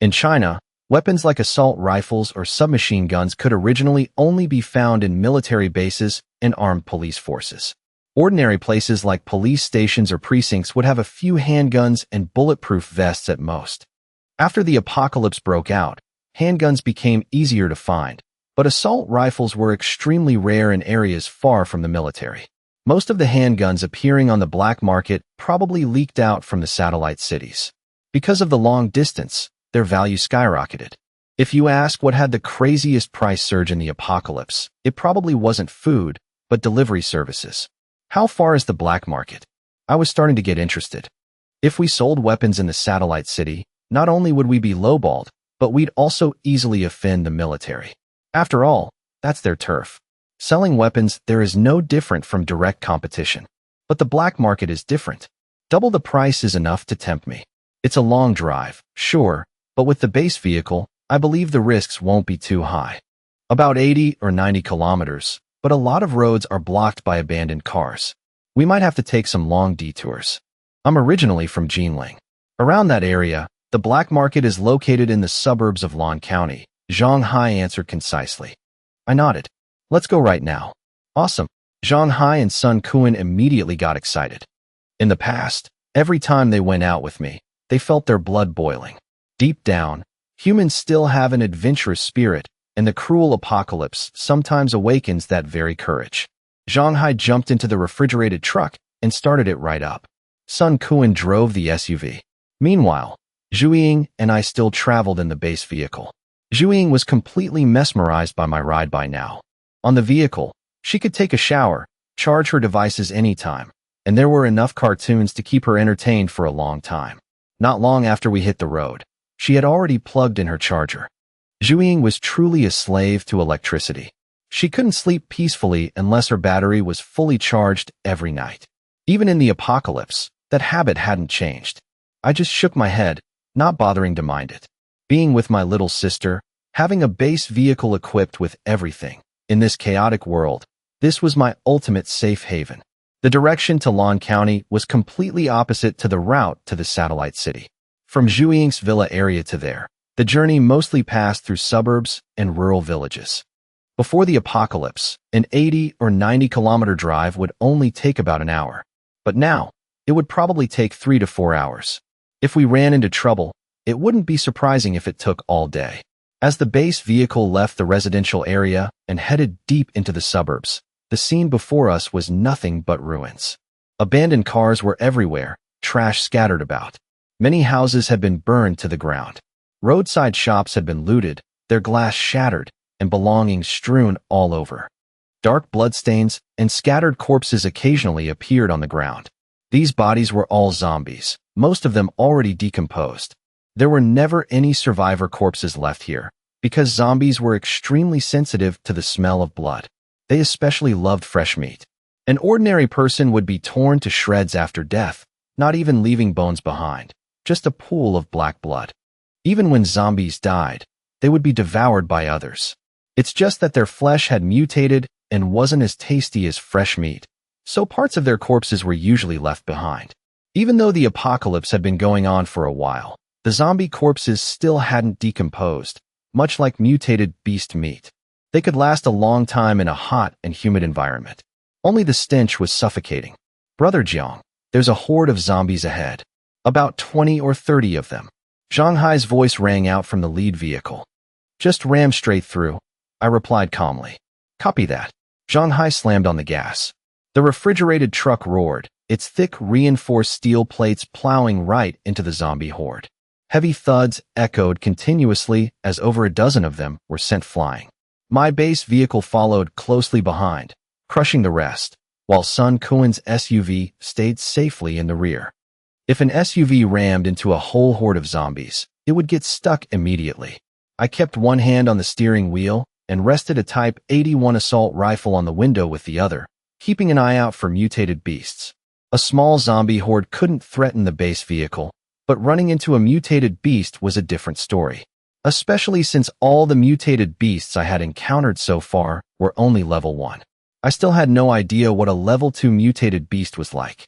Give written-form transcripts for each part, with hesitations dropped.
In China, weapons like assault rifles or submachine guns could originally only be found in military bases and armed police forces. Ordinary places like police stations or precincts would have a few handguns and bulletproof vests at most. After the apocalypse broke out, handguns became easier to find, but assault rifles were extremely rare in areas far from the military. Most of the handguns appearing on the black market probably leaked out from the satellite cities. Because of the long distance, their value skyrocketed. If you ask what had the craziest price surge in the apocalypse, it probably wasn't food, but delivery services. How far is the black market? I was starting to get interested. If we sold weapons in the satellite city, not only would we be lowballed, but we'd also easily offend the military. After all, that's their turf. Selling weapons there is no different from direct competition. But the black market is different. Double the price is enough to tempt me. It's a long drive, sure, but with the base vehicle, I believe the risks won't be too high. About 80 or 90 kilometers, but a lot of roads are blocked by abandoned cars. We might have to take some long detours. I'm originally from Jinling. Around that area, the black market is located in the suburbs of Lan County, Zhang Hai answered concisely. I nodded. Let's go right now. Awesome. Zhang Hai and Sun Kuan immediately got excited. In the past, every time they went out with me, they felt their blood boiling. Deep down, humans still have an adventurous spirit, and the cruel apocalypse sometimes awakens that very courage. Zhang Hai jumped into the refrigerated truck and started it right up. Sun Kuan drove the SUV. Meanwhile, Zhuiying and I still traveled in the base vehicle. Zhuiying was completely mesmerized by my ride by now. On the vehicle, she could take a shower, charge her devices anytime, and there were enough cartoons to keep her entertained for a long time. Not long after we hit the road, she had already plugged in her charger. Zhuiying was truly a slave to electricity. She couldn't sleep peacefully unless her battery was fully charged every night. Even in the apocalypse, that habit hadn't changed. I just shook my head, not bothering to mind it. Being with my little sister, having a base vehicle equipped with everything, in this chaotic world, this was my ultimate safe haven. The direction to Lan County was completely opposite to the route to the satellite city. From Zhuiying's villa area to there, the journey mostly passed through suburbs and rural villages. Before the apocalypse, an 80 or 90 kilometer drive would only take about an hour. But now, it would probably take 3 to 4 hours. If we ran into trouble, it wouldn't be surprising if it took all day. As the base vehicle left the residential area and headed deep into the suburbs, the scene before us was nothing but ruins. Abandoned cars were everywhere, trash scattered about. Many houses had been burned to the ground. Roadside shops had been looted, their glass shattered, and belongings strewn all over. Dark bloodstains and scattered corpses occasionally appeared on the ground. These bodies were all zombies, most of them already decomposed. There were never any survivor corpses left here, because zombies were extremely sensitive to the smell of blood. They especially loved fresh meat. An ordinary person would be torn to shreds after death, not even leaving bones behind, just a pool of black blood. Even when zombies died, they would be devoured by others. It's just that their flesh had mutated and wasn't as tasty as fresh meat, so parts of their corpses were usually left behind. Even though the apocalypse had been going on for a while, the zombie corpses still hadn't decomposed, much like mutated beast meat. They could last a long time in a hot and humid environment. Only the stench was suffocating. Brother Jiang, there's a horde of zombies ahead. About 20 or 30 of them. Zhang Hai's voice rang out from the lead vehicle. Just ram straight through, I replied calmly. Copy that. Zhang Hai slammed on the gas. The refrigerated truck roared, its thick reinforced steel plates plowing right into the zombie horde. Heavy thuds echoed continuously as over a dozen of them were sent flying. My base vehicle followed closely behind, crushing the rest, while Sun Kuan's SUV stayed safely in the rear. If an SUV rammed into a whole horde of zombies, it would get stuck immediately. I kept one hand on the steering wheel and rested a Type 81 assault rifle on the window with the other, keeping an eye out for mutated beasts. A small zombie horde couldn't threaten the base vehicle, but running into a mutated beast was a different story, especially since all the mutated beasts I had encountered so far were only level 1. I still had no idea what a level 2 mutated beast was like.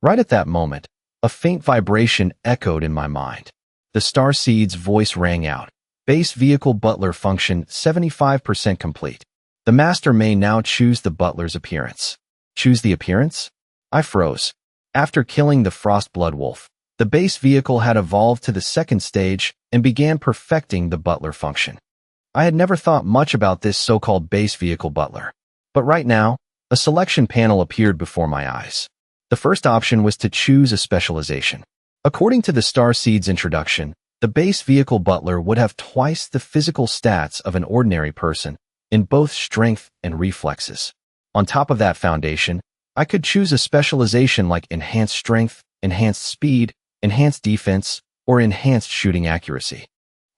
Right at that moment, a faint vibration echoed in my mind. The starseed's voice rang out. Base vehicle butler function 75% complete. The master may now choose the butler's appearance. Choose the appearance? I froze. After killing the frost blood wolf, the base vehicle had evolved to the second stage and began perfecting the butler function. I had never thought much about this so-called base vehicle butler. But right now, a selection panel appeared before my eyes. The first option was to choose a specialization. According to the starseed's introduction, the base vehicle butler would have twice the physical stats of an ordinary person in both strength and reflexes. On top of that foundation, I could choose a specialization like enhanced strength, enhanced speed, enhanced defense, or enhanced shooting accuracy.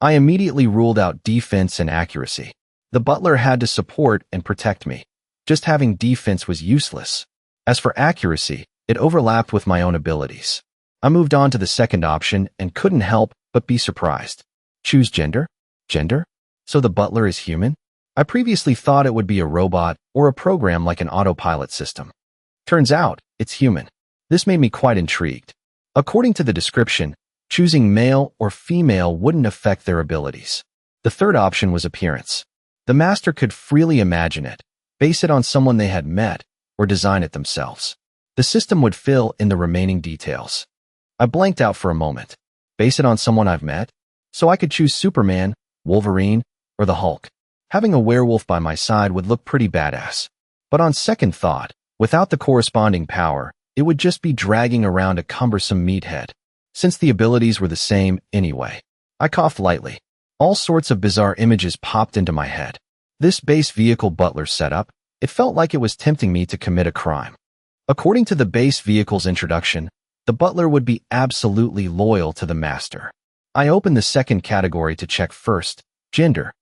I immediately ruled out defense and accuracy. The butler had to support and protect me. Just having defense was useless. As for accuracy, it overlapped with my own abilities. I moved on to the second option and couldn't help but be surprised. Choose gender? Gender? So the butler is human? I previously thought it would be a robot or a program like an autopilot system. Turns out, it's human. This made me quite intrigued. According to the description, choosing male or female wouldn't affect their abilities. The third option was appearance. The master could freely imagine it, base it on someone they had met, or design it themselves. The system would fill in the remaining details. I blanked out for a moment. Base it on someone I've met? So I could choose Superman, Wolverine, or the Hulk. Having a werewolf by my side would look pretty badass. But on second thought, without the corresponding power, it would just be dragging around a cumbersome meathead. Since the abilities were the same anyway. I coughed lightly. All sorts of bizarre images popped into my head. This base vehicle butler setup, it felt like it was tempting me to commit a crime. According to the base vehicle's introduction, the butler would be absolutely loyal to the master. I opened the second category to check first, gender.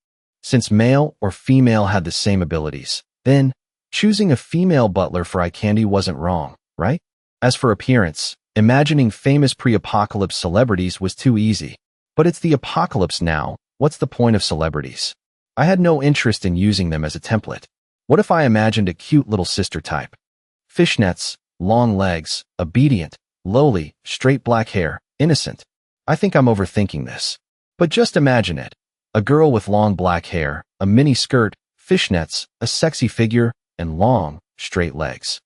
Since male or female had the same abilities, then choosing a female butler for eye candy wasn't wrong, right? As for appearance, imagining famous pre-apocalypse celebrities was too easy. But it's the apocalypse now, what's the point of celebrities? I had no interest in using them as a template. What if I imagined a cute little sister type? Fishnets, long legs, obedient, lowly, straight black hair, innocent. I think I'm overthinking this. But just imagine it. A girl with long black hair, a mini skirt, fishnets, a sexy figure, and long, straight legs.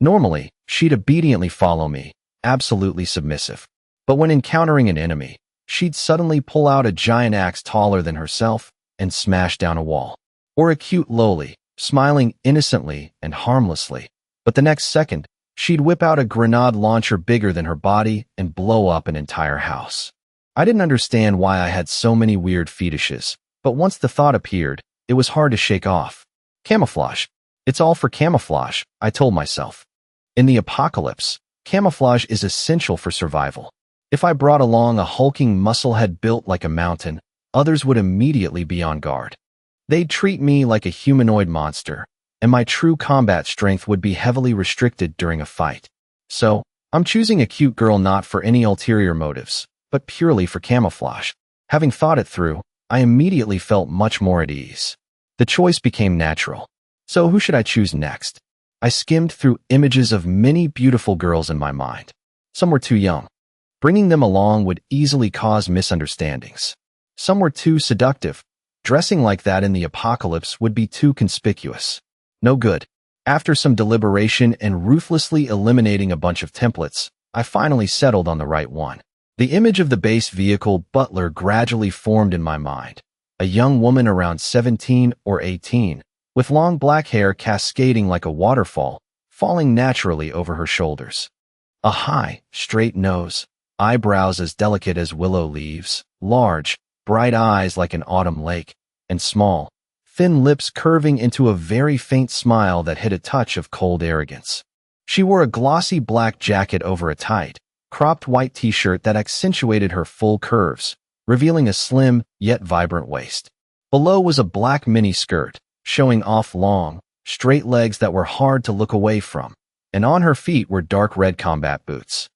Normally, she'd obediently follow me, absolutely submissive. But when encountering an enemy, she'd suddenly pull out a giant axe taller than herself and smash down a wall. Or a cute lowly, smiling innocently and harmlessly. But the next second, she'd whip out a grenade launcher bigger than her body and blow up an entire house. I didn't understand why I had so many weird fetishes, but once the thought appeared, it was hard to shake off. Camouflage. It's all for camouflage, I told myself. In the apocalypse, camouflage is essential for survival. If I brought along a hulking musclehead built like a mountain, others would immediately be on guard. They'd treat me like a humanoid monster, and my true combat strength would be heavily restricted during a fight. So, I'm choosing a cute girl not for any ulterior motives, but purely for camouflage. Having thought it through, I immediately felt much more at ease. The choice became natural. So who should I choose next? I skimmed through images of many beautiful girls in my mind. Some were too young. Bringing them along would easily cause misunderstandings. Some were too seductive. Dressing like that in the apocalypse would be too conspicuous. No good. After some deliberation and ruthlessly eliminating a bunch of templates, I finally settled on the right one. The image of the base vehicle butler gradually formed in my mind. A young woman around 17 or 18, with long black hair cascading like a waterfall, falling naturally over her shoulders. A high, straight nose, eyebrows as delicate as willow leaves, large, bright eyes like an autumn lake, and small, thin lips curving into a very faint smile that hid a touch of cold arrogance. She wore a glossy black jacket over a tight, cropped white t-shirt that accentuated her full curves, revealing a slim yet vibrant waist. Below was a black mini skirt, showing off long, straight legs that were hard to look away from, and on her feet were dark red combat boots.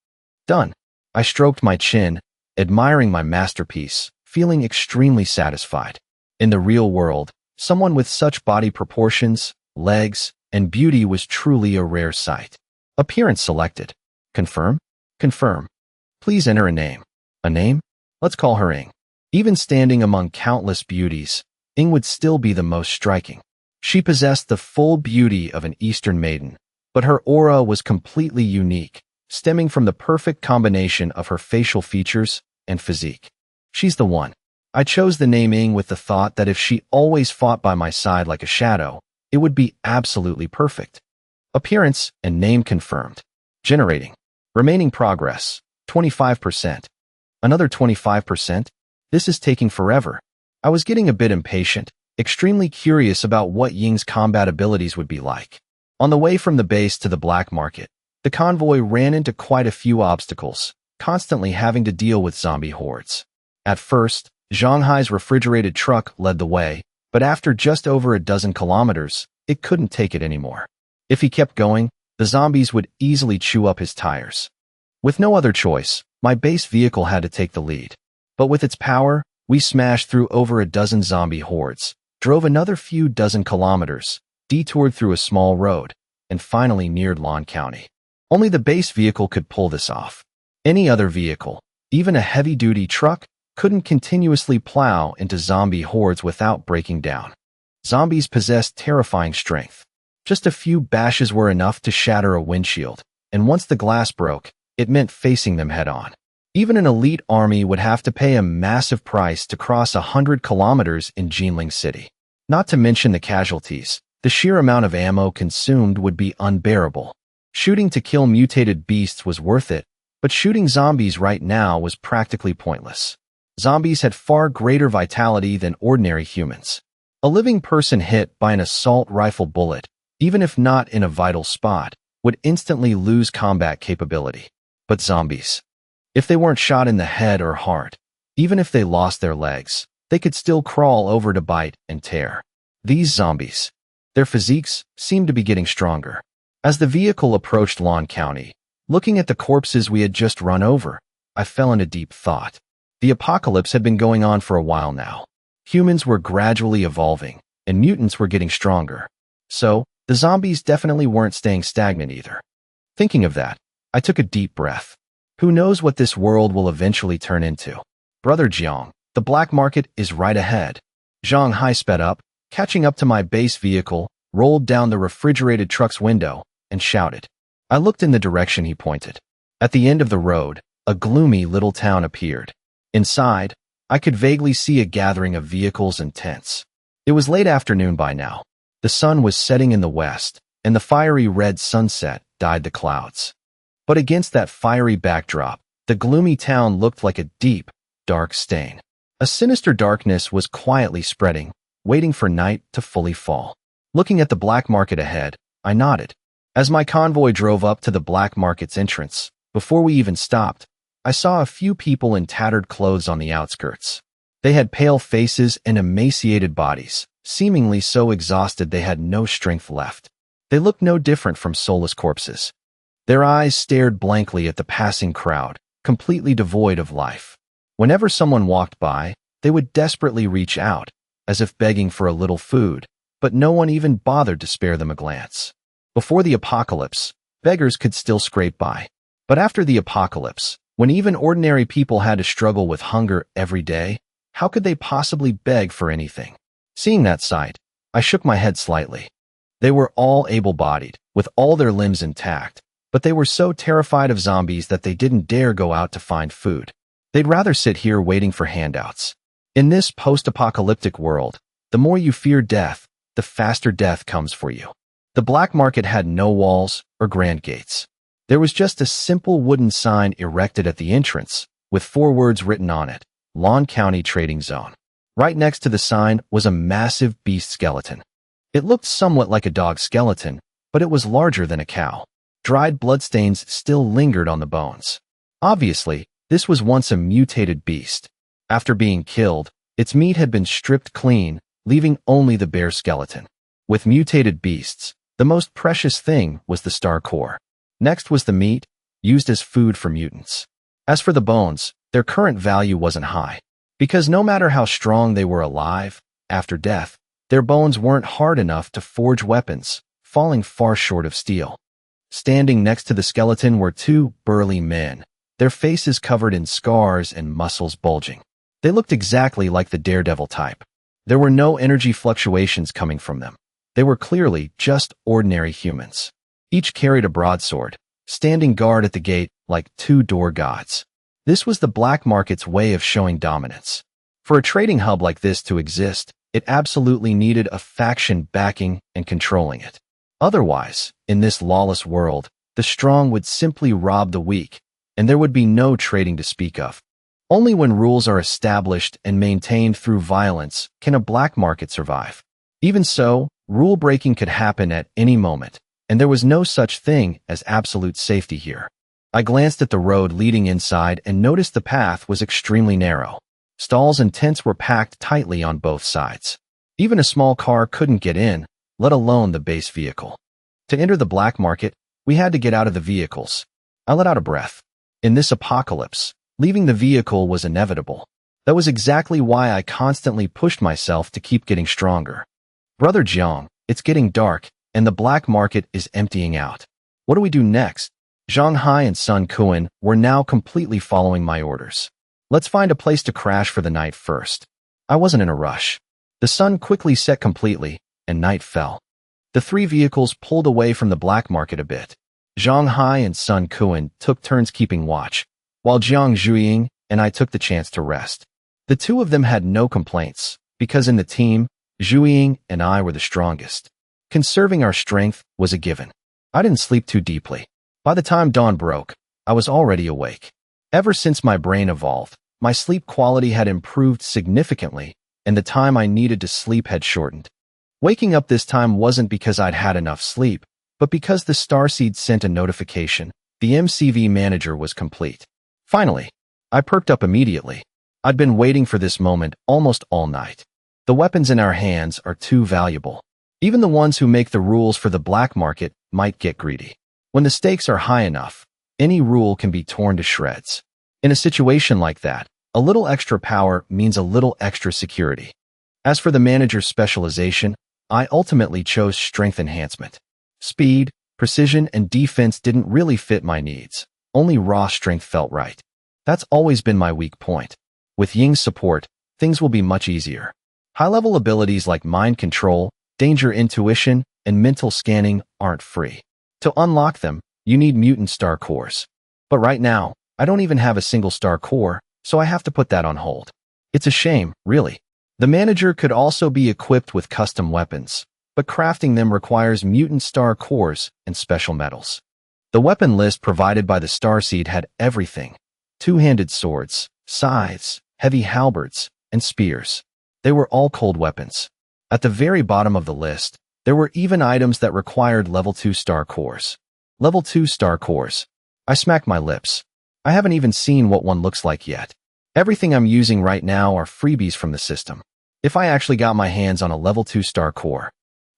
Done. I stroked my chin, admiring my masterpiece, feeling extremely satisfied. In the real world, someone with such body proportions, legs, and beauty was truly a rare sight. Appearance selected. Confirm? Confirm. Please enter a name. A name? Let's call her Ing. Even standing among countless beauties, Ing would still be the most striking. She possessed the full beauty of an Eastern maiden, but her aura was completely unique, stemming from the perfect combination of her facial features and physique. She's the one. I chose the name Ing with the thought that if she always fought by my side like a shadow, it would be absolutely perfect. Appearance and name confirmed. Generating. Remaining progress, 25%. Another 25%? This is taking forever. I was getting a bit impatient, extremely curious about what Ying's combat abilities would be like. On the way from the base to the black market, the convoy ran into quite a few obstacles, constantly having to deal with zombie hordes. At first, Zhanghai's refrigerated truck led the way, but after just over a dozen kilometers, it couldn't take it anymore. If he kept going, the zombies would easily chew up his tires. With no other choice, my base vehicle had to take the lead. But with its power, we smashed through over a dozen zombie hordes, drove another few dozen kilometers, detoured through a small road, and finally neared Lan County. Only the base vehicle could pull this off. Any other vehicle, even a heavy-duty truck, couldn't continuously plow into zombie hordes without breaking down. Zombies possessed terrifying strength. Just a few bashes were enough to shatter a windshield, and once the glass broke, it meant facing them head-on. Even an elite army would have to pay a massive price to cross 100 kilometers in Jinling City. Not to mention the casualties, the sheer amount of ammo consumed would be unbearable. Shooting to kill mutated beasts was worth it, but shooting zombies right now was practically pointless. Zombies had far greater vitality than ordinary humans. A living person hit by an assault rifle bullet, even if not in a vital spot, would instantly lose combat capability. But zombies, if they weren't shot in the head or heart, even if they lost their legs, they could still crawl over to bite and tear. These zombies, their physiques seemed to be getting stronger. As the vehicle approached Lan County, looking at the corpses we had just run over, I fell into deep thought. The apocalypse had been going on for a while now. Humans were gradually evolving, and mutants were getting stronger. So, the zombies definitely weren't staying stagnant either. Thinking of that, I took a deep breath. Who knows what this world will eventually turn into? Brother Jiang, the black market is right ahead. Zhang Hai sped up, catching up to my base vehicle, rolled down the refrigerated truck's window, and shouted. I looked in the direction he pointed. At the end of the road, a gloomy little town appeared. Inside, I could vaguely see a gathering of vehicles and tents. It was late afternoon by now. The sun was setting in the west, and the fiery red sunset dyed the clouds. But against that fiery backdrop, the gloomy town looked like a deep, dark stain. A sinister darkness was quietly spreading, waiting for night to fully fall. Looking at the black market ahead, I nodded. As my convoy drove up to the black market's entrance, before we even stopped, I saw a few people in tattered clothes on the outskirts. They had pale faces and emaciated bodies, seemingly so exhausted they had no strength left. They looked no different from soulless corpses. Their eyes stared blankly at the passing crowd, completely devoid of life. Whenever someone walked by, they would desperately reach out, as if begging for a little food, but no one even bothered to spare them a glance. Before the apocalypse, beggars could still scrape by. But after the apocalypse, when even ordinary people had to struggle with hunger every day, how could they possibly beg for anything? Seeing that sight, I shook my head slightly. They were all able-bodied, with all their limbs intact, but they were so terrified of zombies that they didn't dare go out to find food. They'd rather sit here waiting for handouts. In this post-apocalyptic world, the more you fear death, the faster death comes for you. The black market had no walls or grand gates. There was just a simple wooden sign erected at the entrance, with 4 words written on it, Lan County Trading Zone. Right next to the sign was a massive beast skeleton. It looked somewhat like a dog skeleton, but it was larger than a cow. Dried bloodstains still lingered on the bones. Obviously, this was once a mutated beast. After being killed, its meat had been stripped clean, leaving only the bare skeleton. With mutated beasts, the most precious thing was the star core. Next was the meat, used as food for mutants. As for the bones, their current value wasn't high, because no matter how strong they were alive, after death, their bones weren't hard enough to forge weapons, falling far short of steel. Standing next to the skeleton were 2 burly men, their faces covered in scars and muscles bulging. They looked exactly like the daredevil type. There were no energy fluctuations coming from them. They were clearly just ordinary humans. Each carried a broadsword, standing guard at the gate like two door gods. This was the black market's way of showing dominance. For a trading hub like this to exist, it absolutely needed a faction backing and controlling it. Otherwise, in this lawless world, the strong would simply rob the weak, and there would be no trading to speak of. Only when rules are established and maintained through violence can a black market survive. Even so, rule breaking could happen at any moment, and there was no such thing as absolute safety here. I glanced at the road leading inside and noticed the path was extremely narrow. Stalls and tents were packed tightly on both sides. Even a small car couldn't get in, let alone the base vehicle. To enter the black market, we had to get out of the vehicles. I let out a breath. In this apocalypse, leaving the vehicle was inevitable. That was exactly why I constantly pushed myself to keep getting stronger. Brother Jiang, it's getting dark, and the black market is emptying out. What do we do next? Zhang Hai and Sun Kuan were now completely following my orders. Let's find a place to crash for the night first. I wasn't in a rush. The sun quickly set completely, and night fell. The three vehicles pulled away from the black market a bit. Zhang Hai and Sun Kuan took turns keeping watch, while Jiang Zhuiying and I took the chance to rest. The two of them had no complaints, because in the team, Zhuiying and I were the strongest. Conserving our strength was a given. I didn't sleep too deeply. By the time dawn broke, I was already awake. Ever since my brain evolved, my sleep quality had improved significantly, and the time I needed to sleep had shortened. Waking up this time wasn't because I'd had enough sleep, but because the starseed sent a notification. The MCV manager was complete. Finally, I perked up immediately. I'd been waiting for this moment almost all night. The weapons in our hands are too valuable. Even the ones who make the rules for the black market might get greedy. When the stakes are high enough, any rule can be torn to shreds. In a situation like that, a little extra power means a little extra security. As for the manager's specialization, I ultimately chose strength enhancement. Speed, precision, and defense didn't really fit my needs. Only raw strength felt right. That's always been my weak point. With Ying's support, things will be much easier. High-level abilities like mind control, danger intuition, and mental scanning aren't free. To unlock them, you need mutant star cores. But right now, I don't even have a single star core, so I have to put that on hold. It's a shame, really. The manager could also be equipped with custom weapons, but crafting them requires mutant star cores and special metals. The weapon list provided by the starseed had everything: two-handed swords, scythes, heavy halberds, and spears. They were all cold weapons. At the very bottom of the list, there were even items that required level 2 star cores. Level 2 star cores. I smacked my lips. I haven't even seen what one looks like yet. Everything I'm using right now are freebies from the system. If I actually got my hands on a level 2 star core,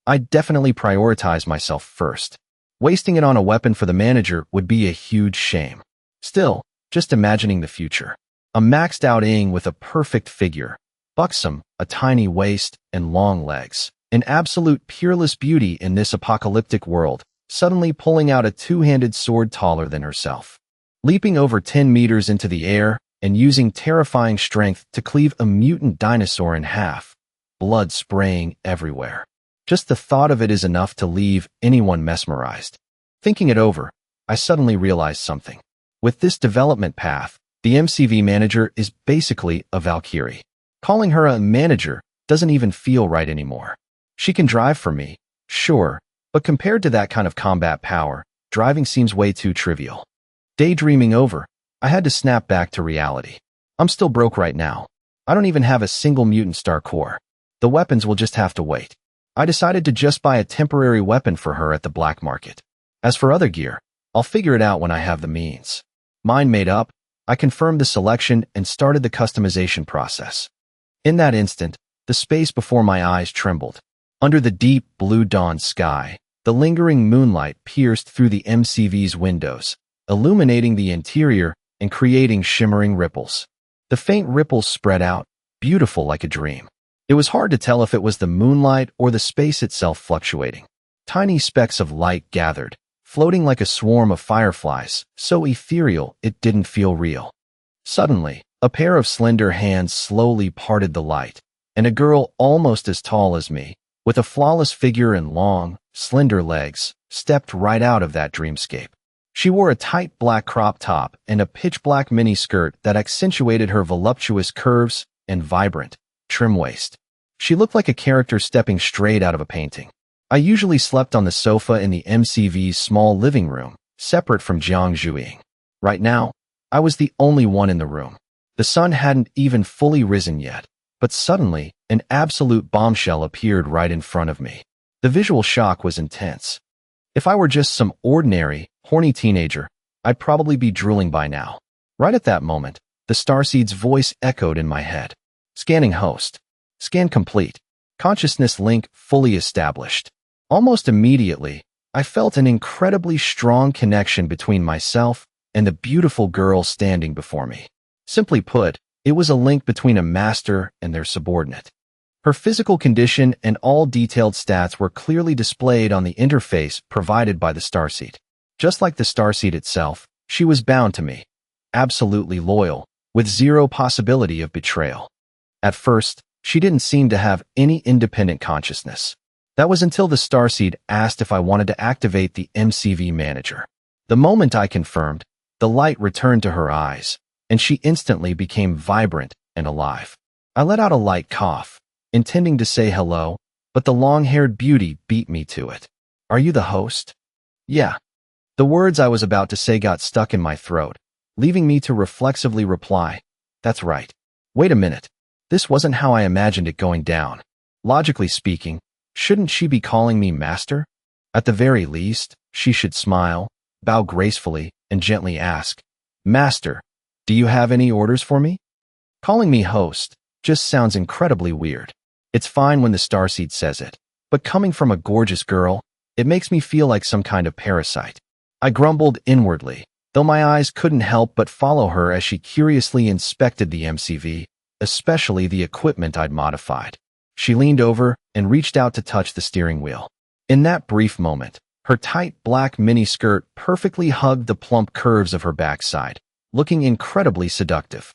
I'd definitely prioritize myself first. Wasting it on a weapon for the manager would be a huge shame. Still, just imagining the future. A maxed out Ying with a perfect figure, buxom, a tiny waist, and long legs. An absolute peerless beauty in this apocalyptic world, suddenly pulling out a two-handed sword taller than herself. Leaping over 10 meters into the air and using terrifying strength to cleave a mutant dinosaur in half, blood spraying everywhere. Just the thought of it is enough to leave anyone mesmerized. Thinking it over, I suddenly realized something. With this development path, the MCV manager is basically a Valkyrie. Calling her a manager doesn't even feel right anymore. She can drive for me, sure, but compared to that kind of combat power, driving seems way too trivial. Daydreaming over, I had to snap back to reality. I'm still broke right now. I don't even have a single mutant star core. The weapons will just have to wait. I decided to just buy a temporary weapon for her at the black market. As for other gear, I'll figure it out when I have the means. Mind made up, I confirmed the selection and started the customization process. In that instant, the space before my eyes trembled. Under the deep blue dawn sky, the lingering moonlight pierced through the MCV's windows, illuminating the interior and creating shimmering ripples. The faint ripples spread out, beautiful like a dream. It was hard to tell if it was the moonlight or the space itself fluctuating. Tiny specks of light gathered, floating like a swarm of fireflies, so ethereal it didn't feel real. Suddenly, a pair of slender hands slowly parted the light, and a girl almost as tall as me, with a flawless figure and long, slender legs, stepped right out of that dreamscape. She wore a tight black crop top and a pitch-black mini-skirt that accentuated her voluptuous curves and vibrant, trim waist. She looked like a character stepping straight out of a painting. I usually slept on the sofa in the MCV's small living room, separate from Jiang Zhuiying. Right now, I was the only one in the room. The sun hadn't even fully risen yet, but suddenly, an absolute bombshell appeared right in front of me. The visual shock was intense. If I were just some ordinary, horny teenager, I'd probably be drooling by now. Right at that moment, the starseed's voice echoed in my head. Scanning host. Scan complete. Consciousness link fully established. Almost immediately, I felt an incredibly strong connection between myself and the beautiful girl standing before me. Simply put, it was a link between a master and their subordinate. Her physical condition and all detailed stats were clearly displayed on the interface provided by the starseed. Just like the starseed itself, she was bound to me, absolutely loyal, with zero possibility of betrayal. At first, she didn't seem to have any independent consciousness. That was until the starseed asked if I wanted to activate the MCV manager. The moment I confirmed, the light returned to her eyes, and she instantly became vibrant and alive. I let out a light cough, intending to say hello, but the long-haired beauty beat me to it. Are you the host? Yeah. The words I was about to say got stuck in my throat, leaving me to reflexively reply, that's right. Wait a minute. This wasn't how I imagined it going down. Logically speaking, shouldn't she be calling me master? At the very least, she should smile, bow gracefully, and gently ask, Master, do you have any orders for me? Calling me host just sounds incredibly weird. It's fine when the starseed says it, but coming from a gorgeous girl, it makes me feel like some kind of parasite. I grumbled inwardly, though my eyes couldn't help but follow her as she curiously inspected the MCV, especially the equipment I'd modified. She leaned over and reached out to touch the steering wheel. In that brief moment, her tight black mini-skirt perfectly hugged the plump curves of her backside, looking incredibly seductive.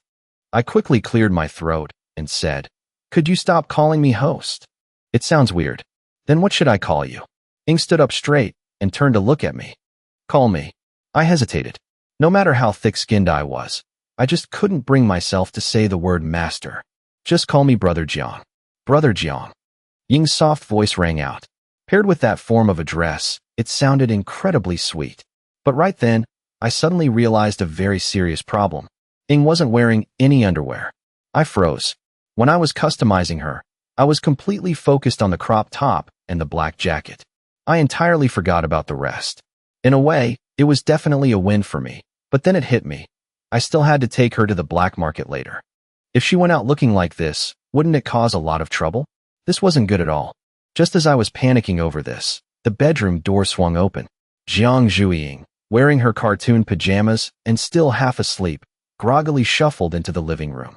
I quickly cleared my throat and said, Could you stop calling me host? It sounds weird. Then what should I call you? Ing stood up straight and turned to look at me. Call me. I hesitated. No matter how thick-skinned I was, I just couldn't bring myself to say the word master. Just call me Brother Jiang. Brother Jiang. Ying's soft voice rang out. Paired with that form of address, it sounded incredibly sweet. But right then, I suddenly realized a very serious problem. Ying wasn't wearing any underwear. I froze. When I was customizing her, I was completely focused on the crop top and the black jacket. I entirely forgot about the rest. In a way, it was definitely a win for me, but then it hit me. I still had to take her to the black market later. If she went out looking like this, wouldn't it cause a lot of trouble? This wasn't good at all. Just as I was panicking over this, the bedroom door swung open. Jiang Zhuiying, wearing her cartoon pajamas and still half asleep, groggily shuffled into the living room.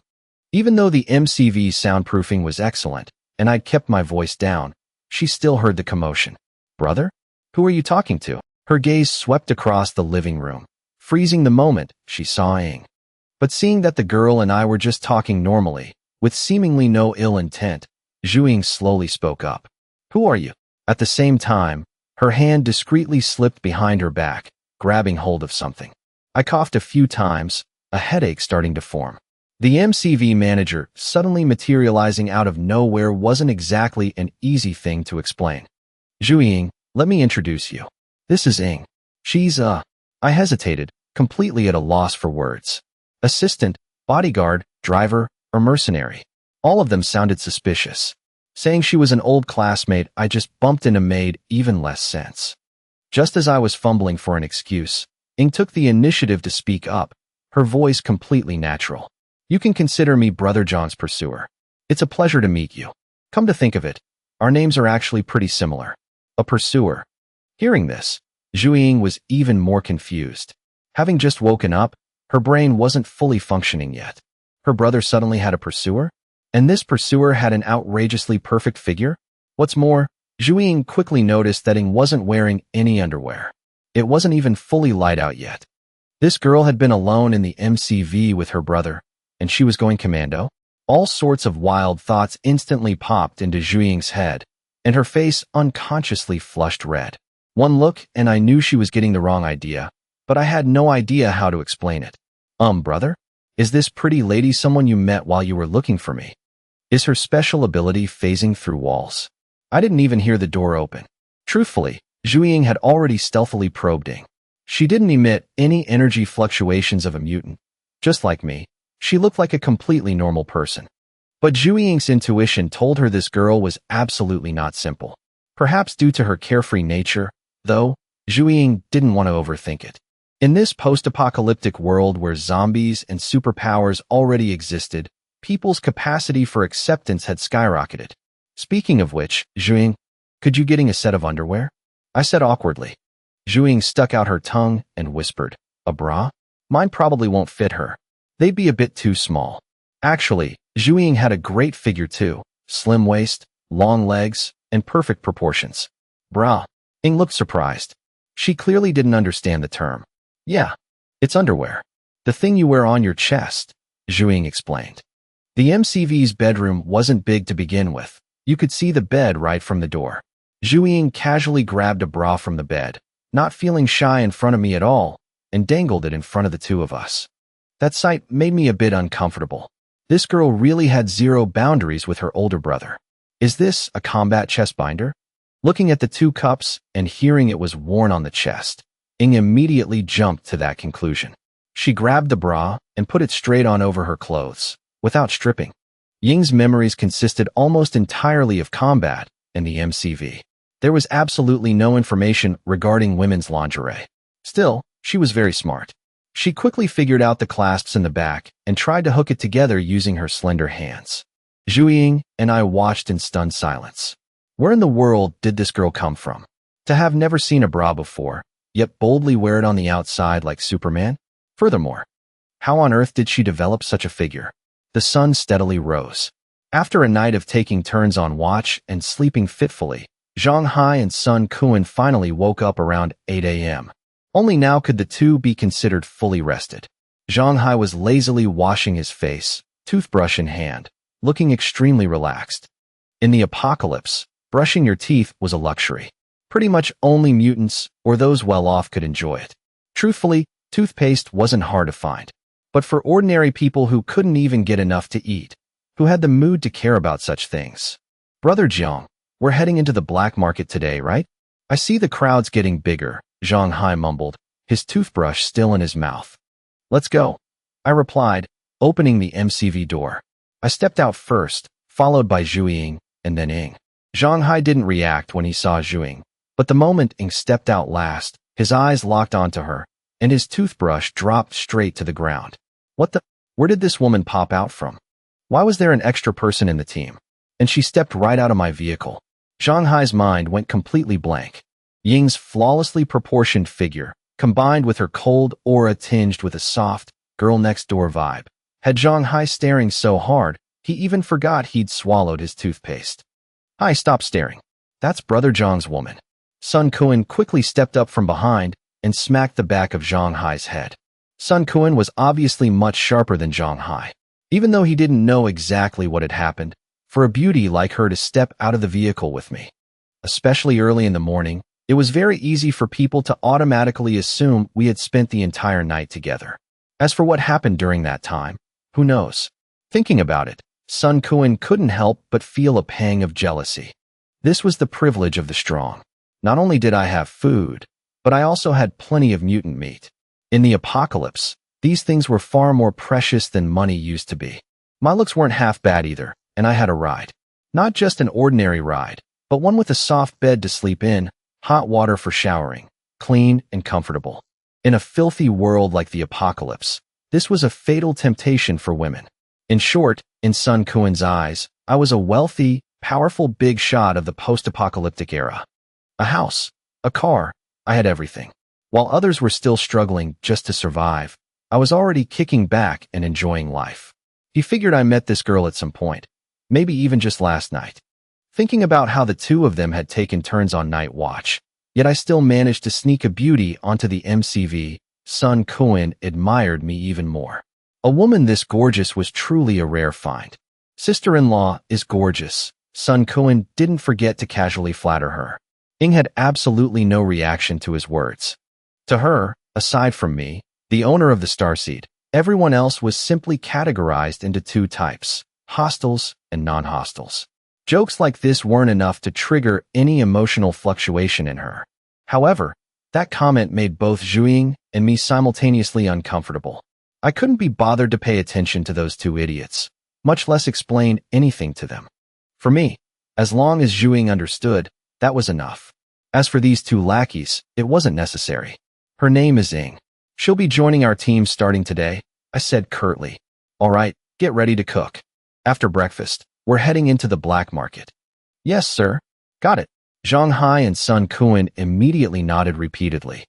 Even though the MCV soundproofing was excellent, and I'd kept my voice down, she still heard the commotion. Brother? Who are you talking to? Her gaze swept across the living room, freezing the moment she saw Ying. But seeing that the girl and I were just talking normally, with seemingly no ill intent, Zhuiying slowly spoke up. Who are you? At the same time, her hand discreetly slipped behind her back, grabbing hold of something. I coughed a few times, a headache starting to form. The MCV manager suddenly materializing out of nowhere wasn't exactly an easy thing to explain. Zhuiying, let me introduce you. This is Ying. She's I hesitated, completely at a loss for words. Assistant, bodyguard, driver, or mercenary. All of them sounded suspicious. Saying she was an old classmate I just bumped into made even less sense. Just as I was fumbling for an excuse, Ying took the initiative to speak up, her voice completely natural. You can consider me Brother John's pursuer. It's a pleasure to meet you. Come to think of it, our names are actually pretty similar. A pursuer. Hearing this, Zhuiying was even more confused. Having just woken up, her brain wasn't fully functioning yet. Her brother suddenly had a pursuer? And this pursuer had an outrageously perfect figure? What's more, Zhuiying quickly noticed that Ying wasn't wearing any underwear. It wasn't even fully light out yet. This girl had been alone in the MCV with her brother, and she was going commando? All sorts of wild thoughts instantly popped into Zhu Ying's head, and her face unconsciously flushed red. One look, and I knew she was getting the wrong idea, but I had no idea how to explain it. Brother? Is this pretty lady someone you met while you were looking for me? Is her special ability phasing through walls? I didn't even hear the door open. Truthfully, Zhu Ying had already stealthily probed Ying. She didn't emit any energy fluctuations of a mutant. Just like me, she looked like a completely normal person. But Zhu Ying's intuition told her this girl was absolutely not simple. Perhaps due to her carefree nature, though, Zhu Ying didn't want to overthink it. In this post-apocalyptic world where zombies and superpowers already existed, people's capacity for acceptance had skyrocketed. Speaking of which, Zhu Ying, could you getting a set of underwear? I said awkwardly. Zhu Ying stuck out her tongue and whispered, a bra? Mine probably won't fit her. They'd be a bit too small. Actually, Zhu Ying had a great figure too, slim waist, long legs, and perfect proportions. Bra. Ying looked surprised. She clearly didn't understand the term. Yeah, it's underwear. The thing you wear on your chest, Zhu Ying explained. The MCV's bedroom wasn't big to begin with. You could see the bed right from the door. Zhu Ying casually grabbed a bra from the bed, not feeling shy in front of me at all, and dangled it in front of the two of us. That sight made me a bit uncomfortable. This girl really had zero boundaries with her older brother. Is this a combat chest binder? Looking at the two cups and hearing it was worn on the chest, Ying immediately jumped to that conclusion. She grabbed the bra and put it straight on over her clothes, without stripping. Ying's memories consisted almost entirely of combat and the MCV. There was absolutely no information regarding women's lingerie. Still, she was very smart. She quickly figured out the clasps in the back and tried to hook it together using her slender hands. Zhu Ying and I watched in stunned silence. Where in the world did this girl come from? To have never seen a bra before, yet boldly wear it on the outside like Superman? Furthermore, how on earth did she develop such a figure? The sun steadily rose. After a night of taking turns on watch and sleeping fitfully, Zhang Hai and Sun Kuan finally woke up around 8 a.m. Only now could the two be considered fully rested. Zhang Hai was lazily washing his face, toothbrush in hand, looking extremely relaxed. In the apocalypse, brushing your teeth was a luxury. Pretty much only mutants or those well-off could enjoy it. Truthfully, toothpaste wasn't hard to find. But for ordinary people who couldn't even get enough to eat, who had the mood to care about such things. Brother Jiang, we're heading into the black market today, right? I see the crowd's getting bigger, Zhang Hai mumbled, his toothbrush still in his mouth. Let's go, I replied, opening the MCV door. I stepped out first, followed by Zhu Ying, and then Ying. Zhang Hai didn't react when he saw Zhu Ying, but the moment Ying stepped out last, his eyes locked onto her, and his toothbrush dropped straight to the ground. What the? Where did this woman pop out from? Why was there an extra person in the team? And she stepped right out of my vehicle. Zhang Hai's mind went completely blank. Ying's flawlessly proportioned figure, combined with her cold aura tinged with a soft, girl-next-door vibe, had Zhang Hai staring so hard, he even forgot he'd swallowed his toothpaste. Hai, stop staring. That's Brother Zhang's woman. Sun Kuan quickly stepped up from behind and smacked the back of Zhang Hai's head. Sun Kuan was obviously much sharper than Zhang Hai. Even though he didn't know exactly what had happened, for a beauty like her to step out of the vehicle with me. Especially early in the morning, it was very easy for people to automatically assume we had spent the entire night together. As for what happened during that time, who knows? Thinking about it, Sun Kuan couldn't help but feel a pang of jealousy. This was the privilege of the strong. Not only did I have food, but I also had plenty of mutant meat. In the apocalypse, these things were far more precious than money used to be. My looks weren't half bad either, and I had a ride. Not just an ordinary ride, but one with a soft bed to sleep in, hot water for showering, clean and comfortable. In a filthy world like the apocalypse, this was a fatal temptation for women. In short, in Sun Kuan's eyes, I was a wealthy, powerful big shot of the post-apocalyptic era. A house, a car, I had everything. While others were still struggling just to survive, I was already kicking back and enjoying life. He figured I met this girl at some point, maybe even just last night. Thinking about how the two of them had taken turns on night watch, Yet I still managed to sneak a beauty onto the MCV. Sun Kuin admired me even more. A woman this gorgeous was truly a rare find. Sister-in-law is gorgeous. Sun Kuin didn't forget to casually flatter her. Ing had absolutely no reaction to his words. To her, aside from me, the owner of the starseed, everyone else was simply categorized into two types, hostiles and non-hostiles. Jokes like this weren't enough to trigger any emotional fluctuation in her. However, that comment made both Zhuiying and me simultaneously uncomfortable. I couldn't be bothered to pay attention to those two idiots, much less explain anything to them. For me, as long as Zhuiying understood, that was enough. As for these two lackeys, it wasn't necessary. Her name is Ing. She'll be joining our team starting today, I said curtly. All right, get ready to cook. After breakfast, we're heading into the black market. Yes, sir. Got it. Zhang Hai and Sun Kuin immediately nodded repeatedly.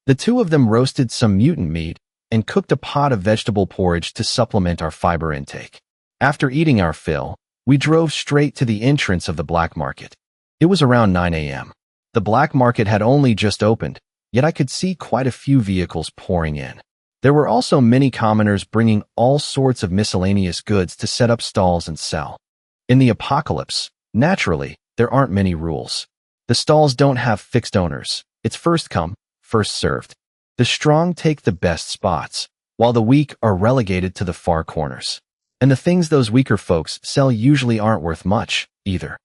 The two of them roasted some mutant meat and cooked a pot of vegetable porridge to supplement our fiber intake. After eating our fill, we drove straight to the entrance of the black market. It was around 9 a.m. The black market had only just opened, yet I could see quite a few vehicles pouring in. There were also many commoners bringing all sorts of miscellaneous goods to set up stalls and sell. In the apocalypse, naturally, there aren't many rules. The stalls don't have fixed owners. It's first come, first served. The strong take the best spots, while the weak are relegated to the far corners. And the things those weaker folks sell usually aren't worth much, either.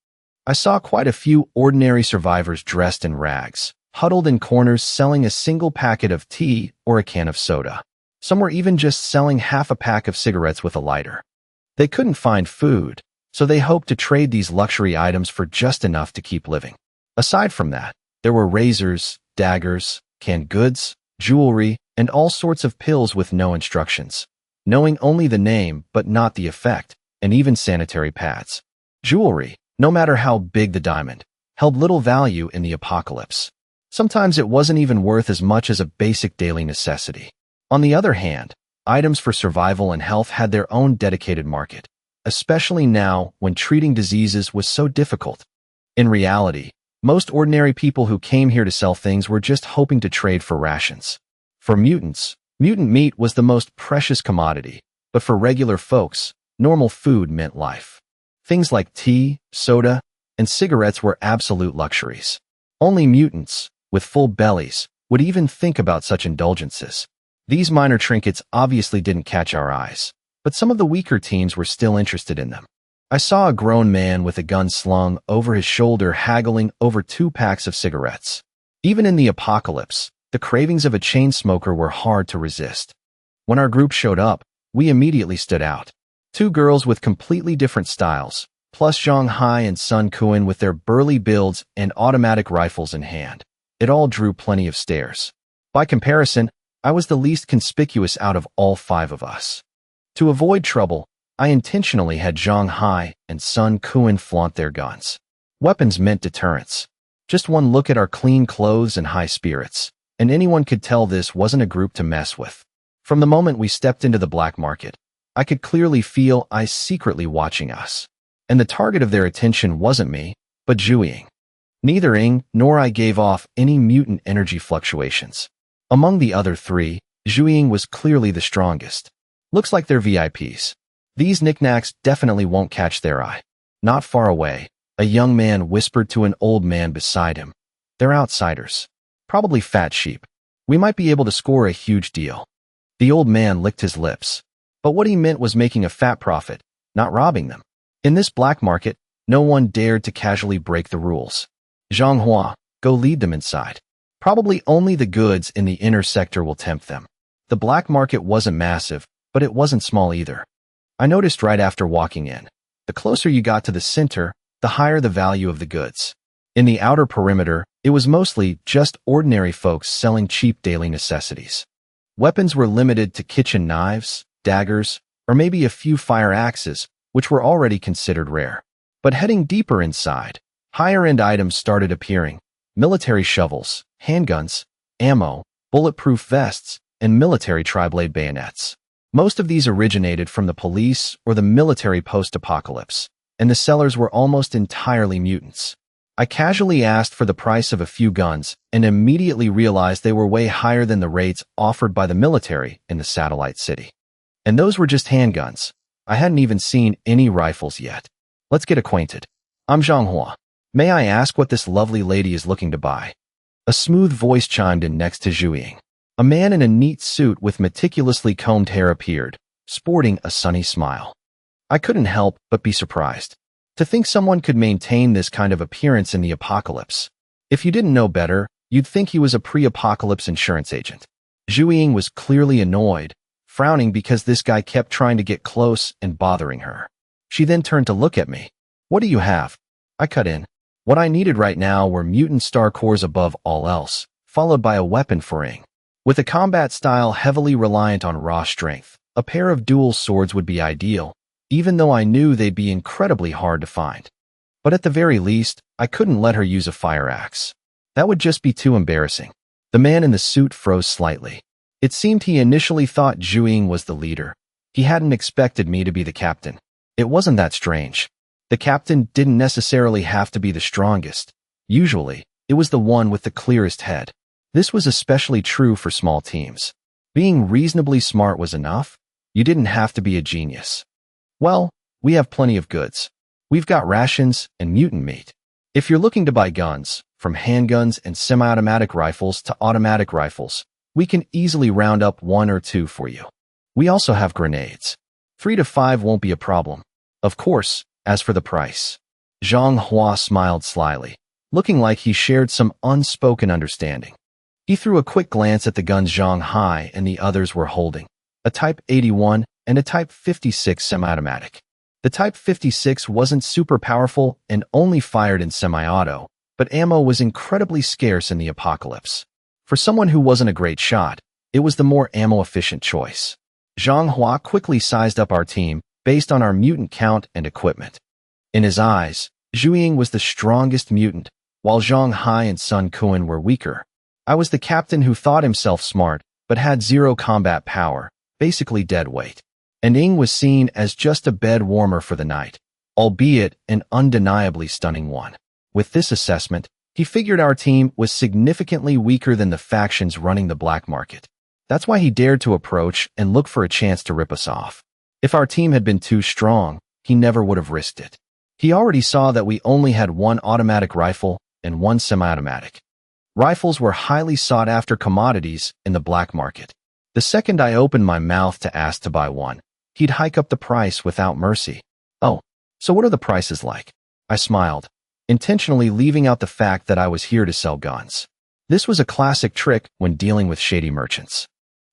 I saw quite a few ordinary survivors dressed in rags, huddled in corners selling a single packet of tea or a can of soda. Some were even just selling half a pack of cigarettes with a lighter. They couldn't find food, so they hoped to trade these luxury items for just enough to keep living. Aside from that, there were razors, daggers, canned goods, jewelry, and all sorts of pills with no instructions, knowing only the name but not the effect, and even sanitary pads. Jewelry, no matter how big the diamond, held little value in the apocalypse. Sometimes it wasn't even worth as much as a basic daily necessity. On the other hand, items for survival and health had their own dedicated market, especially now when treating diseases was so difficult. In reality, most ordinary people who came here to sell things were just hoping to trade for rations. For mutants, mutant meat was the most precious commodity, but for regular folks, normal food meant life. Things like tea, soda, and cigarettes were absolute luxuries. Only mutants, with full bellies, would even think about such indulgences. These minor trinkets obviously didn't catch our eyes, but some of the weaker teams were still interested in them. I saw a grown man with a gun slung over his shoulder haggling over 2 packs of cigarettes. Even in the apocalypse, the cravings of a chain smoker were hard to resist. When our group showed up, we immediately stood out. 2 girls with completely different styles, plus Zhang Hai and Sun Kuin with their burly builds and automatic rifles in hand. It all drew plenty of stares. By comparison, I was the least conspicuous out of all 5 of us. To avoid trouble, I intentionally had Zhang Hai and Sun Kuin flaunt their guns. Weapons meant deterrence. Just one look at our clean clothes and high spirits, and anyone could tell this wasn't a group to mess with. From the moment we stepped into the black market, I could clearly feel eyes secretly watching us. And the target of their attention wasn't me, but Zhuiying. Neither Ing nor I gave off any mutant energy fluctuations. Among the other 3, Zhuiying was clearly the strongest. Looks like they're VIPs. These knickknacks definitely won't catch their eye. Not far away, a young man whispered to an old man beside him. They're outsiders. Probably fat sheep. We might be able to score a huge deal. The old man licked his lips. But what he meant was making a fat profit, not robbing them. In this black market, no one dared to casually break the rules. Zhang Hua, go lead them inside. Probably only the goods in the inner sector will tempt them. The black market wasn't massive, but it wasn't small either. I noticed right after walking in. The closer you got to the center, the higher the value of the goods. In the outer perimeter, it was mostly just ordinary folks selling cheap daily necessities. Weapons were limited to kitchen knives, daggers, or maybe a few fire axes, which were already considered rare. But heading deeper inside, higher-end items started appearing. Military shovels, handguns, ammo, bulletproof vests, and military tri-blade bayonets. Most of these originated from the police or the military post-apocalypse, and the sellers were almost entirely mutants. I casually asked for the price of a few guns and immediately realized they were way higher than the rates offered by the military in the satellite city. And those were just handguns. I hadn't even seen any rifles yet. Let's get acquainted. I'm Zhanghua. May I ask what this lovely lady is looking to buy? A smooth voice chimed in next to Zhuiying. A man in a neat suit with meticulously combed hair appeared, sporting a sunny smile. I couldn't help but be surprised. To think someone could maintain this kind of appearance in the apocalypse. If you didn't know better, you'd think he was a pre-apocalypse insurance agent. Zhuiying was clearly annoyed, frowning because this guy kept trying to get close and bothering her. She then turned to look at me. What do you have? I cut in. What I needed right now were mutant star cores above all else, followed by a weapon for Ing. With a combat style heavily reliant on raw strength, a pair of dual swords would be ideal, even though I knew they'd be incredibly hard to find. But at the very least, I couldn't let her use a fire axe. That would just be too embarrassing. The man in the suit froze slightly. It seemed he initially thought Zhuiying was the leader. He hadn't expected me to be the captain. It wasn't that strange. The captain didn't necessarily have to be the strongest. Usually, it was the one with the clearest head. This was especially true for small teams. Being reasonably smart was enough. You didn't have to be a genius. Well, we have plenty of goods. We've got rations and mutant meat. If you're looking to buy guns, from handguns and semi-automatic rifles to automatic rifles, we can easily round up 1 or 2 for you. We also have grenades. 3 to 5 won't be a problem. Of course, as for the price. Zhanghua smiled slyly, looking like he shared some unspoken understanding. He threw a quick glance at the guns Zhang Hai and the others were holding, a Type 81 and a Type 56 semi-automatic. The Type 56 wasn't super powerful and only fired in semi-auto, but ammo was incredibly scarce in the apocalypse. For someone who wasn't a great shot, it was the more ammo-efficient choice. Zhanghua quickly sized up our team based on our mutant count and equipment. In his eyes, Zhuiying was the strongest mutant, while Zhang Hai and Sun Kuan were weaker. I was the captain who thought himself smart, but had 0 combat power, basically dead weight. And Ing was seen as just a bed warmer for the night, albeit an undeniably stunning one. With this assessment, he figured our team was significantly weaker than the factions running the black market. That's why he dared to approach and look for a chance to rip us off. If our team had been too strong, he never would have risked it. He already saw that we only had 1 automatic rifle and 1 semi-automatic. Rifles were highly sought-after commodities in the black market. The second I opened my mouth to ask to buy one, he'd hike up the price without mercy. Oh, so what are the prices like? I smiled, intentionally leaving out the fact that I was here to sell guns. This was a classic trick when dealing with shady merchants.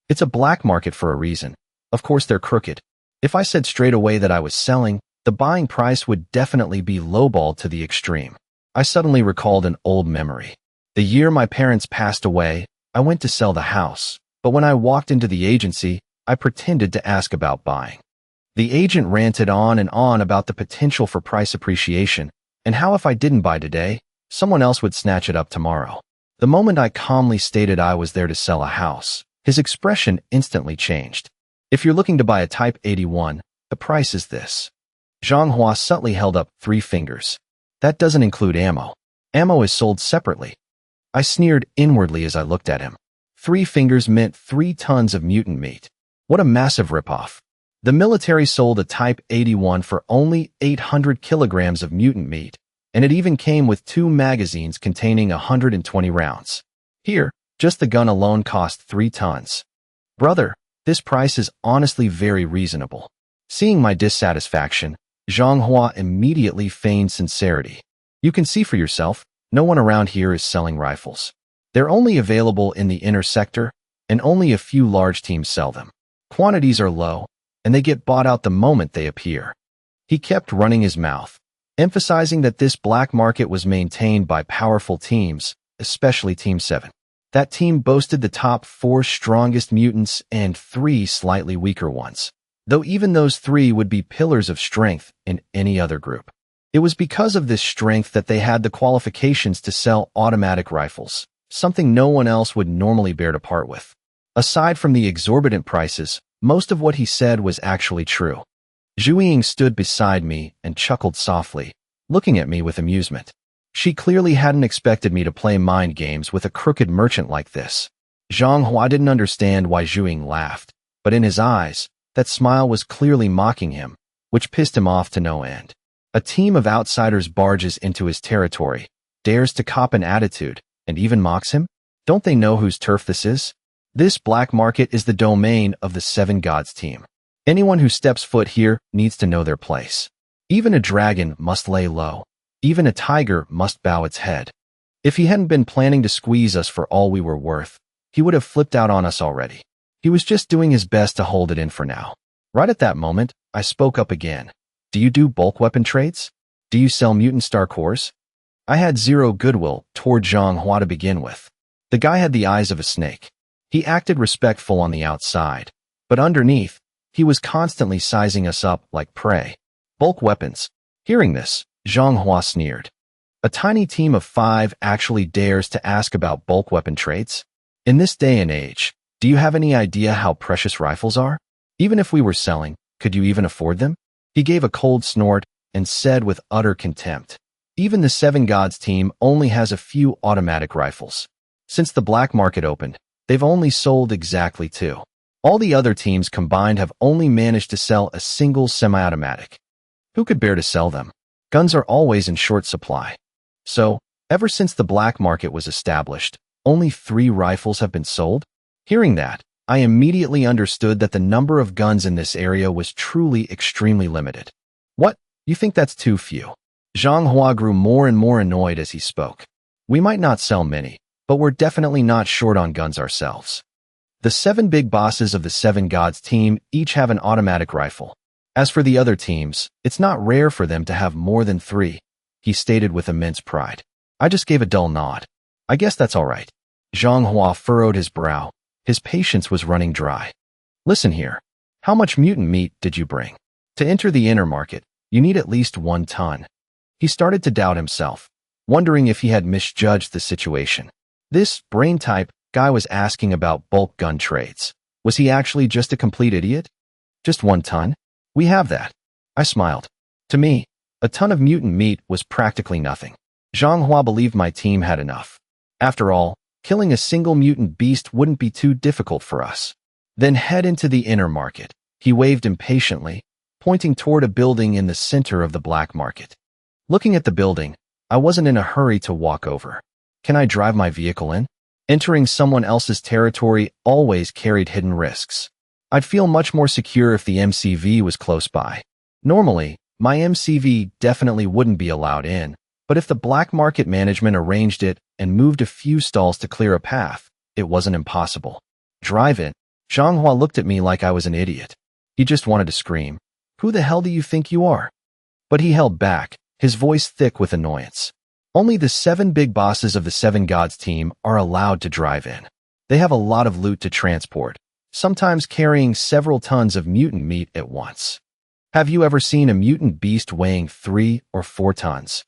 It's a black market for a reason. Of course they're crooked. If I said straight away that I was selling, the buying price would definitely be lowballed to the extreme. I suddenly recalled an old memory. The year my parents passed away, I went to sell the house, but when I walked into the agency, I pretended to ask about buying. The agent ranted on and on about the potential for price appreciation, and how if I didn't buy today, someone else would snatch it up tomorrow. The moment I calmly stated I was there to sell a house, his expression instantly changed. If you're looking to buy a Type 81, the price is this. Zhanghua subtly held up 3 fingers. That doesn't include ammo. Ammo is sold separately. I sneered inwardly as I looked at him. 3 fingers meant 3 tons of mutant meat. What a massive ripoff. The military sold a Type 81 for only 800 kilograms of mutant meat, and it even came with 2 magazines containing 120 rounds. Here, just the gun alone cost 3 tons. Brother, this price is honestly very reasonable. Seeing my dissatisfaction, Zhanghua immediately feigned sincerity. You can see for yourself, no one around here is selling rifles. They're only available in the inner sector, and only a few large teams sell them. Quantities are low, and they get bought out the moment they appear. He kept running his mouth, emphasizing that this black market was maintained by powerful teams, especially Team 7. That team boasted the top 4 strongest mutants and 3 slightly weaker ones, though even those 3 would be pillars of strength in any other group. It was because of this strength that they had the qualifications to sell automatic rifles, something no one else would normally bear to part with. Aside from the exorbitant prices, most of what he said was actually true. Zhuiying stood beside me and chuckled softly, looking at me with amusement. She clearly hadn't expected me to play mind games with a crooked merchant like this. Zhang Hua didn't understand why Zhu Ying laughed, but in his eyes, that smile was clearly mocking him, which pissed him off to no end. A team of outsiders barges into his territory, dares to cop an attitude, and even mocks him? Don't they know whose turf this is? This black market is the domain of the Seven Gods team. Anyone who steps foot here needs to know their place. Even a dragon must lay low. Even a tiger must bow its head. If he hadn't been planning to squeeze us for all we were worth, he would have flipped out on us already. He was just doing his best to hold it in for now. Right at that moment, I spoke up again. Do you do bulk weapon trades? Do you sell mutant star cores? I had zero goodwill toward Zhang Hua to begin with. The guy had the eyes of a snake. He acted respectful on the outside, but underneath, he was constantly sizing us up like prey. Bulk weapons. Hearing this, Zhang Hua sneered. A tiny team of 5 actually dares to ask about bulk weapon trades? In this day and age, do you have any idea how precious rifles are? Even if we were selling, could you even afford them? He gave a cold snort and said with utter contempt, even the Seven Gods team only has a few automatic rifles. Since the black market opened, they've only sold exactly 2. All the other teams combined have only managed to sell a single semi-automatic. Who could bear to sell them? Guns are always in short supply. So, ever since the black market was established, only 3 rifles have been sold? Hearing that, I immediately understood that the number of guns in this area was truly extremely limited. What? You think that's too few? Zhang Hua grew more and more annoyed as he spoke. We might not sell many, but we're definitely not short on guns ourselves. The 7 big bosses of the Seven Gods team each have an automatic rifle. As for the other teams, it's not rare for them to have more than 3, he stated with immense pride. I just gave a dull nod. I guess that's all right. Zhang Hua furrowed his brow. His patience was running dry. Listen here. How much mutant meat did you bring? To enter the inner market, you need at least 1 ton. He started to doubt himself, wondering if he had misjudged the situation. This brain-type guy was asking about bulk gun trades. Was he actually just a complete idiot? Just 1 ton? We have that. I smiled. To me, a ton of mutant meat was practically nothing. Zhang Hua believed my team had enough. After all, killing a single mutant beast wouldn't be too difficult for us. Then head into the inner market. He waved impatiently, pointing toward a building in the center of the black market. Looking at the building, I wasn't in a hurry to walk over. Can I drive my vehicle in? Entering someone else's territory always carried hidden risks. I'd feel much more secure if the MCV was close by. Normally, my MCV definitely wouldn't be allowed in, but if the black market management arranged it and moved a few stalls to clear a path, it wasn't impossible. Drive in. Zhang Hua looked at me like I was an idiot. He just wanted to scream, "Who the hell do you think you are?" But he held back, his voice thick with annoyance. Only the 7 big bosses of the Seven Gods team are allowed to drive in. They have a lot of loot to transport, sometimes carrying several tons of mutant meat at once. Have you ever seen a mutant beast weighing 3 or 4 tons?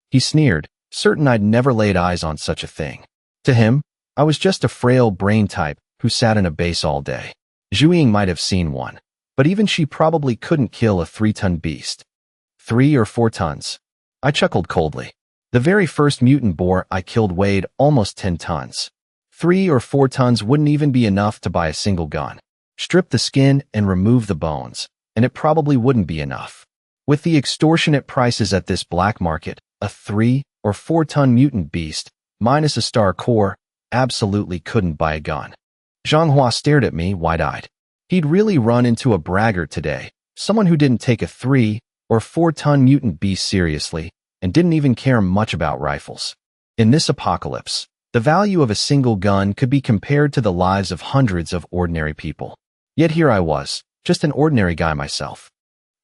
He sneered, certain I'd never laid eyes on such a thing. To him, I was just a frail brain type who sat in a base all day. Zhu Ying might have seen one, but even she probably couldn't kill a 3-ton beast. 3 or 4 tons. I chuckled coldly. The very first mutant boar I killed weighed almost 10 tons. 3 or 4 tons wouldn't even be enough to buy a single gun. Strip the skin and remove the bones, and it probably wouldn't be enough. With the extortionate prices at this black market, a 3 or 4-ton mutant beast, minus a star core, absolutely couldn't buy a gun. Zhang Hua stared at me wide-eyed. He'd really run into a braggart today, someone who didn't take a 3 or 4-ton mutant beast seriously, and didn't even care much about rifles. In this apocalypse, the value of a single gun could be compared to the lives of hundreds of ordinary people. Yet here I was, just an ordinary guy myself.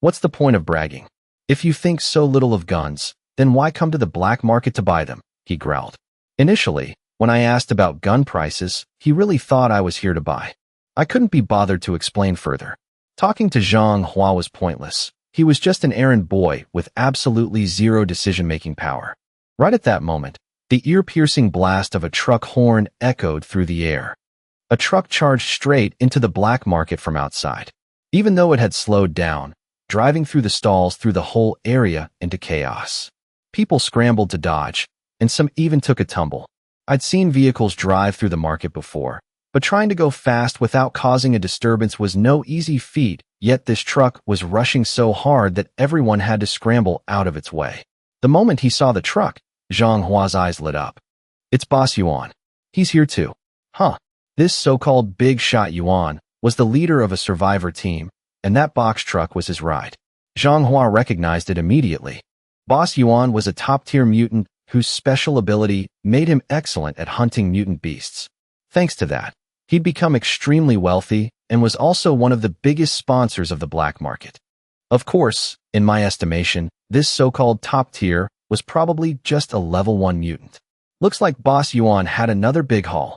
What's the point of bragging? If you think so little of guns, then why come to the black market to buy them? He growled. Initially, when I asked about gun prices, he really thought I was here to buy. I couldn't be bothered to explain further. Talking to Zhang Hua was pointless. He was just an errand boy with absolutely zero decision-making power. Right at that moment, the ear-piercing blast of a truck horn echoed through the air. A truck charged straight into the black market from outside. Even though it had slowed down, driving through the stalls threw the whole area into chaos. People scrambled to dodge, and some even took a tumble. I'd seen vehicles drive through the market before, but trying to go fast without causing a disturbance was no easy feat, yet this truck was rushing so hard that everyone had to scramble out of its way. The moment he saw the truck, Zhang Hua's eyes lit up. It's Boss Yuan. He's here too. Huh. This so-called big shot Yuan was the leader of a survivor team, and that box truck was his ride. Zhang Hua recognized it immediately. Boss Yuan was a top-tier mutant whose special ability made him excellent at hunting mutant beasts. Thanks to that, he'd become extremely wealthy and was also one of the biggest sponsors of the black market. Of course, in my estimation, this so-called top tier was probably just a level 1 mutant. Looks like Boss Yuan had another big haul.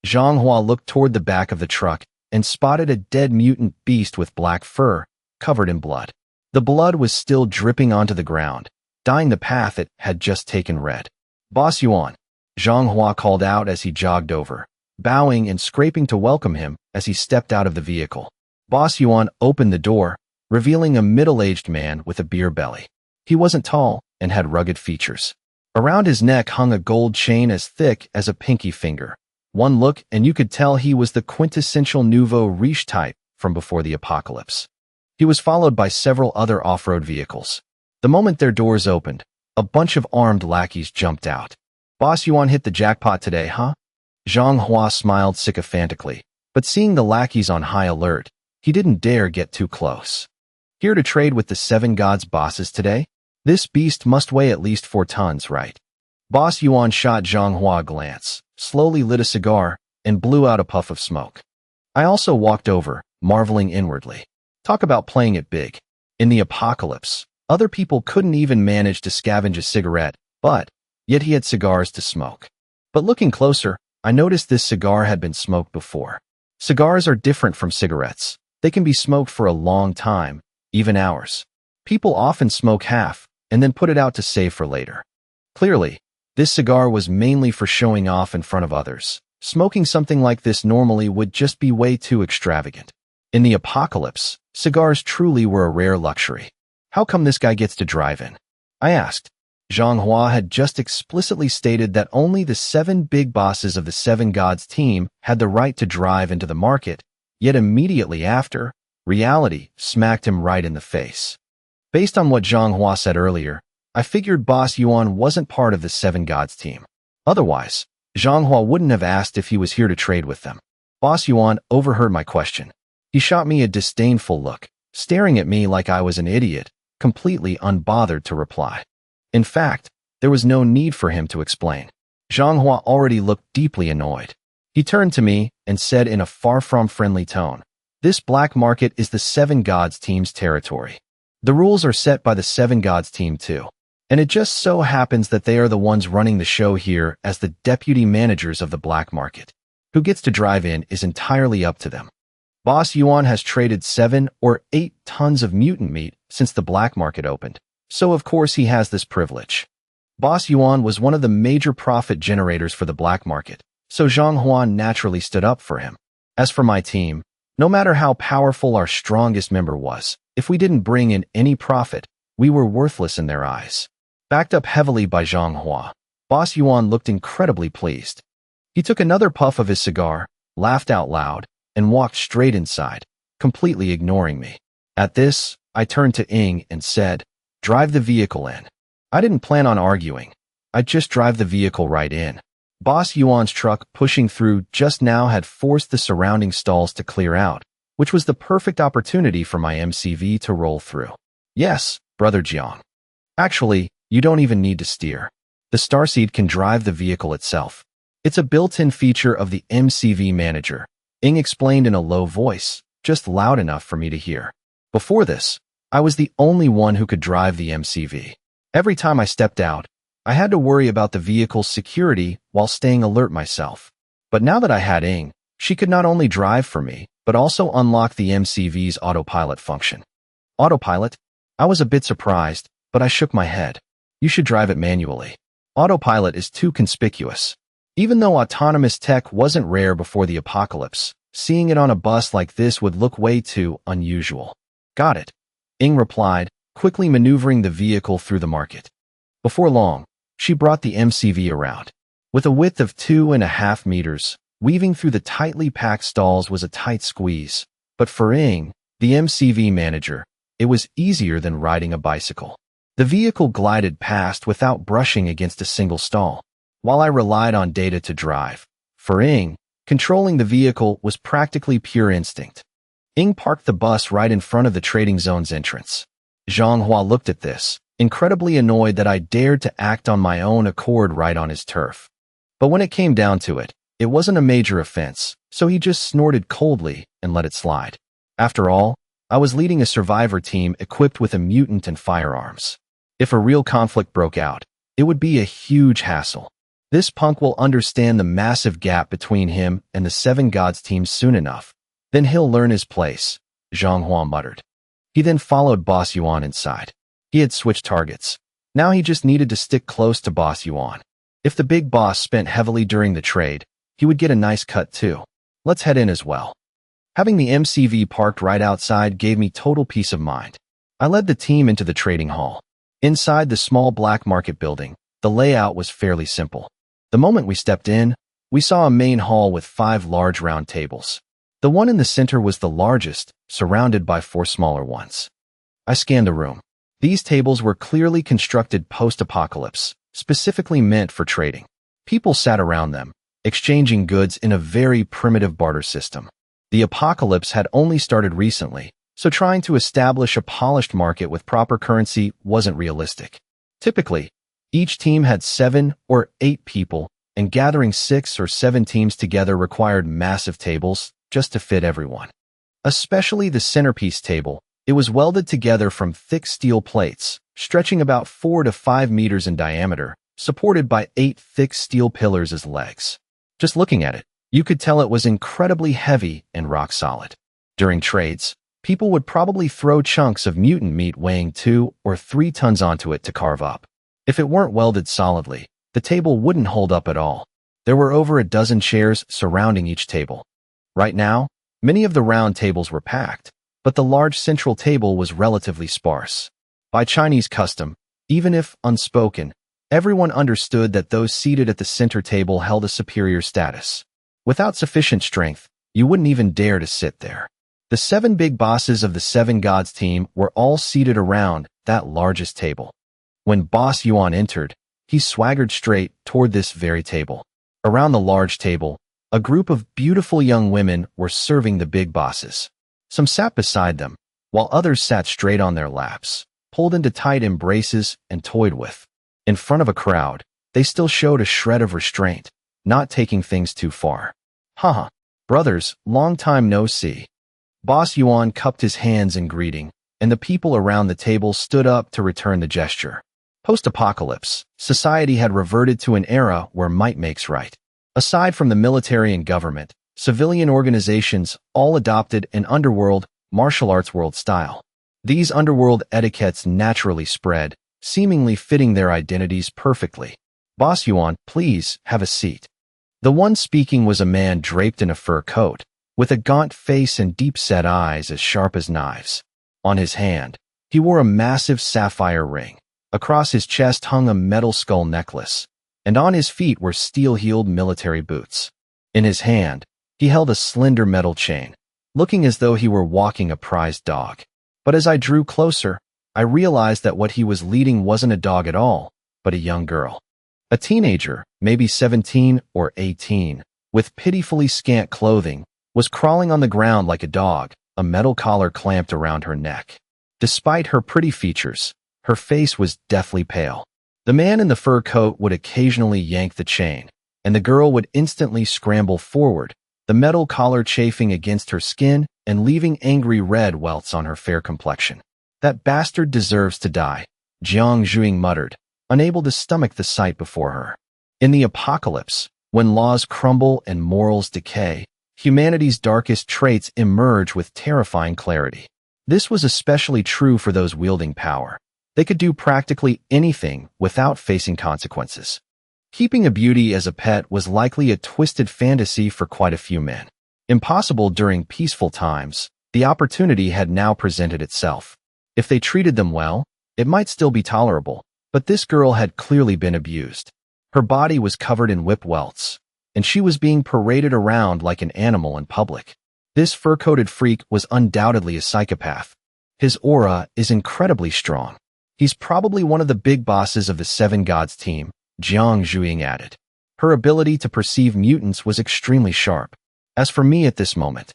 Zhang Hua looked toward the back of the truck and spotted a dead mutant beast with black fur, covered in blood. The blood was still dripping onto the ground, dyeing the path it had just taken red. Boss Yuan, Zhang Hua called out as he jogged over, bowing and scraping to welcome him as he stepped out of the vehicle. Boss Yuan opened the door, revealing a middle-aged man with a beer belly. He wasn't tall and had rugged features. Around his neck hung a gold chain as thick as a pinky finger. One look and you could tell he was the quintessential nouveau riche type from before the apocalypse. He was followed by several other off-road vehicles. The moment their doors opened, a bunch of armed lackeys jumped out. Boss Yuan hit the jackpot today, huh? Zhang Hua smiled sycophantically, but seeing the lackeys on high alert, he didn't dare get too close. Here to trade with the 7 gods' bosses today? This beast must weigh at least 4 tons, right? Boss Yuan shot Zhang Hua a glance, slowly lit a cigar, and blew out a puff of smoke. I also walked over, marveling inwardly. Talk about playing it big. In the apocalypse, other people couldn't even manage to scavenge a cigarette, yet he had cigars to smoke. But looking closer, I noticed this cigar had been smoked before. Cigars are different from cigarettes. They can be smoked for a long time, even hours. People often smoke half, and then put it out to save for later. Clearly, this cigar was mainly for showing off in front of others. Smoking something like this normally would just be way too extravagant. In the apocalypse, cigars truly were a rare luxury. How come this guy gets to drive in? I asked. Zhang Hua had just explicitly stated that only the 7 big bosses of the 7 gods team had the right to drive into the market, yet immediately after, reality smacked him right in the face. Based on what Zhang Hua said earlier, I figured Boss Yuan wasn't part of the 7 gods team. Otherwise, Zhang Hua wouldn't have asked if he was here to trade with them. Boss Yuan overheard my question. He shot me a disdainful look, staring at me like I was an idiot, completely unbothered to reply. In fact, there was no need for him to explain. Zhang Hua already looked deeply annoyed. He turned to me and said in a far-from friendly tone, "This black market is the 7 gods team's territory. The rules are set by the 7 gods team too. And it just so happens that they are the ones running the show here as the deputy managers of the black market. Who gets to drive in is entirely up to them. Boss Yuan has traded 7 or 8 tons of mutant meat since the black market opened, so of course he has this privilege." Boss Yuan was one of the major profit generators for the black market, so Zhang Hua naturally stood up for him. As for my team, no matter how powerful our strongest member was, if we didn't bring in any profit, we were worthless in their eyes. Backed up heavily by Zhang Hua, Boss Yuan looked incredibly pleased. He took another puff of his cigar, laughed out loud, and walked straight inside, completely ignoring me. At this, I turned to Ying and said, "Drive the vehicle in." I didn't plan on arguing. I'd just drive the vehicle right in. Boss Yuan's truck pushing through just now had forced the surrounding stalls to clear out, which was the perfect opportunity for my MCV to roll through. Yes, Brother Jiang. Actually, you don't even need to steer. The Starseed can drive the vehicle itself. It's a built-in feature of the MCV manager, Ying explained in a low voice, just loud enough for me to hear. Before this, I was the only one who could drive the MCV. Every time I stepped out, I had to worry about the vehicle's security while staying alert myself. But now that I had Ying, she could not only drive for me, but also unlock the MCV's autopilot function. Autopilot? I was a bit surprised, but I shook my head. You should drive it manually. Autopilot is too conspicuous. Even though autonomous tech wasn't rare before the apocalypse, seeing it on a bus like this would look way too unusual. Got it, Ying replied, quickly maneuvering the vehicle through the market. Before long, she brought the MCV around. With a width of 2.5 meters, weaving through the tightly packed stalls was a tight squeeze. But for Ing, the MCV manager, it was easier than riding a bicycle. The vehicle glided past without brushing against a single stall. While I relied on data to drive, for Ing, controlling the vehicle was practically pure instinct. Ing parked the bus right in front of the trading zone's entrance. Zhang Hua looked at this, incredibly annoyed that I dared to act on my own accord right on his turf. But when it came down to it, it wasn't a major offense, so he just snorted coldly and let it slide. After all, I was leading a survivor team equipped with a mutant and firearms. If a real conflict broke out, it would be a huge hassle. This punk will understand the massive gap between him and the Seven Gods team soon enough. Then he'll learn his place, Zhang Hua muttered. He then followed Boss Yuan inside. He had switched targets. Now he just needed to stick close to Boss Yuan. If the big boss spent heavily during the trade, he would get a nice cut too. Let's head in as well. Having the MCV parked right outside gave me total peace of mind. I led the team into the trading hall. Inside the small black market building, the layout was fairly simple. The moment we stepped in, we saw a main hall with 5 large round tables. The one in the center was the largest, surrounded by 4 smaller ones. I scanned the room. These tables were clearly constructed post-apocalypse, specifically meant for trading. People sat around them, exchanging goods in a very primitive barter system. The apocalypse had only started recently, so trying to establish a polished market with proper currency wasn't realistic. Typically, each team had 7 or 8 people, and gathering 6 or 7 teams together required massive tables just to fit everyone. Especially the centerpiece table, it was welded together from thick steel plates, stretching about 4 to 5 meters in diameter, supported by 8 thick steel pillars as legs. Just looking at it, you could tell it was incredibly heavy and rock solid. During trades, people would probably throw chunks of mutant meat weighing 2 or 3 tons onto it to carve up. If it weren't welded solidly, the table wouldn't hold up at all. There were over a dozen chairs surrounding each table. Right now, many of the round tables were packed, but the large central table was relatively sparse. By Chinese custom, even if unspoken, everyone understood that those seated at the center table held a superior status. Without sufficient strength, you wouldn't even dare to sit there. The 7 big bosses of the Seven Gods team were all seated around that largest table. When Boss Yuan entered, he swaggered straight toward this very table. Around the large table, a group of beautiful young women were serving the big bosses. Some sat beside them, while others sat straight on their laps, pulled into tight embraces and toyed with. In front of a crowd, they still showed a shred of restraint, not taking things too far. Haha, brothers, long time no see. Boss Yuan cupped his hands in greeting, and the people around the table stood up to return the gesture. Post-apocalypse, society had reverted to an era where might makes right. Aside from the military and government, civilian organizations all adopted an underworld, martial arts world style. These underworld etiquettes naturally spread, seemingly fitting their identities perfectly. Boss Yuan, please have a seat. The one speaking was a man draped in a fur coat, with a gaunt face and deep-set eyes as sharp as knives. On his hand, he wore a massive sapphire ring. Across his chest hung a metal skull necklace, and on his feet were steel-heeled military boots. In his hand, he held a slender metal chain, looking as though he were walking a prized dog. But as I drew closer, I realized that what he was leading wasn't a dog at all, but a young girl. A teenager, maybe 17 or 18, with pitifully scant clothing, was crawling on the ground like a dog, a metal collar clamped around her neck. Despite her pretty features, her face was deathly pale. The man in the fur coat would occasionally yank the chain, and the girl would instantly scramble forward, the metal collar chafing against her skin and leaving angry red welts on her fair complexion. That bastard deserves to die, Jiang Zhuing muttered, unable to stomach the sight before her. In the apocalypse, when laws crumble and morals decay, humanity's darkest traits emerge with terrifying clarity. This was especially true for those wielding power. They could do practically anything without facing consequences. Keeping a beauty as a pet was likely a twisted fantasy for quite a few men. Impossible during peaceful times, the opportunity had now presented itself. If they treated them well, it might still be tolerable, But this girl had clearly been abused. Her body was covered in whip welts, and she was being paraded around like an animal in public. This fur-coated freak was undoubtedly a psychopath. His aura is incredibly strong. He's probably one of the big bosses of the Seven Gods team, Jiang Zhuiying added. Her ability to perceive mutants was extremely sharp. As for me at this moment,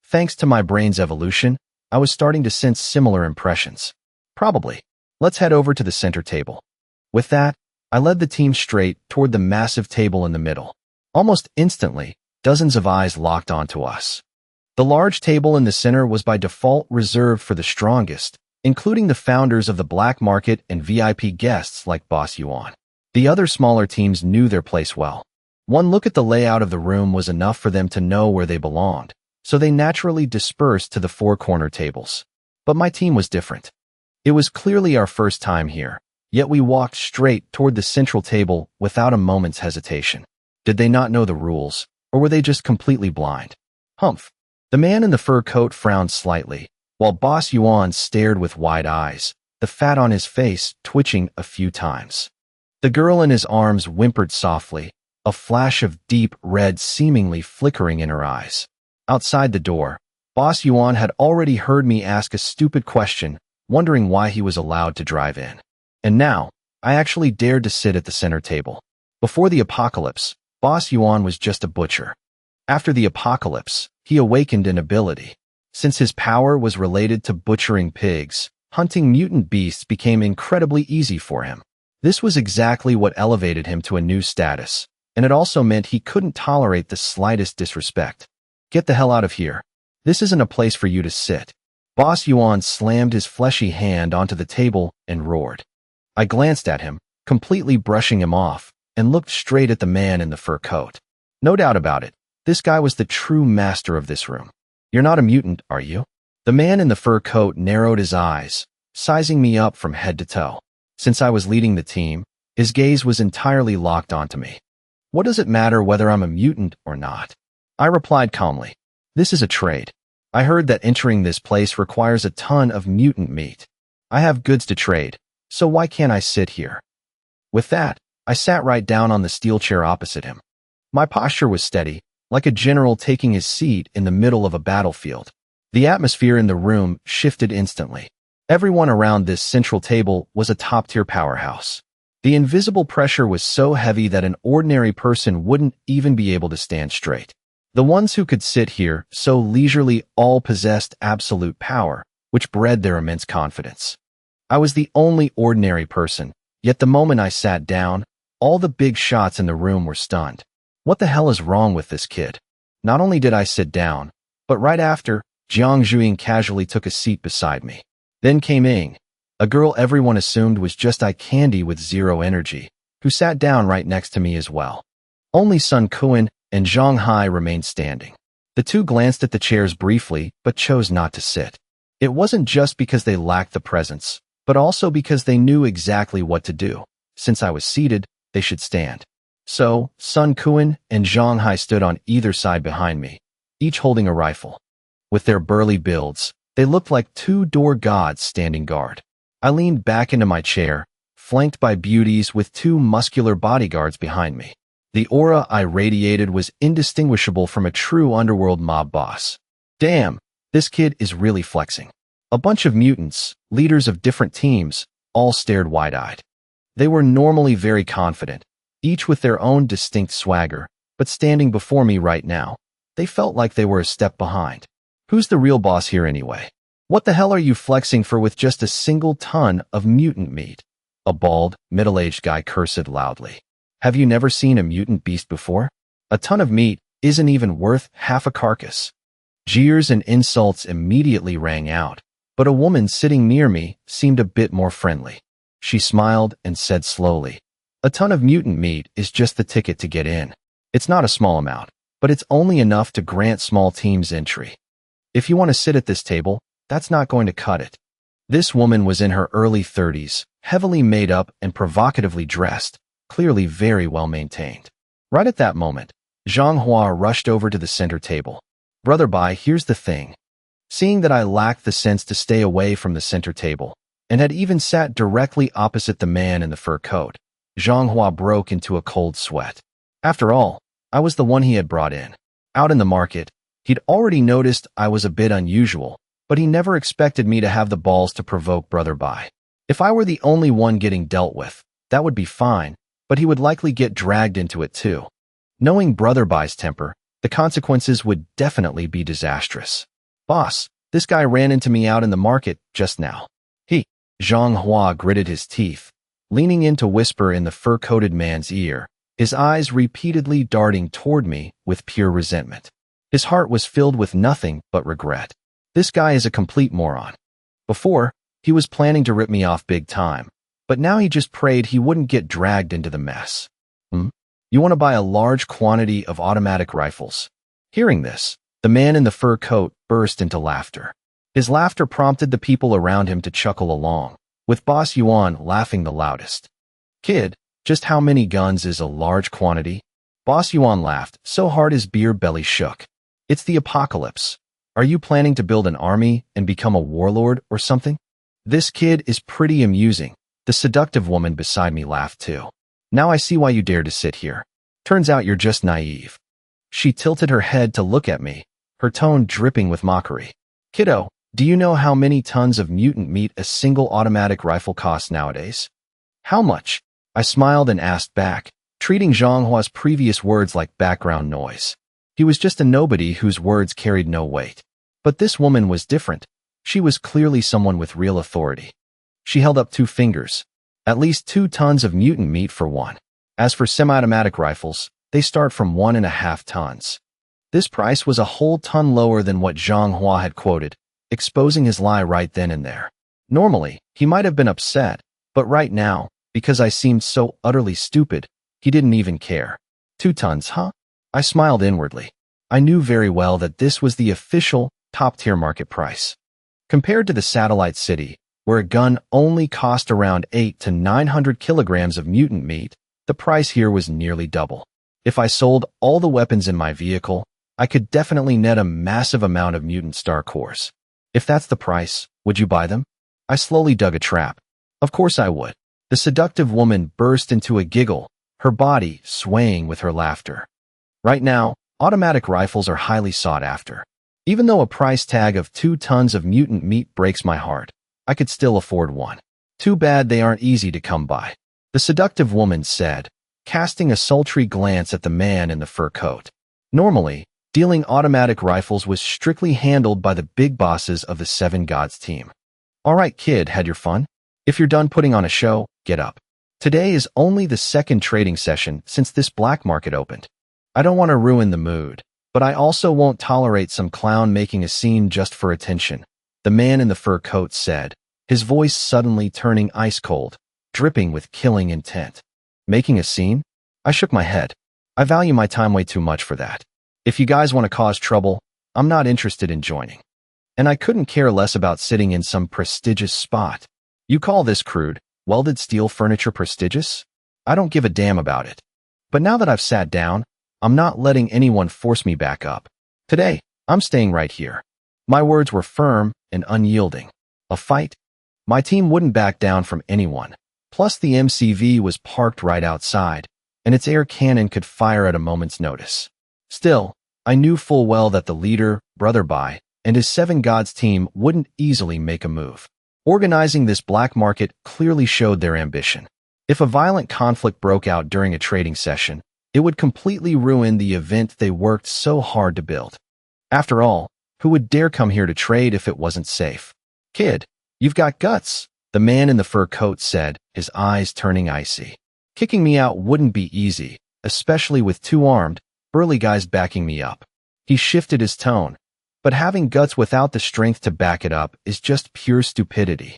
thanks to my brain's evolution, I was starting to sense similar impressions. Probably. Let's head over to the center table. With that, I led the team straight toward the massive table in the middle. Almost instantly, dozens of eyes locked onto us. The large table in the center was by default reserved for the strongest, including the founders of the black market and VIP guests like Boss Yuan. The other smaller teams knew their place well. One look at the layout of the room was enough for them to know where they belonged, so they naturally dispersed to the four corner tables. But my team was different. It was clearly our first time here, yet we walked straight toward the central table without a moment's hesitation. Did they not know the rules, or were they just completely blind? Humph. The man in the fur coat frowned slightly, while Boss Yuan stared with wide eyes, the fat on his face twitching a few times. The girl in his arms whimpered softly, a flash of deep red seemingly flickering in her eyes. Outside the door, Boss Yuan had already heard me ask a stupid question, wondering why he was allowed to drive in. And now, I actually dared to sit at the center table. Before the apocalypse, Boss Yuan was just a butcher. After the apocalypse, he awakened an ability. Since his power was related to butchering pigs, hunting mutant beasts became incredibly easy for him. This was exactly what elevated him to a new status, and it also meant he couldn't tolerate the slightest disrespect. Get the hell out of here. This isn't a place for you to sit. Boss Yuan slammed his fleshy hand onto the table and roared. I glanced at him, completely brushing him off, and looked straight at the man in the fur coat. No doubt about it, this guy was the true master of this room. You're not a mutant, are you? The man in the fur coat narrowed his eyes, sizing me up from head to toe. Since I was leading the team, his gaze was entirely locked onto me. What does it matter whether I'm a mutant or not? I replied calmly. This is a trade. I heard that entering this place requires a ton of mutant meat. I have goods to trade, so why can't I sit here? With that, I sat right down on the steel chair opposite him. My posture was steady, like a general taking his seat in the middle of a battlefield. The atmosphere in the room shifted instantly. Everyone around this central table was a top-tier powerhouse. The invisible pressure was so heavy that an ordinary person wouldn't even be able to stand straight. The ones who could sit here so leisurely all possessed absolute power, which bred their immense confidence. I was the only ordinary person, yet the moment I sat down, all the big shots in the room were stunned. What the hell is wrong with this kid? Not only did I sit down, but right after, Jiang Zhuiying casually took a seat beside me. Then came Ying, a girl everyone assumed was just eye candy with zero energy, who sat down right next to me as well. Only Sun Kuan and Zhang Hai remained standing. The two glanced at the chairs briefly, but chose not to sit. It wasn't just because they lacked the presence, but also because they knew exactly what to do. Since I was seated, they should stand. So, Sun Kuan and Zhang Hai stood on either side behind me, each holding a rifle. With their burly builds, they looked like two door gods standing guard. I leaned back into my chair, flanked by beauties with two muscular bodyguards behind me. The aura I radiated was indistinguishable from a true underworld mob boss. Damn, this kid is really flexing. A bunch of mutants, leaders of different teams, all stared wide-eyed. They were normally very confident, each with their own distinct swagger, but standing before me right now, they felt like they were a step behind. Who's the real boss here anyway? What the hell are you flexing for with just a single ton of mutant meat? A bald, middle-aged guy cursed loudly. Have you never seen a mutant beast before? A ton of meat isn't even worth half a carcass. Jeers and insults immediately rang out, but a woman sitting near me seemed a bit more friendly. She smiled and said slowly, "A ton of mutant meat is just the ticket to get in. It's not a small amount, but it's only enough to grant small teams entry. If you want to sit at this table, that's not going to cut it." This woman was in her early 30s, heavily made up and provocatively dressed, clearly very well maintained. Right at that moment, Zhang Hua rushed over to the center table. "Brother Bai, here's the thing." Seeing that I lacked the sense to stay away from the center table, and had even sat directly opposite the man in the fur coat. Zhang Hua broke into a cold sweat. After all, I was the one he had brought in. Out in the market, he'd already noticed I was a bit unusual, but he never expected me to have the balls to provoke Brother Bai. If I were the only one getting dealt with, that would be fine, but he would likely get dragged into it too. Knowing Brother Bai's temper, the consequences would definitely be disastrous. Boss, this guy ran into me out in the market just now. Zhang Hua gritted his teeth, leaning in to whisper in the fur-coated man's ear, his eyes repeatedly darting toward me with pure resentment. His heart was filled with nothing but regret. This guy is a complete moron. Before, he was planning to rip me off big time, but now he just prayed he wouldn't get dragged into the mess. You want to buy a large quantity of automatic rifles? Hearing this, the man in the fur coat burst into laughter. His laughter prompted the people around him to chuckle along, with Boss Yuan laughing the loudest. Kid, just how many guns is a large quantity? Boss Yuan laughed so hard his beer belly shook. It's the apocalypse. Are you planning to build an army and become a warlord or something? This kid is pretty amusing. The seductive woman beside me laughed too. Now I see why you dare to sit here. Turns out you're just naive. She tilted her head to look at me, her tone dripping with mockery. Kiddo, do you know how many tons of mutant meat a single automatic rifle costs nowadays? How much? I smiled and asked back, treating Zhang Hua's previous words like background noise. He was just a nobody whose words carried no weight. But this woman was different. She was clearly someone with real authority. She held up 2 fingers. At least 2 tons of mutant meat for one. As for semi-automatic rifles, they start from 1.5 tons. This price was a whole ton lower than what Zhang Hua had quoted, exposing his lie right then and there. Normally, he might have been upset, but right now, because I seemed so utterly stupid, he didn't even care. 2 tons, huh? I smiled inwardly. I knew very well that this was the official, top-tier market price. Compared to the satellite city, where a gun only cost around 800 to 900 kilograms of mutant meat, the price here was nearly double. If I sold all the weapons in my vehicle, I could definitely net a massive amount of mutant star cores. If that's the price, would you buy them? I slowly dug a trap. Of course I would. The seductive woman burst into a giggle, her body swaying with her laughter. Right now, automatic rifles are highly sought after. Even though a price tag of 2 tons of mutant meat breaks my heart, I could still afford one. Too bad they aren't easy to come by. The seductive woman said, casting a sultry glance at the man in the fur coat. Normally, dealing automatic rifles was strictly handled by the big bosses of the 7 Gods team. All right, kid, had your fun? If you're done putting on a show, get up. Today is only the 2nd trading session since this black market opened. I don't want to ruin the mood, but I also won't tolerate some clown making a scene just for attention, the man in the fur coat said, his voice suddenly turning ice cold, dripping with killing intent. Making a scene? I shook my head. I value my time way too much for that. If you guys want to cause trouble, I'm not interested in joining. And I couldn't care less about sitting in some prestigious spot. You call this crude, welded steel furniture prestigious? I don't give a damn about it. But now that I've sat down, I'm not letting anyone force me back up. Today, I'm staying right here. My words were firm and unyielding. A fight? My team wouldn't back down from anyone. Plus the MCV was parked right outside, and its air cannon could fire at a moment's notice. Still, I knew full well that the leader, Brother Bai, and his 7 Gods team wouldn't easily make a move. Organizing this black market clearly showed their ambition. If a violent conflict broke out during a trading session, it would completely ruin the event they worked so hard to build. After all, who would dare come here to trade if it wasn't safe? Kid, you've got guts, the man in the fur coat said, his eyes turning icy. Kicking me out wouldn't be easy, especially with 2 armed, burly guys backing me up. He shifted his tone, but having guts without the strength to back it up is just pure stupidity.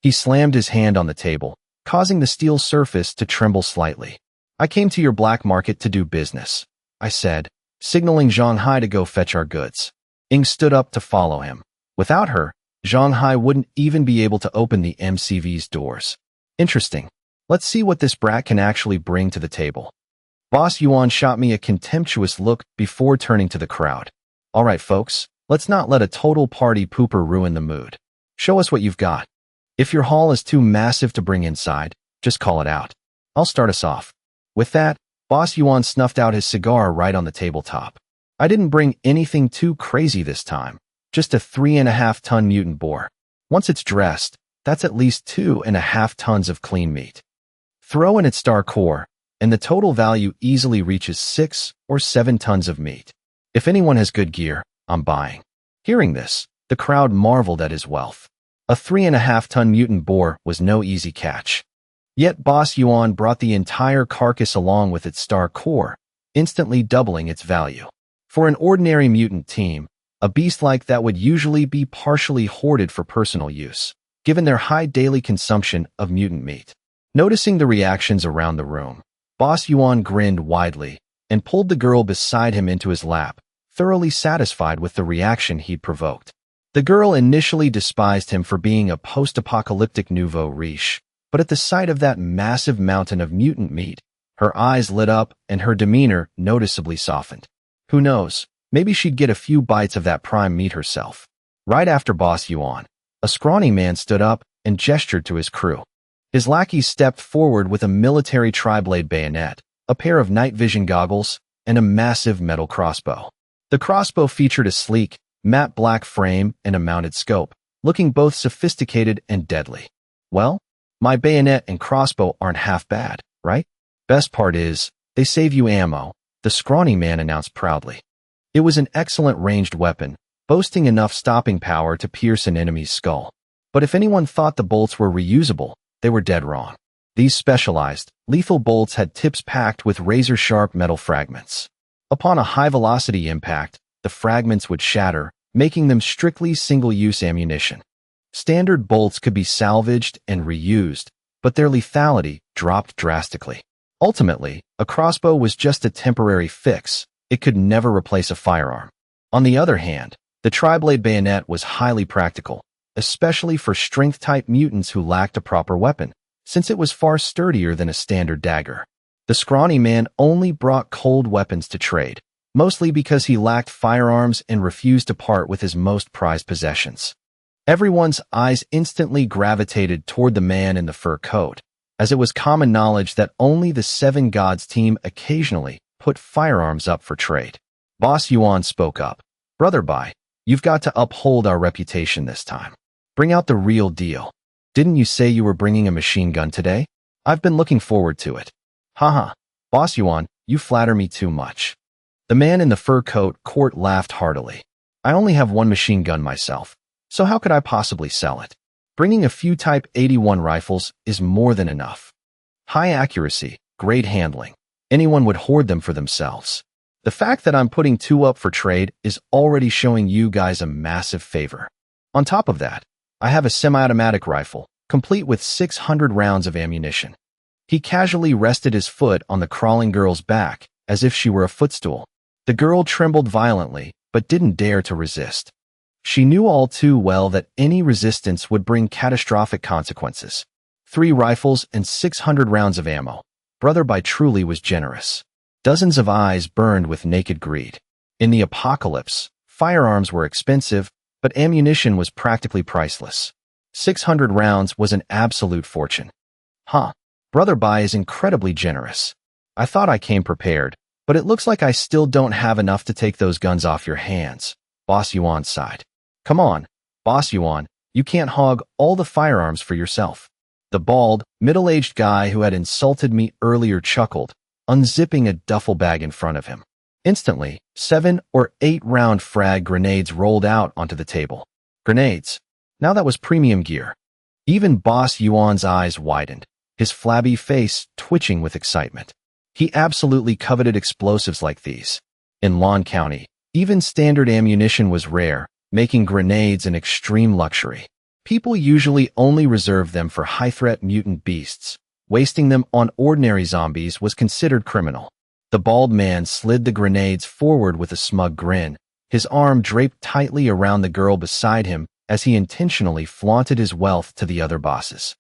He slammed his hand on the table, causing the steel surface to tremble slightly. I came to your black market to do business, I said, signaling Zhang Hai to go fetch our goods. Ing stood up to follow him. Without her, Zhang Hai wouldn't even be able to open the MCV's doors. Interesting. Let's see what this brat can actually bring to the table. Boss Yuan shot me a contemptuous look before turning to the crowd. All right, folks, let's not let a total party pooper ruin the mood. Show us what you've got. If your haul is too massive to bring inside, just call it out. I'll start us off. With that, Boss Yuan snuffed out his cigar right on the tabletop. I didn't bring anything too crazy this time, just a 3.5-ton mutant boar. Once it's dressed, that's at least 2.5 tons of clean meat. Throw in its star core, and the total value easily reaches 6 or 7 tons of meat. If anyone has good gear, I'm buying. Hearing this, the crowd marveled at his wealth. A 3.5-ton mutant boar was no easy catch. Yet Boss Yuan brought the entire carcass along with its star core, instantly doubling its value. For an ordinary mutant team, a beast like that would usually be partially hoarded for personal use, given their high daily consumption of mutant meat. Noticing the reactions around the room, Boss Yuan grinned widely and pulled the girl beside him into his lap, thoroughly satisfied with the reaction he'd provoked. The girl initially despised him for being a post-apocalyptic nouveau riche, but at the sight of that massive mountain of mutant meat, her eyes lit up and her demeanor noticeably softened. Who knows, maybe she'd get a few bites of that prime meat herself. Right after Boss Yuan, a scrawny man stood up and gestured to his crew. His lackeys stepped forward with a military tri-blade bayonet, a pair of night vision goggles, and a massive metal crossbow. The crossbow featured a sleek, matte black frame and a mounted scope, looking both sophisticated and deadly. Well, my bayonet and crossbow aren't half bad, right? Best part is, they save you ammo, the scrawny man announced proudly. It was an excellent ranged weapon, boasting enough stopping power to pierce an enemy's skull. But if anyone thought the bolts were reusable, they were dead wrong. These specialized, lethal bolts had tips packed with razor-sharp metal fragments. Upon a high-velocity impact, the fragments would shatter, making them strictly single-use ammunition. Standard bolts could be salvaged and reused, but their lethality dropped drastically. Ultimately, a crossbow was just a temporary fix. It could never replace a firearm. On the other hand, the tri-blade bayonet was highly practical, especially for strength-type mutants who lacked a proper weapon, since it was far sturdier than a standard dagger. The scrawny man only brought cold weapons to trade, mostly because he lacked firearms and refused to part with his most prized possessions. Everyone's eyes instantly gravitated toward the man in the fur coat, as it was common knowledge that only the Seven Gods team occasionally put firearms up for trade. Boss Yuan spoke up. Brother Bai, you've got to uphold our reputation this time. Bring out the real deal. Didn't you say you were bringing a machine gun today? I've been looking forward to it. Haha, Boss Yuan, you flatter me too much. The man in the fur coat laughed heartily. I only have one machine gun myself, so how could I possibly sell it? Bringing a few Type 81 rifles is more than enough. High accuracy, great handling. Anyone would hoard them for themselves. The fact that I'm putting 2 up for trade is already showing you guys a massive favor. On top of that, I have a semi-automatic rifle, complete with 600 rounds of ammunition. He casually rested his foot on the crawling girl's back, as if she were a footstool. The girl trembled violently, but didn't dare to resist. She knew all too well that any resistance would bring catastrophic consequences. 3 rifles and 600 rounds of ammo. Brother Bai truly was generous. Dozens of eyes burned with naked greed. In the apocalypse, firearms were expensive, but ammunition was practically priceless. 600 rounds was an absolute fortune. Huh. Brother Bai is incredibly generous. I thought I came prepared, but it looks like I still don't have enough to take those guns off your hands. Boss Yuan sighed. Come on, Boss Yuan, you can't hog all the firearms for yourself. The bald, middle-aged guy who had insulted me earlier chuckled, unzipping a duffel bag in front of him. Instantly, 7 or 8 round frag grenades rolled out onto the table. Grenades. Now that was premium gear. Even Boss Yuan's eyes widened, his flabby face twitching with excitement. He absolutely coveted explosives like these. In Lon County, even standard ammunition was rare, making grenades an extreme luxury. People usually only reserved them for high-threat mutant beasts. Wasting them on ordinary zombies was considered criminal. The bald man slid the grenades forward with a smug grin, his arm draped tightly around the girl beside him as he intentionally flaunted his wealth to the other bosses.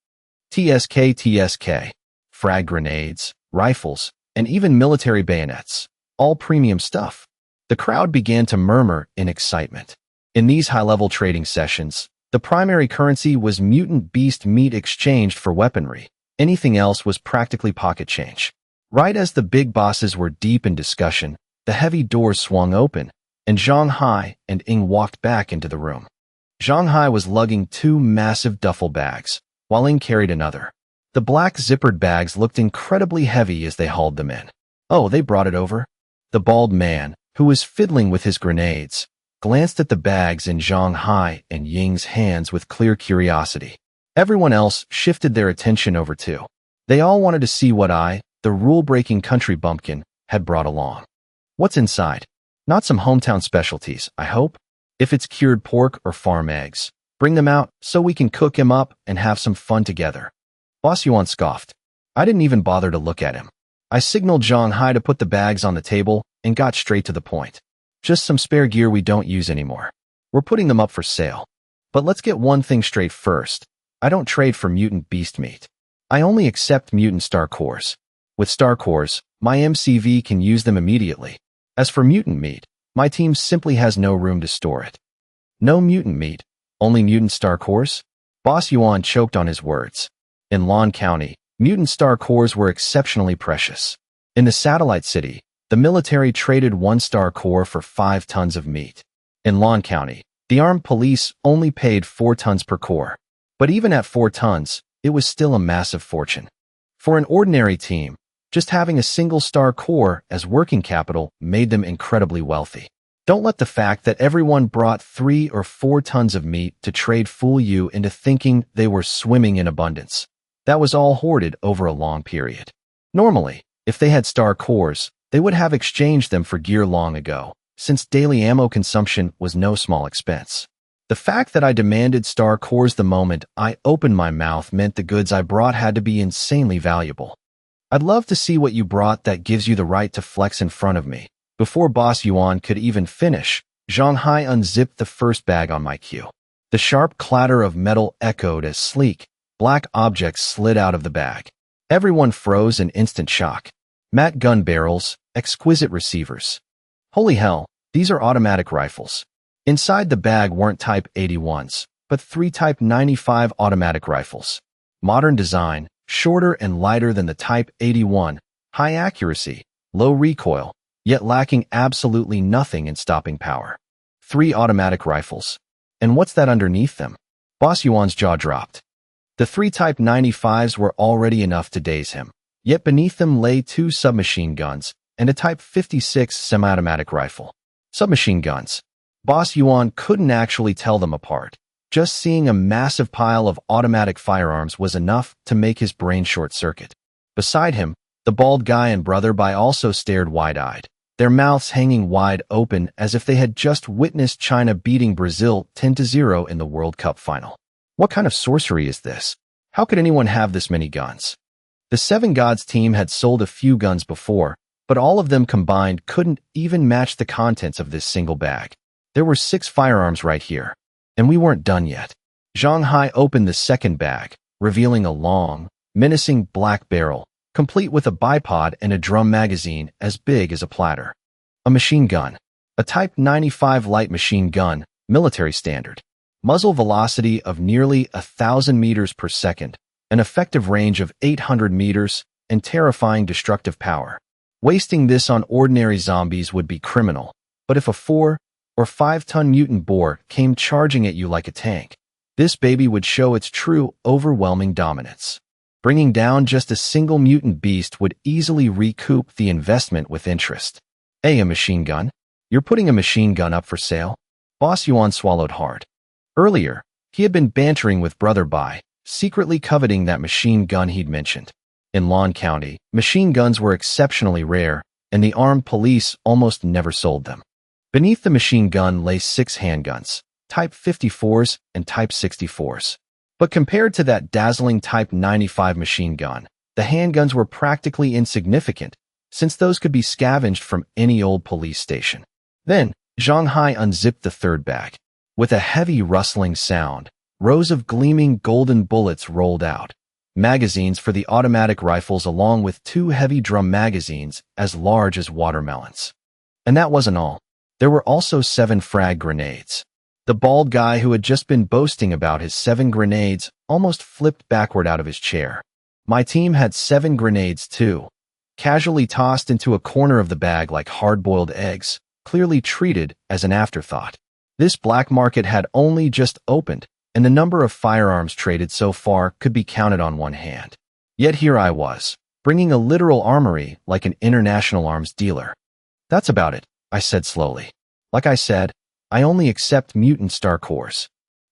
TSK. Frag grenades, rifles, and even military bayonets. All premium stuff. The crowd began to murmur in excitement. In these high-level trading sessions, The primary currency was mutant beast meat exchanged for weaponry. Anything else was practically pocket change. Right as the big bosses were deep in discussion, the heavy doors swung open, and Zhang Hai and Ing walked back into the room. Zhang Hai was lugging 2 massive duffel bags, while Ing carried another. The black zippered bags looked incredibly heavy as they hauled them in. Oh, they brought it over? The bald man, who was fiddling with his grenades, glanced at the bags in Zhang Hai and Ying's hands with clear curiosity. Everyone else shifted their attention over too. They all wanted to see what the rule-breaking country bumpkin, had brought along. What's inside? Not some hometown specialties, I hope? If it's cured pork or farm eggs, bring them out so we can cook him up and have some fun together. Boss Yuan scoffed. I didn't even bother to look at him. I signaled Zhang Hai to put the bags on the table and got straight to the point. Just some spare gear we don't use anymore. We're putting them up for sale. But let's get one thing straight first. I don't trade for mutant beast meat. I only accept mutant star cores. With star cores, my MCV can use them immediately. As for mutant meat, my team simply has no room to store it. No mutant meat, only mutant star cores? Boss Yuan choked on his words. In Lan County, mutant star cores were exceptionally precious. In the satellite city, the military traded 1 star core for 5 tons of meat. In Lan County, the armed police only paid 4 tons per core. But even at 4 tons, it was still a massive fortune. For an ordinary team, just having a single star core as working capital made them incredibly wealthy. Don't let the fact that everyone brought 3 or 4 tons of meat to trade fool you into thinking they were swimming in abundance. That was all hoarded over a long period. Normally, if they had star cores, they would have exchanged them for gear long ago, since daily ammo consumption was no small expense. The fact that I demanded star cores the moment I opened my mouth meant the goods I brought had to be insanely valuable. I'd love to see what you brought that gives you the right to flex in front of me. Before Boss Yuan could even finish, Zhang Hai unzipped the first bag on my cue. The sharp clatter of metal echoed as sleek, black objects slid out of the bag. Everyone froze in instant shock. Matte gun barrels, exquisite receivers. Holy hell, these are automatic rifles. Inside the bag weren't Type 81s, but 3 Type 95 automatic rifles. Modern design, shorter and lighter than the Type 81, high accuracy, low recoil, yet lacking absolutely nothing in stopping power. 3 automatic rifles. And what's that underneath them? Boss Yuan's jaw dropped. The 3 Type 95s were already enough to daze him, yet beneath them lay 2 submachine guns and a Type 56 semi-automatic rifle. Submachine guns. Boss Yuan couldn't actually tell them apart. Just seeing a massive pile of automatic firearms was enough to make his brain short-circuit. Beside him, the bald guy and brother Bai also stared wide-eyed, their mouths hanging wide open as if they had just witnessed China beating Brazil 10-0 in the World Cup final. What kind of sorcery is this? How could anyone have this many guns? The Seven Gods team had sold a few guns before, but all of them combined couldn't even match the contents of this single bag. There were 6 firearms right here, and we weren't done yet. Zhang Hai opened the second bag, revealing a long, menacing black barrel, complete with a bipod and a drum magazine as big as a platter. A machine gun. A Type 95 light machine gun, military standard. Muzzle velocity of nearly 1,000 meters per second, an effective range of 800 meters, and terrifying destructive power. Wasting this on ordinary zombies would be criminal, but if a 4 or 5-ton mutant boar came charging at you like a tank, this baby would show its true, overwhelming dominance. Bringing down just a single mutant beast would easily recoup the investment with interest. Hey, a machine gun? You're putting a machine gun up for sale? Boss Yuan swallowed hard. Earlier, he had been bantering with Brother Bai, secretly coveting that machine gun he'd mentioned. In Lan County, machine guns were exceptionally rare, and the armed police almost never sold them. Beneath the machine gun lay 6 handguns, Type 54s and Type 64s. But compared to that dazzling Type 95 machine gun, the handguns were practically insignificant, since those could be scavenged from any old police station. Then, Zhang Hai unzipped the third bag. With a heavy rustling sound, rows of gleaming golden bullets rolled out. Magazines for the automatic rifles along with 2 heavy drum magazines as large as watermelons. And that wasn't all. There were also 7 frag grenades. The bald guy who had just been boasting about his 7 grenades almost flipped backward out of his chair. My team had 7 grenades too, casually tossed into a corner of the bag like hard-boiled eggs, clearly treated as an afterthought. This black market had only just opened, and the number of firearms traded so far could be counted on one hand. Yet here I was, bringing a literal armory like an international arms dealer. That's about it, I said slowly. Like I said, I only accept mutant star cores.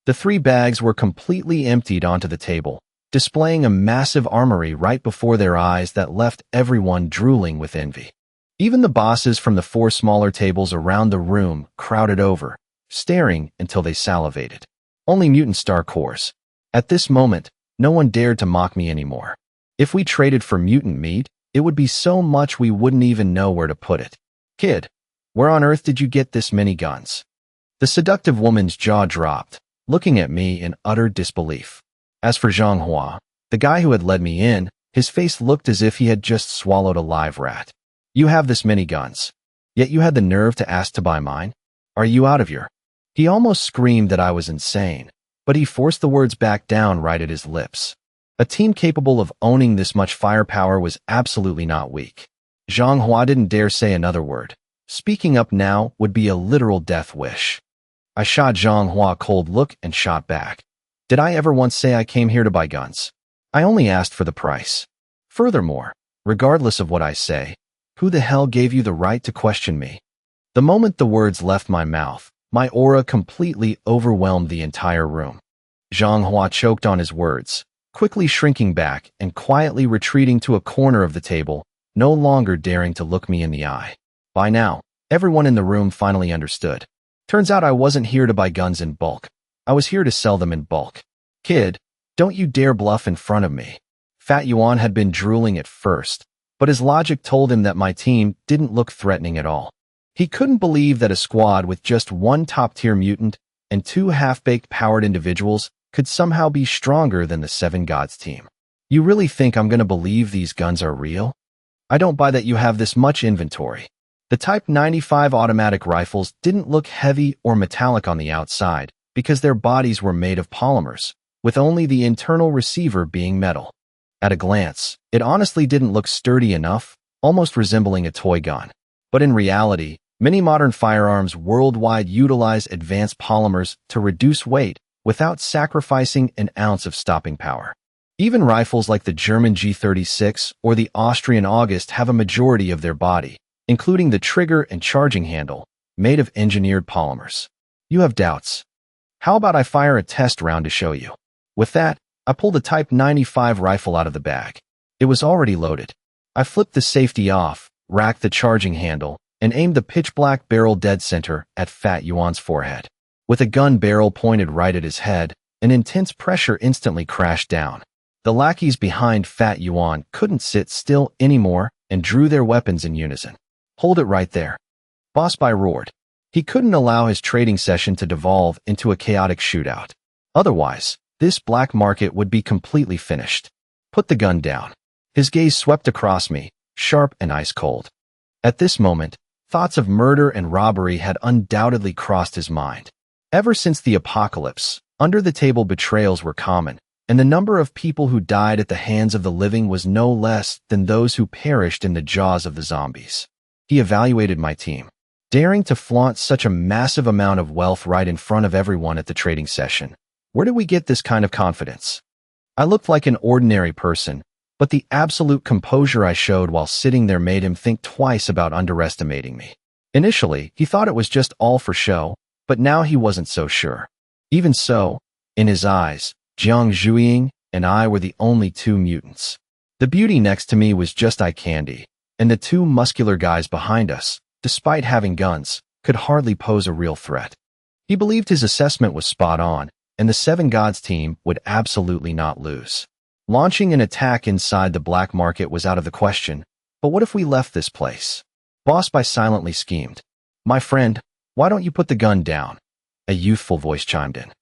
The 3 bags were completely emptied onto the table, displaying a massive armory right before their eyes that left everyone drooling with envy. Even the bosses from the 4 smaller tables around the room crowded over, staring until they salivated. Only mutant star cores. At this moment, no one dared to mock me anymore. If we traded for mutant meat, it would be so much we wouldn't even know where to put it. Kid, where on earth did you get this many guns? The seductive woman's jaw dropped, looking at me in utter disbelief. As for Zhang Hua, the guy who had led me in, his face looked as if he had just swallowed a live rat. You have this many guns, yet you had the nerve to ask to buy mine? Are you out of your... He almost screamed that I was insane, but he forced the words back down right at his lips. A team capable of owning this much firepower was absolutely not weak. Zhang Hua didn't dare say another word. Speaking up now would be a literal death wish. I shot Zhang Hua a cold look and shot back. Did I ever once say I came here to buy guns? I only asked for the price. Furthermore, regardless of what I say, who the hell gave you the right to question me? The moment the words left my mouth, my aura completely overwhelmed the entire room. Zhang Hua choked on his words, quickly shrinking back and quietly retreating to a corner of the table, no longer daring to look me in the eye. By now, everyone in the room finally understood. Turns out I wasn't here to buy guns in bulk. I was here to sell them in bulk. Kid, don't you dare bluff in front of me. Fat Yuan had been drooling at first, but his logic told him that my team didn't look threatening at all. He couldn't believe that a squad with just 1 top-tier mutant and 2 half-baked powered individuals could somehow be stronger than the 7 Gods team. You really think I'm gonna believe these guns are real? I don't buy that you have this much inventory. The Type 95 automatic rifles didn't look heavy or metallic on the outside because their bodies were made of polymers, with only the internal receiver being metal. At a glance, it honestly didn't look sturdy enough, almost resembling a toy gun. But in reality, many modern firearms worldwide utilize advanced polymers to reduce weight without sacrificing an ounce of stopping power. Even rifles like the German G36 or the Austrian August have a majority of their body, including the trigger and charging handle, made of engineered polymers. You have doubts. How about I fire a test round to show you? With that, I pulled a Type 95 rifle out of the bag. It was already loaded. I flipped the safety off, racked the charging handle, and aimed the pitch-black barrel dead center at Fat Yuan's forehead. With a gun barrel pointed right at his head, an intense pressure instantly crashed down. The lackeys behind Fat Yuan couldn't sit still anymore and drew their weapons in unison. Hold it right there. Boss Bai roared. He couldn't allow his trading session to devolve into a chaotic shootout. Otherwise, this black market would be completely finished. Put the gun down. His gaze swept across me, sharp and ice-cold. At this moment, thoughts of murder and robbery had undoubtedly crossed his mind. Ever since the apocalypse, under-the-table betrayals were common, and the number of people who died at the hands of the living was no less than those who perished in the jaws of the zombies. He evaluated my team. Daring to flaunt such a massive amount of wealth right in front of everyone at the trading session. Where did we get this kind of confidence? I looked like an ordinary person, but the absolute composure I showed while sitting there made him think twice about underestimating me. Initially, he thought it was just all for show, but now he wasn't so sure. Even so, in his eyes, Jiang Zhuiying and I were the only 2 mutants. The beauty next to me was just eye candy, and the 2 muscular guys behind us, despite having guns, could hardly pose a real threat. He believed his assessment was spot on, and the 7 Gods team would absolutely not lose. Launching an attack inside the black market was out of the question, but what if we left this place? Boss Bai silently schemed. My friend, why don't you put the gun down? A youthful voice chimed in.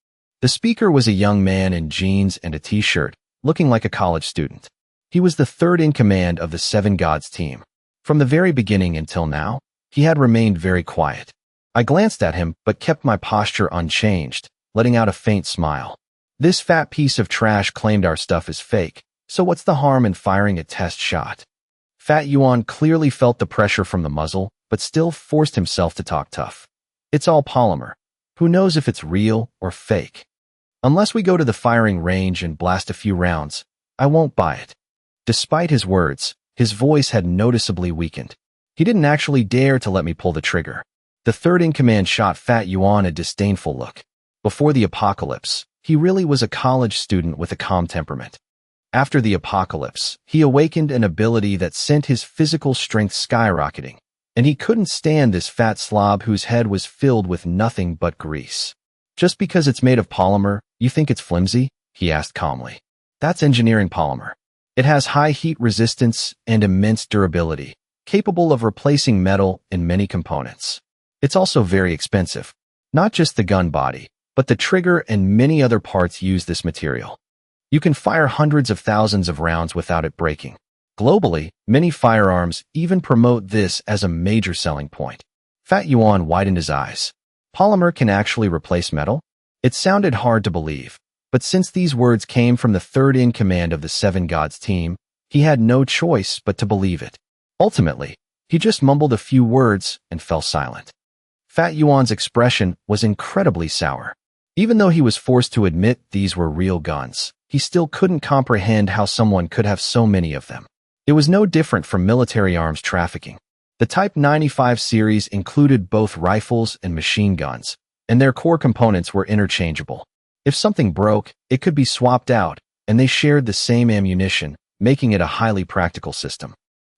The speaker was a young man in jeans and a t-shirt, looking like a college student. He was the 3rd in command of the 7 Gods team. From the very beginning until now, he had remained very quiet. I glanced at him, but kept my posture unchanged, letting out a faint smile. This fat piece of trash claimed our stuff is fake, so what's the harm in firing a test shot? Fat Yuan clearly felt the pressure from the muzzle, but still forced himself to talk tough. It's all polymer. Who knows if it's real or fake? Unless we go to the firing range and blast a few rounds, I won't buy it. Despite his words, his voice had noticeably weakened. He didn't actually dare to let me pull the trigger. The third-in-command shot Fat Yuan a disdainful look. Before the apocalypse, he really was a college student with a calm temperament. After the apocalypse, he awakened an ability that sent his physical strength skyrocketing, and he couldn't stand this fat slob whose head was filled with nothing but grease. Just because it's made of polymer, you think it's flimsy? He asked calmly. That's engineering polymer. It has high heat resistance and immense durability, capable of replacing metal in many components. It's also very expensive. Not just the gun body, but the trigger and many other parts use this material. You can fire hundreds of thousands of rounds without it breaking. Globally, many firearms even promote this as a major selling point. Fat Yuan widened his eyes. Polymer can actually replace metal? It sounded hard to believe, but since these words came from the third-in-command of the Seven Gods team, he had no choice but to believe it. Ultimately, he just mumbled a few words and fell silent. Fat Yuan's expression was incredibly sour. Even though he was forced to admit these were real guns, he still couldn't comprehend how someone could have so many of them. It was no different from military arms trafficking. The Type 95 series included both rifles and machine guns, and their core components were interchangeable. If something broke, it could be swapped out, and they shared the same ammunition, making it a highly practical system.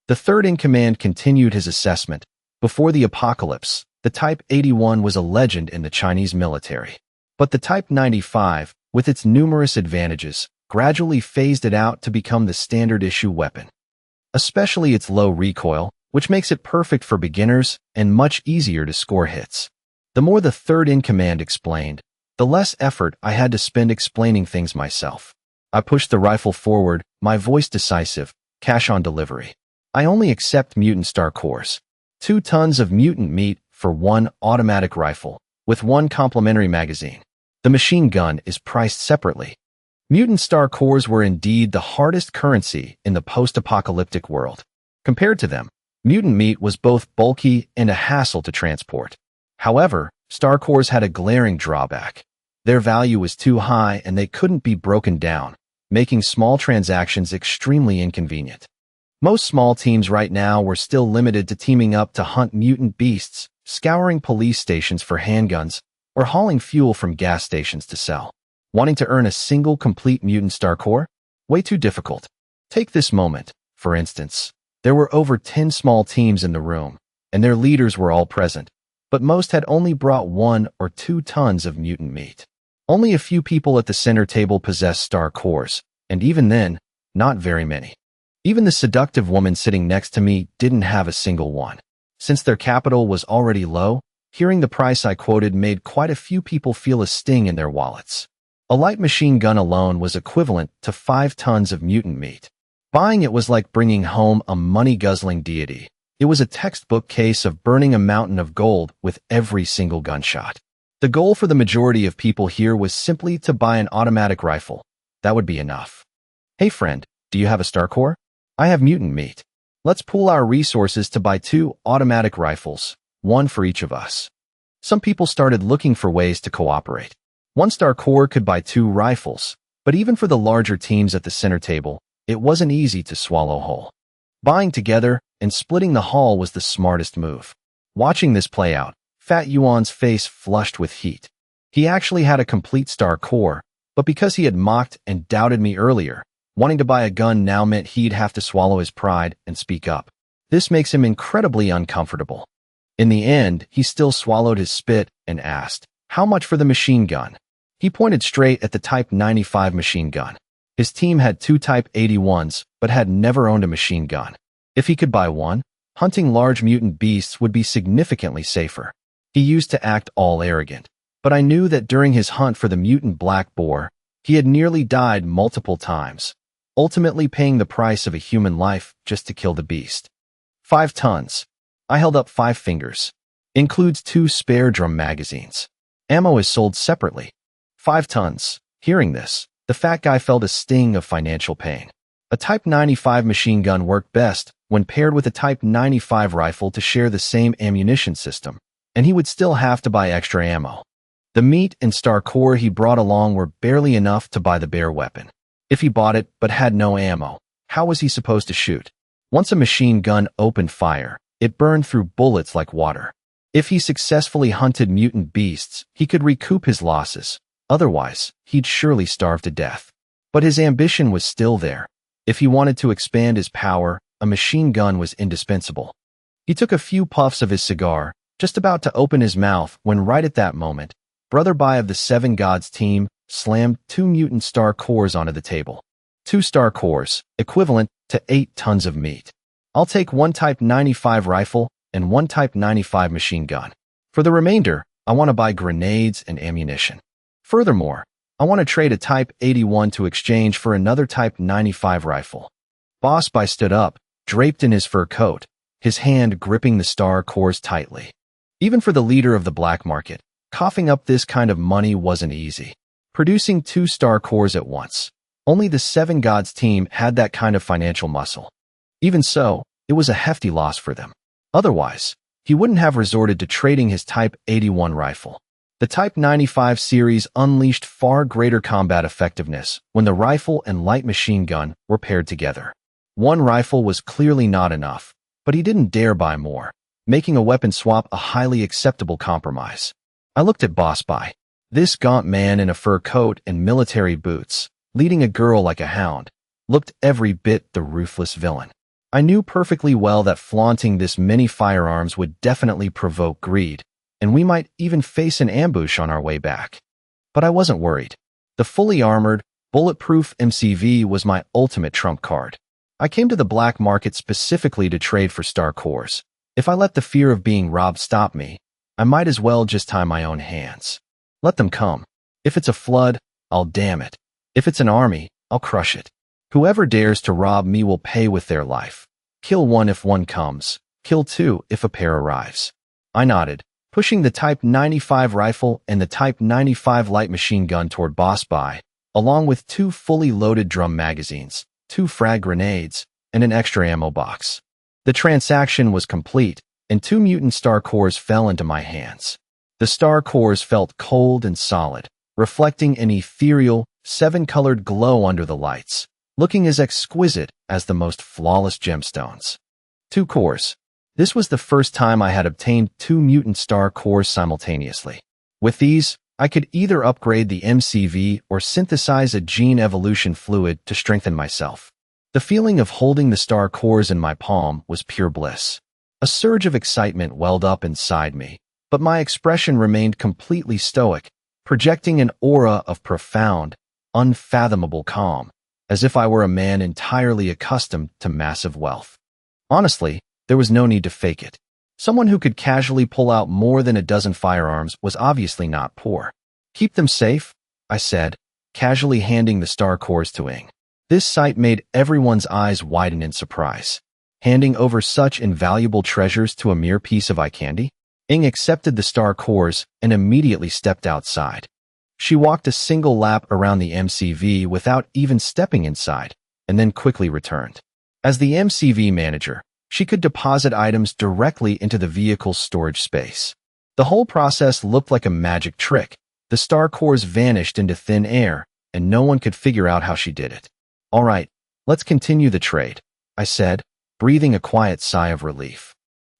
The third-in-command continued his assessment. Before the apocalypse, the Type 81 was a legend in the Chinese military. But the Type 95, with its numerous advantages, gradually phased it out to become the standard-issue weapon. Especially its low recoil, which makes it perfect for beginners and much easier to score hits. The more the third-in-command explained, the less effort I had to spend explaining things myself. I pushed the rifle forward, my voice decisive, cash on delivery. I only accept mutant star cores. 2 tons of mutant meat for 1 automatic rifle, with 1 complementary magazine. The machine gun is priced separately. Mutant star cores were indeed the hardest currency in the post-apocalyptic world. Compared to them, mutant meat was both bulky and a hassle to transport. However, star cores had a glaring drawback. Their value was too high and they couldn't be broken down, making small transactions extremely inconvenient. Most small teams right now were still limited to teaming up to hunt mutant beasts, scouring police stations for handguns, or hauling fuel from gas stations to sell. Wanting to earn a single complete mutant star core? Way too difficult. Take this moment, for instance. There were over 10 small teams in the room, and their leaders were all present, but most had only brought 1 or 2 tons of mutant meat. Only a few people at the center table possessed star cores, and even then, not very many. Even the seductive woman sitting next to me didn't have a single one. Since their capital was already low, hearing the price I quoted made quite a few people feel a sting in their wallets. A light machine gun alone was equivalent to 5 tons of mutant meat. Buying it was like bringing home a money-guzzling deity. It was a textbook case of burning a mountain of gold with every single gunshot. The goal for the majority of people here was simply to buy an automatic rifle. That would be enough. Hey friend, do you have a star core? I have mutant meat. Let's pool our resources to buy 2 automatic rifles, 1 for each of us. Some people started looking for ways to cooperate. 1 star core could buy 2 rifles, but even for the larger teams at the center table, it wasn't easy to swallow whole. Buying together and splitting the haul was the smartest move. Watching this play out, Fat Yuan's face flushed with heat. He actually had a complete star core, but because he had mocked and doubted me earlier, wanting to buy a gun now meant he'd have to swallow his pride and speak up. This makes him incredibly uncomfortable. In the end, he still swallowed his spit and asked, "How much for the machine gun?" He pointed straight at the Type 95 machine gun. His team had 2 Type 81s, but had never owned a machine gun. If he could buy one, hunting large mutant beasts would be significantly safer. He used to act all arrogant, but I knew that during his hunt for the mutant black boar, he had nearly died multiple times, ultimately paying the price of a human life just to kill the beast. 5 tons. I held up 5 fingers. Includes 2 spare drum magazines. Ammo is sold separately. 5 tons. Hearing this, the fat guy felt a sting of financial pain. A Type 95 machine gun worked best when paired with a Type 95 rifle to share the same ammunition system, and he would still have to buy extra ammo. The meat and star core he brought along were barely enough to buy the bare weapon. If he bought it but had no ammo, how was he supposed to shoot? Once a machine gun opened fire, it burned through bullets like water. If he successfully hunted mutant beasts, he could recoup his losses. Otherwise, he'd surely starve to death. But his ambition was still there. If he wanted to expand his power, a machine gun was indispensable. He took a few puffs of his cigar, just about to open his mouth when right at that moment, Brother Bai of the Seven Gods team slammed 2 mutant star cores onto the table. 2 star cores, equivalent to 8 tons of meat. I'll take 1 Type 95 rifle and 1 Type 95 machine gun. For the remainder, I want to buy grenades and ammunition. Furthermore, I want to trade a Type 81 to exchange for another Type 95 rifle. Boss Bai stood up, draped in his fur coat, his hand gripping the star cores tightly. Even for the leader of the black market, coughing up this kind of money wasn't easy. Producing 2 star cores at once. Only the Seven Gods team had that kind of financial muscle. Even so, it was a hefty loss for them. Otherwise, he wouldn't have resorted to trading his Type 81 rifle. The Type 95 series unleashed far greater combat effectiveness when the rifle and light machine gun were paired together. 1 rifle was clearly not enough, but he didn't dare buy more, making a weapon swap a highly acceptable compromise. I looked at Boss Bai. This gaunt man in a fur coat and military boots, leading a girl like a hound, looked every bit the ruthless villain. I knew perfectly well that flaunting this many firearms would definitely provoke greed, and we might even face an ambush on our way back. But I wasn't worried. The fully armored, bulletproof MCV was my ultimate trump card. I came to the black market specifically to trade for star cores. If I let the fear of being robbed stop me, I might as well just tie my own hands. Let them come. If it's a flood, I'll dam it. If it's an army, I'll crush it. Whoever dares to rob me will pay with their life. Kill 1 if 1 comes. Kill 2 if a pair arrives. I nodded, pushing the Type 95 rifle and the Type 95 light machine gun toward Boss Bai, along with 2 fully loaded drum magazines, 2 frag grenades, and an extra ammo box. The transaction was complete, and 2 mutant star cores fell into my hands. The star cores felt cold and solid, reflecting an ethereal, 7-colored glow under the lights, looking as exquisite as the most flawless gemstones. 2 cores. This was the first time I had obtained 2 mutant star cores simultaneously. With these, I could either upgrade the MCV or synthesize a gene evolution fluid to strengthen myself. The feeling of holding the star cores in my palm was pure bliss. A surge of excitement welled up inside me, but my expression remained completely stoic, projecting an aura of profound, unfathomable calm, as if I were a man entirely accustomed to massive wealth. Honestly, there was no need to fake it. Someone who could casually pull out more than a dozen firearms was obviously not poor. Keep them safe, I said, casually handing the star cores to Ing. This sight made everyone's eyes widen in surprise. Handing over such invaluable treasures to a mere piece of eye candy? Ing accepted the star cores and immediately stepped outside. She walked a single lap around the MCV without even stepping inside, and then quickly returned. As the MCV manager, she could deposit items directly into the vehicle's storage space. The whole process looked like a magic trick. The star cores vanished into thin air, and no one could figure out how she did it. All right, let's continue the trade, I said, breathing a quiet sigh of relief.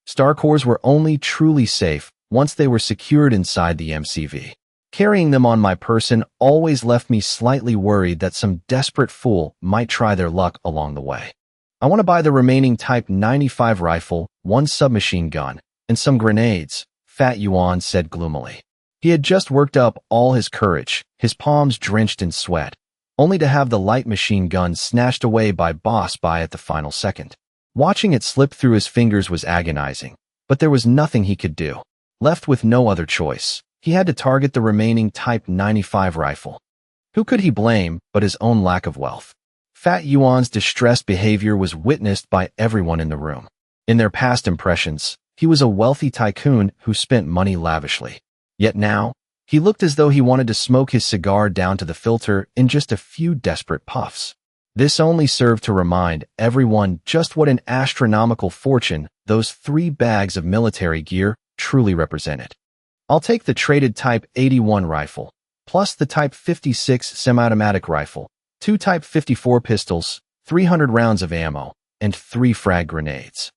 Star cores were only truly safe once they were secured inside the MCV. Carrying them on my person always left me slightly worried that some desperate fool might try their luck along the way. I want to buy the remaining Type 95 rifle, 1 submachine gun, and some grenades, Fat Yuan said gloomily. He had just worked up all his courage, his palms drenched in sweat, only to have the light machine gun snatched away by Boss Bai at the final second. Watching it slip through his fingers was agonizing, but there was nothing he could do. Left with no other choice, he had to target the remaining Type 95 rifle. Who could he blame but his own lack of wealth? Fat Yuan's distressed behavior was witnessed by everyone in the room. In their past impressions, He was a wealthy tycoon who spent money lavishly. Yet now, he looked as though he wanted to smoke his cigar down to the filter in just a few desperate puffs. This only served to remind everyone just what an astronomical fortune those 3 bags of military gear truly represented. I'll take the traded Type 81 rifle, plus the Type 56 semi-automatic rifle, 2 Type 54 pistols, 300 rounds of ammo, and 3 frag grenades.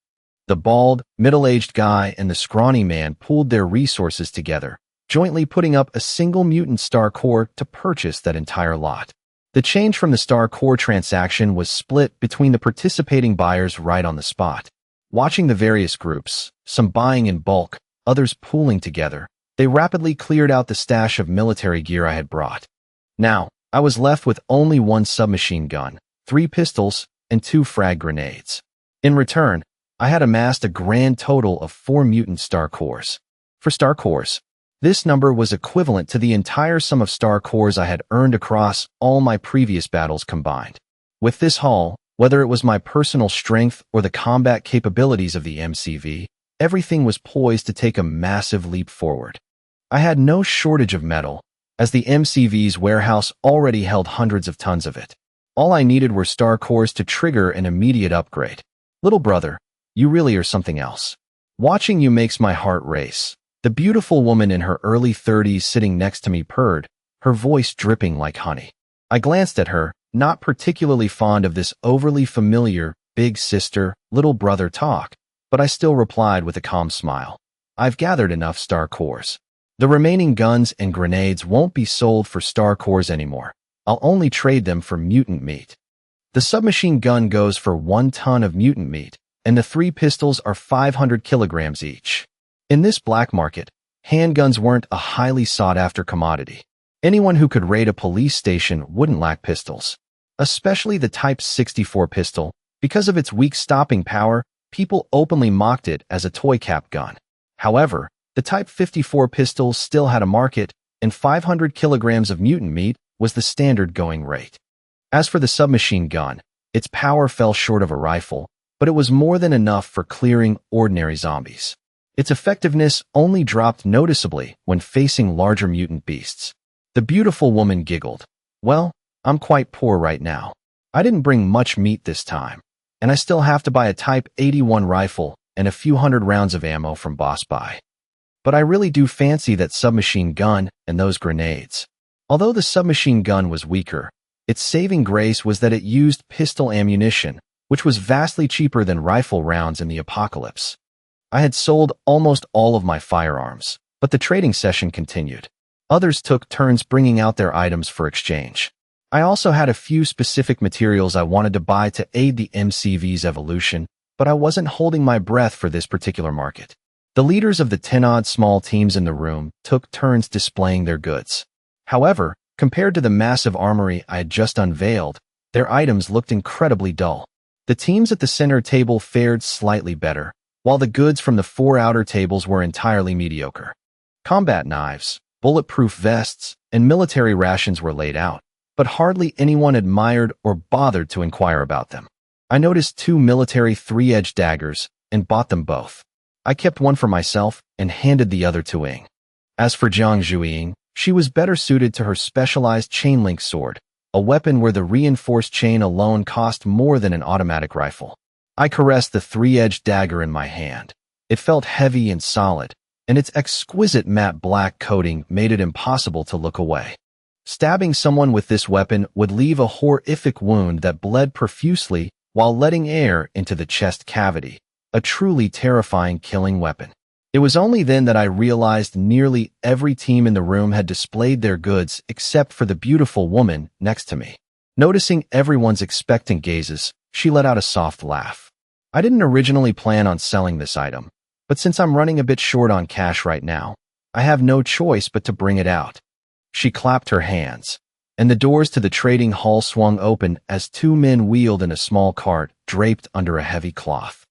The bald, middle-aged guy and the scrawny man pooled their resources together, jointly putting up a single mutant star core to purchase that entire lot. The change from the star core transaction was split between the participating buyers right on the spot. Watching the various groups, some buying in bulk, others pooling together, they rapidly cleared out the stash of military gear I had brought. Now, I was left with only 1 submachine gun, 3 pistols, and 2 frag grenades. In return, I had amassed a grand total of 4 mutant star cores. For star cores, this number was equivalent to the entire sum of star cores I had earned across all my previous battles combined. With this haul, whether it was my personal strength or the combat capabilities of the MCV, everything was poised to take a massive leap forward. I had no shortage of metal, as the MCV's warehouse already held hundreds of tons of it. All I needed were star cores to trigger an immediate upgrade. Little brother, you really are something else. Watching you makes my heart race. The beautiful woman in her early 30s sitting next to me purred, her voice dripping like honey. I glanced at her, not particularly fond of this overly familiar, big sister, little brother talk, but I still replied with a calm smile. I've gathered enough star cores. The remaining guns and grenades won't be sold for star cores anymore. I'll only trade them for mutant meat. The submachine gun goes for 1 ton of mutant meat, and the 3 pistols are 500 kilograms each. In this black market, handguns weren't a highly sought-after commodity. Anyone who could raid a police station wouldn't lack pistols. Especially the Type 64 pistol. Because of its weak stopping power, people openly mocked it as a toy cap gun. However, the Type 54 pistol still had a market, and 500 kilograms of mutant meat was the standard going rate. As for the submachine gun, its power fell short of a rifle, but it was more than enough for clearing ordinary zombies. Its effectiveness only dropped noticeably when facing larger mutant beasts. The beautiful woman giggled. Well, I'm quite poor right now. I didn't bring much meat this time, and I still have to buy a Type 81 rifle and a few hundred rounds of ammo from Boss Buy. But I really do fancy that submachine gun and those grenades. Although the submachine gun was weaker, its saving grace was that it used pistol ammunition, which was vastly cheaper than rifle rounds in the apocalypse. I had sold almost all of my firearms, but the trading session continued. Others took turns bringing out their items for exchange. I also had a few specific materials I wanted to buy to aid the MCV's evolution, but I wasn't holding my breath for this particular market. The leaders of the 10-odd small teams in the room took turns displaying their goods. However, compared to the massive armory I had just unveiled, their items looked incredibly dull. The teams at the center table fared slightly better, while the goods from the 4 outer tables were entirely mediocre. Combat knives, bulletproof vests, and military rations were laid out, but hardly anyone admired or bothered to inquire about them. I noticed 2 military 3-edged daggers and bought them both. I kept one for myself and handed the other to Ying. As for Jiang Zhuiying, she was better suited to her specialized chain-link sword, a weapon where the reinforced chain alone cost more than an automatic rifle. I caressed the 3-edged dagger in my hand. It felt heavy and solid, and its exquisite matte black coating made it impossible to look away. Stabbing someone with this weapon would leave a horrific wound that bled profusely while letting air into the chest cavity, a truly terrifying killing weapon. It was only then that I realized nearly every team in the room had displayed their goods except for the beautiful woman next to me. Noticing everyone's expectant gazes, she let out a soft laugh. I didn't originally plan on selling this item, but since I'm running a bit short on cash right now, I have no choice but to bring it out. She clapped her hands, and the doors to the trading hall swung open as 2 men wheeled in a small cart draped under a heavy cloth.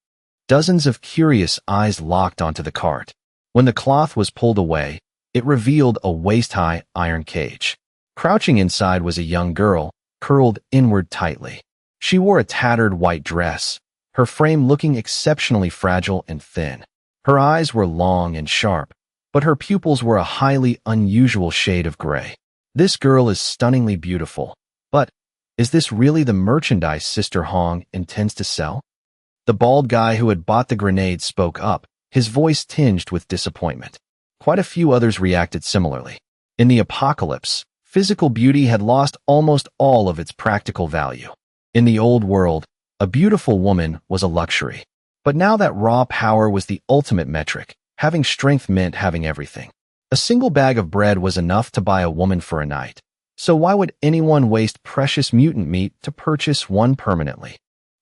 Dozens of curious eyes locked onto the cart. When the cloth was pulled away, it revealed a waist-high iron cage. Crouching inside was a young girl, curled inward tightly. She wore a tattered white dress, her frame looking exceptionally fragile and thin. Her eyes were long and sharp, but her pupils were a highly unusual shade of gray. This girl is stunningly beautiful, but is this really the merchandise Sister Hong intends to sell? The bald guy who had bought the grenade spoke up, his voice tinged with disappointment. Quite a few others reacted similarly. In the apocalypse, physical beauty had lost almost all of its practical value. In the old world, a beautiful woman was a luxury. But now that raw power was the ultimate metric, having strength meant having everything. A single bag of bread was enough to buy a woman for a night. So why would anyone waste precious mutant meat to purchase one permanently?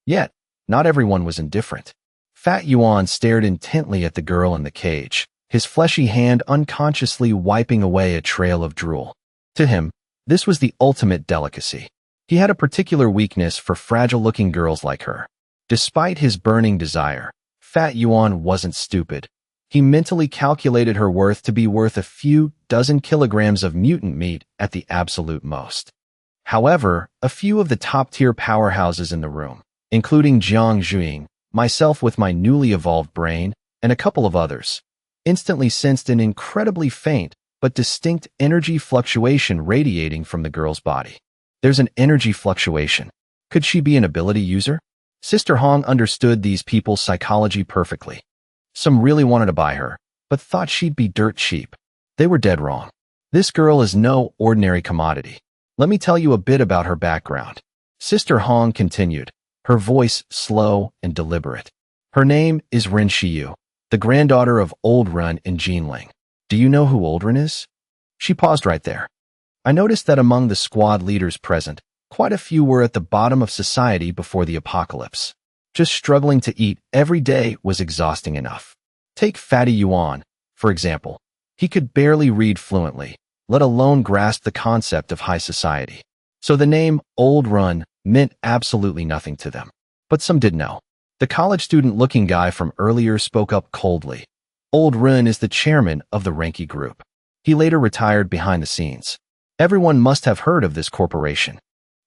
Yet, not everyone was indifferent. Fat Yuan stared intently at the girl in the cage, his fleshy hand unconsciously wiping away a trail of drool. To him, this was the ultimate delicacy. He had a particular weakness for fragile-looking girls like her. Despite his burning desire, Fat Yuan wasn't stupid. He mentally calculated her worth to be worth a few dozen kilograms of mutant meat at the absolute most. However, a few of the top-tier powerhouses in the room, including Jiang Zhuing, myself with my newly evolved brain, and a couple of others, instantly sensed an incredibly faint but distinct energy fluctuation radiating from the girl's body. There's an energy fluctuation. Could she be an ability user? Sister Hong understood these people's psychology perfectly. Some really wanted to buy her, but thought she'd be dirt cheap. They were dead wrong. This girl is no ordinary commodity. Let me tell you a bit about her background. Sister Hong continued, her voice slow and deliberate. Her name is Ren Shiyu, the granddaughter of Old Run and Jinling. Do you know who Old Run is? She paused right there. I noticed that among the squad leaders present, quite a few were at the bottom of society before the apocalypse. Just struggling to eat every day was exhausting enough. Take Fatty Yuan, for example. He could barely read fluently, let alone grasp the concept of high society. So the name Old Run meant absolutely nothing to them. But some did know. The college student-looking guy from earlier spoke up coldly. Old Run is the chairman of the Renki Group. He later retired behind the scenes. Everyone must have heard of this corporation.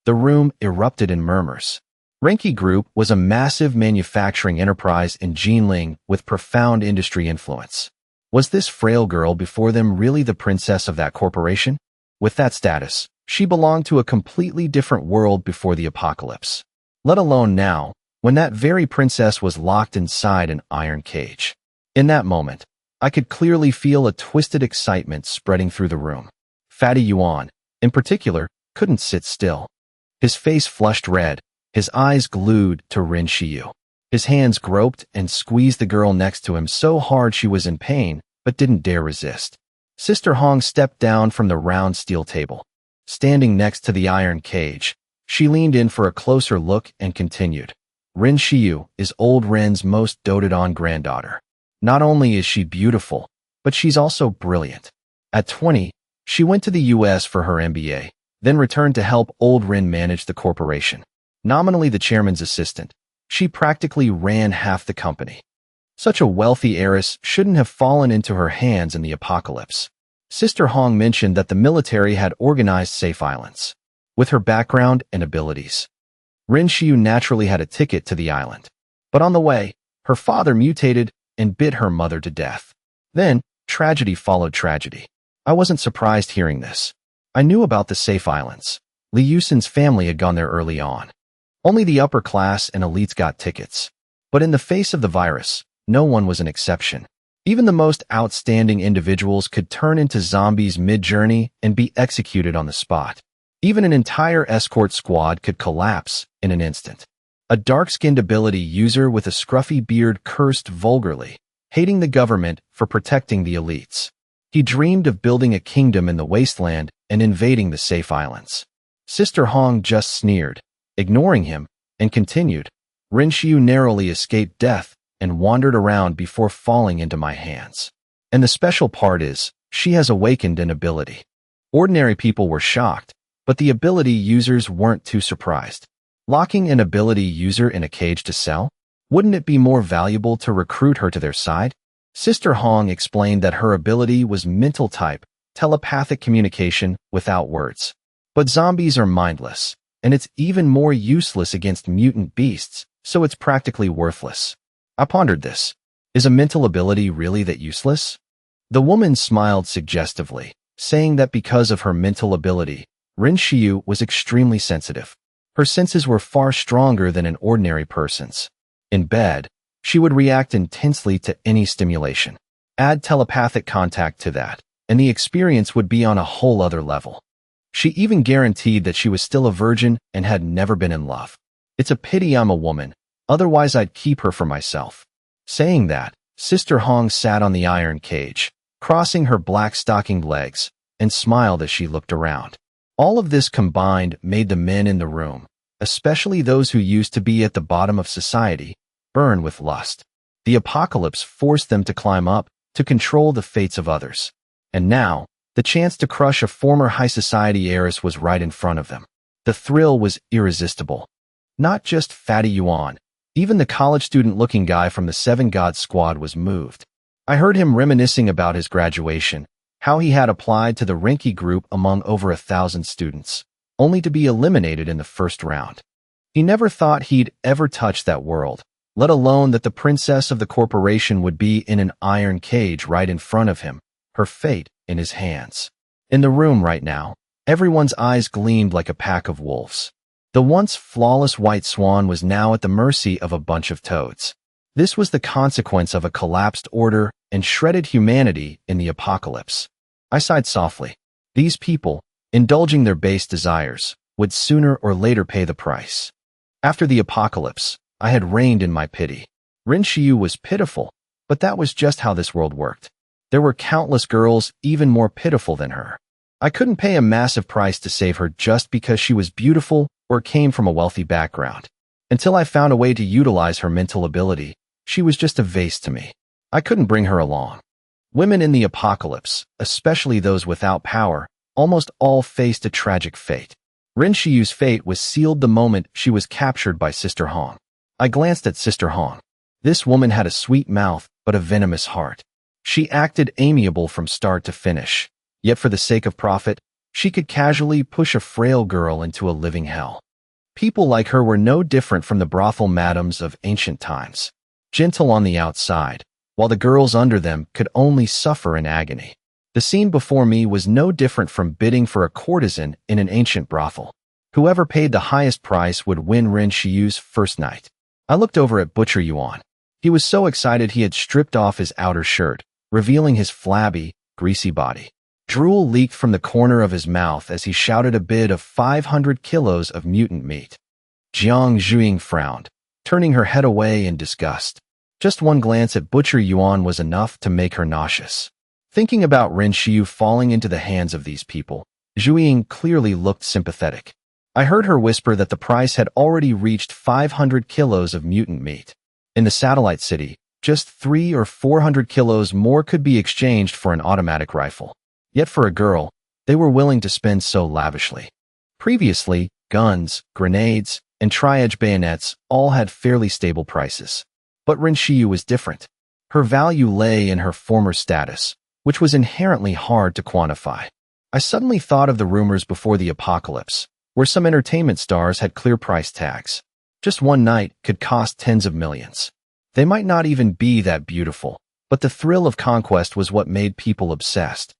The room erupted in murmurs. Renki Group was a massive manufacturing enterprise in Jinling with profound industry influence. Was this frail girl before them really the princess of that corporation? With that status, she belonged to a completely different world before the apocalypse. Let alone now, when that very princess was locked inside an iron cage. In that moment, I could clearly feel a twisted excitement spreading through the room. Fatty Yuan, in particular, couldn't sit still. His face flushed red, his eyes glued to Ren Shiyu. His hands groped and squeezed the girl next to him so hard she was in pain, but didn't dare resist. Sister Hong stepped down from the round steel table. Standing next to the iron cage, she leaned in for a closer look and continued. Ren Shiyu is Old Ren's most doted-on granddaughter. Not only is she beautiful, but she's also brilliant. At 20, she went to the US for her MBA, then returned to help Old Ren manage the corporation. Nominally the chairman's assistant, she practically ran half the company. Such a wealthy heiress shouldn't have fallen into her hands in the apocalypse. Sister Hong mentioned that the military had organized safe islands. With her background and abilities, Ren Shiyu naturally had a ticket to the island. But on the way, her father mutated and bit her mother to death. Then, tragedy followed tragedy. I wasn't surprised hearing this. I knew about the safe islands. Li Yusin's family had gone there early on. Only the upper class and elites got tickets. But in the face of the virus, no one was an exception. Even the most outstanding individuals could turn into zombies mid-journey and be executed on the spot. Even an entire escort squad could collapse in an instant. A dark-skinned ability user with a scruffy beard cursed vulgarly, hating the government for protecting the elites. He dreamed of building a kingdom in the wasteland and invading the safe islands. Sister Hong just sneered, ignoring him, and continued. Ren Shiyu narrowly escaped death and wandered around before falling into my hands. And the special part is, she has awakened an ability. Ordinary people were shocked, but the ability users weren't too surprised. Locking an ability user in a cage to sell? Wouldn't it be more valuable to recruit her to their side? Sister Hong explained that her ability was mental type, telepathic communication without words. But zombies are mindless, and it's even more useless against mutant beasts, so it's practically worthless. I pondered this. Is a mental ability really that useless? The woman smiled suggestively, saying that because of her mental ability, Rin Xiu was extremely sensitive. Her senses were far stronger than an ordinary person's. In bed, she would react intensely to any stimulation. Add telepathic contact to that, and the experience would be on a whole other level. She even guaranteed that she was still a virgin and had never been in love. It's a pity I'm a woman, otherwise I'd keep her for myself. Saying that, Sister Hong sat on the iron cage, crossing her black-stockinged legs, and smiled as she looked around. All of this combined made the men in the room, especially those who used to be at the bottom of society, burn with lust. The apocalypse forced them to climb up, to control the fates of others. And now, the chance to crush a former high society heiress was right in front of them. The thrill was irresistible. Not just Fatty Yuan, even the college student-looking guy from the Seven Gods squad was moved. I heard him reminiscing about his graduation, how he had applied to the Renki group among over 1,000 students, only to be eliminated in the first round. He never thought he'd ever touch that world, let alone that the princess of the corporation would be in an iron cage right in front of him, her fate in his hands. In the room right now, everyone's eyes gleamed like a pack of wolves. The once flawless white swan was now at the mercy of a bunch of toads. This was the consequence of a collapsed order and shredded humanity in the apocalypse. I sighed softly. These people, indulging their base desires, would sooner or later pay the price. After the apocalypse, I had reigned in my pity. Rin Xiu was pitiful, but that was just how this world worked. There were countless girls even more pitiful than her. I couldn't pay a massive price to save her just because she was beautiful or came from a wealthy background. Until I found a way to utilize her mental ability, she was just a vase to me. I couldn't bring her along. Women in the apocalypse, especially those without power, almost all faced a tragic fate. Rin Xiu's fate was sealed the moment she was captured by Sister Hong. I glanced at Sister Hong. This woman had a sweet mouth, but a venomous heart. She acted amiable from start to finish, yet for the sake of profit, she could casually push a frail girl into a living hell. People like her were no different from the brothel madams of ancient times, gentle on the outside, while the girls under them could only suffer in agony. The scene before me was no different from bidding for a courtesan in an ancient brothel. Whoever paid the highest price would win Rin Xiu's first night. I looked over at Butcher Yuan. He was so excited he had stripped off his outer shirt, revealing his flabby, greasy body. Drool leaked from the corner of his mouth as he shouted a bid of 500 kilos of mutant meat. Jiang Zhuing frowned, turning her head away in disgust. Just one glance at Butcher Yuan was enough to make her nauseous. Thinking about Rin Xiu falling into the hands of these people, Zhuing clearly looked sympathetic. I heard her whisper that the price had already reached 500 kilos of mutant meat. In the satellite city, just 300 or 400 kilos more could be exchanged for an automatic rifle. Yet for a girl, they were willing to spend so lavishly. Previously, guns, grenades, and tri-edge bayonets all had fairly stable prices. But Rin Xiu was different. Her value lay in her former status, which was inherently hard to quantify. I suddenly thought of the rumors before the apocalypse, where some entertainment stars had clear price tags. Just one night could cost tens of millions. They might not even be that beautiful, but the thrill of conquest was what made people obsessed.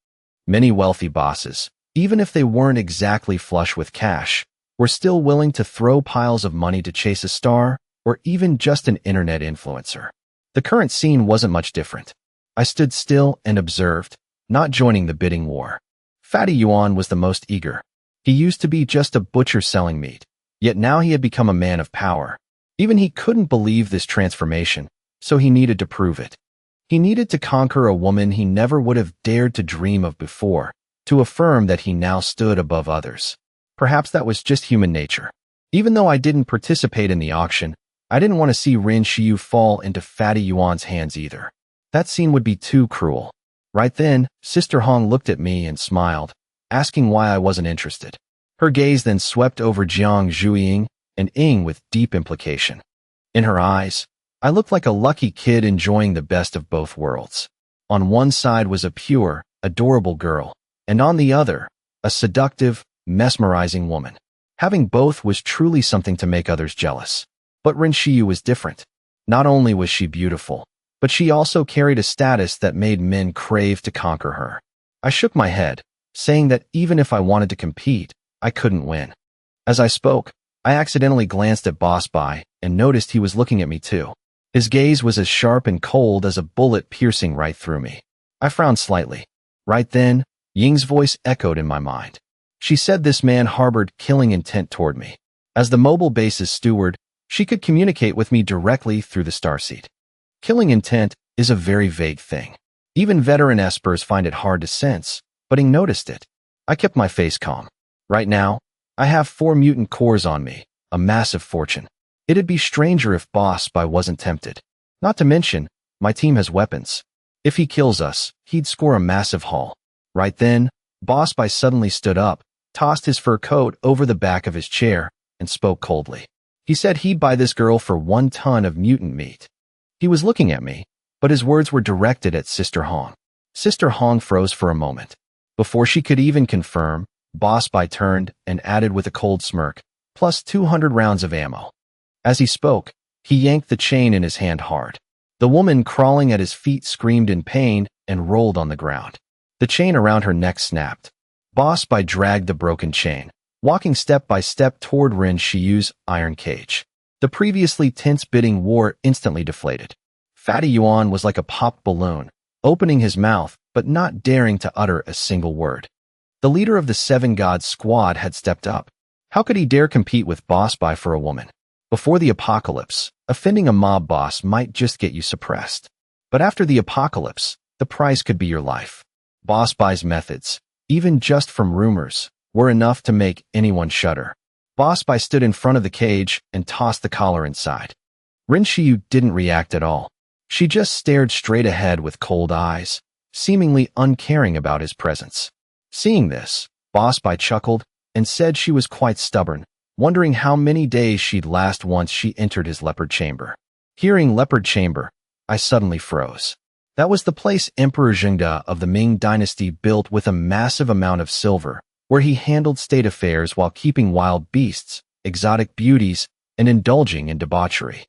Many wealthy bosses, even if they weren't exactly flush with cash, were still willing to throw piles of money to chase a star or even just an internet influencer. The current scene wasn't much different. I stood still and observed, not joining the bidding war. Fatty Yuan was the most eager. He used to be just a butcher selling meat, yet now he had become a man of power. Even he couldn't believe this transformation, so he needed to prove it. He needed to conquer a woman he never would have dared to dream of before, to affirm that he now stood above others. Perhaps that was just human nature. Even though I didn't participate in the auction, I didn't want to see Rin Xiu fall into Fatty Yuan's hands either. That scene would be too cruel. Right then, Sister Hong looked at me and smiled, asking why I wasn't interested. Her gaze then swept over Jiang Zhuing and Ying with deep implication. In her eyes, I looked like a lucky kid enjoying the best of both worlds. On one side was a pure, adorable girl, and on the other, a seductive, mesmerizing woman. Having both was truly something to make others jealous. But Rin Xiu was different. Not only was she beautiful, but she also carried a status that made men crave to conquer her. I shook my head, saying that even if I wanted to compete, I couldn't win. As I spoke, I accidentally glanced at Boss Bai and noticed he was looking at me too. His gaze was as sharp and cold as a bullet piercing right through me. I frowned slightly. Right then, Ying's voice echoed in my mind. She said this man harbored killing intent toward me. As the mobile base's steward, she could communicate with me directly through the starseed. Killing intent is a very vague thing. Even veteran espers find it hard to sense, but Ying noticed it. I kept my face calm. Right now, I have 4 mutant cores on me, a massive fortune. It'd be stranger if Boss Bai wasn't tempted. Not to mention, my team has weapons. If he kills us, he'd score a massive haul. Right then, Boss Bai suddenly stood up, tossed his fur coat over the back of his chair, and spoke coldly. He said he'd buy this girl for 1 ton of mutant meat. He was looking at me, but his words were directed at Sister Hong. Sister Hong froze for a moment. Before she could even confirm, Boss Bai turned and added with a cold smirk, plus 200 rounds of ammo. As he spoke, he yanked the chain in his hand hard. The woman crawling at his feet screamed in pain and rolled on the ground. The chain around her neck snapped. Boss Bai dragged the broken chain, walking step by step toward Ren Shiyu's iron cage. The previously tense bidding war instantly deflated. Fatty Yuan was like a popped balloon, opening his mouth but not daring to utter a single word. The leader of the 7 Gods squad had stepped up. How could he dare compete with Boss Bai for a woman? Before the apocalypse, offending a mob boss might just get you suppressed. But after the apocalypse, the price could be your life. Boss Bai's methods, even just from rumors, were enough to make anyone shudder. Boss Bai stood in front of the cage and tossed the collar inside. Ren Shiyu didn't react at all. She just stared straight ahead with cold eyes, seemingly uncaring about his presence. Seeing this, Boss Bai chuckled and said she was quite stubborn, wondering how many days she'd last once she entered his leopard chamber. Hearing leopard chamber, I suddenly froze. That was the place Emperor Zhengde of the Ming dynasty built with a massive amount of silver, where he handled state affairs while keeping wild beasts, exotic beauties, and indulging in debauchery.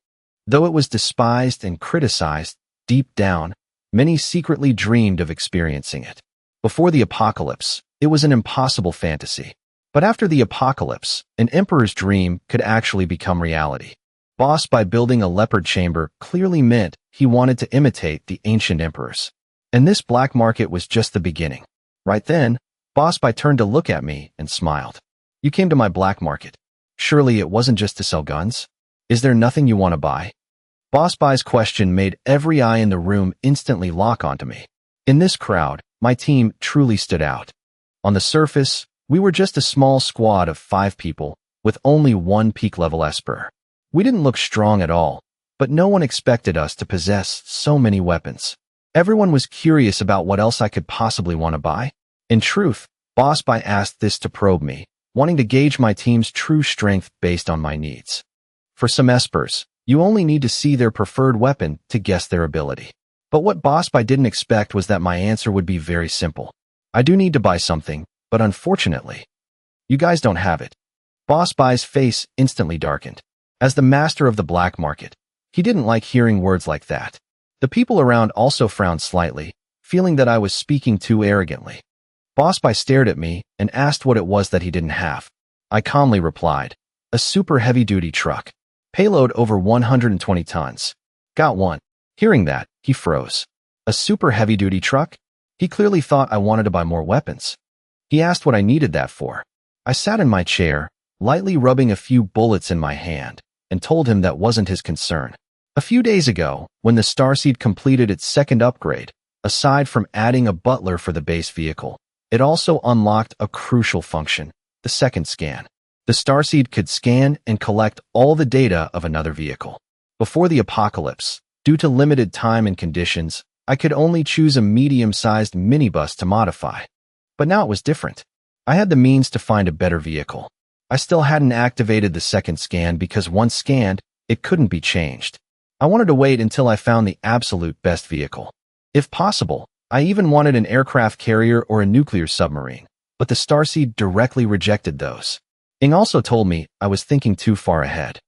Though it was despised and criticized, deep down, many secretly dreamed of experiencing it. Before the apocalypse, it was an impossible fantasy. But after the apocalypse, an emperor's dream could actually become reality. Boss Bai building a leopard chamber clearly meant he wanted to imitate the ancient emperors. And this black market was just the beginning. Right then, Boss Bai turned to look at me and smiled. You came to my black market. Surely it wasn't just to sell guns? Is there nothing you want to buy? Boss Bai's question made every eye in the room instantly lock onto me. In this crowd, my team truly stood out. On the surface, we were just a small squad of 5 people, with only 1 peak-level esper. We didn't look strong at all, but no one expected us to possess so many weapons. Everyone was curious about what else I could possibly want to buy. In truth, Boss Bai asked this to probe me, wanting to gauge my team's true strength based on my needs. For some espers, you only need to see their preferred weapon to guess their ability. But what Boss Bai didn't expect was that my answer would be very simple. I do need to buy something, but unfortunately, you guys don't have it. Boss Bai's face instantly darkened. As the master of the black market, he didn't like hearing words like that. The people around also frowned slightly, feeling that I was speaking too arrogantly. Boss Bai stared at me and asked what it was that he didn't have. I calmly replied, a super heavy-duty truck. Payload over 120 tons. Got one. Hearing that, he froze. A super heavy-duty truck? He clearly thought I wanted to buy more weapons. He asked what I needed that for. I sat in my chair, lightly rubbing a few bullets in my hand, and told him that wasn't his concern. A few days ago, when the Starseed completed its 2nd upgrade, aside from adding a butler for the base vehicle, it also unlocked a crucial function, the 2nd scan. The Starseed could scan and collect all the data of another vehicle. Before the apocalypse, due to limited time and conditions, I could only choose a medium-sized minibus to modify. But now it was different. I had the means to find a better vehicle. I still hadn't activated the 2nd scan because once scanned, it couldn't be changed. I wanted to wait until I found the absolute best vehicle. If possible, I even wanted an aircraft carrier or a nuclear submarine, but the Starseed directly rejected those. Ing also told me I was thinking too far ahead.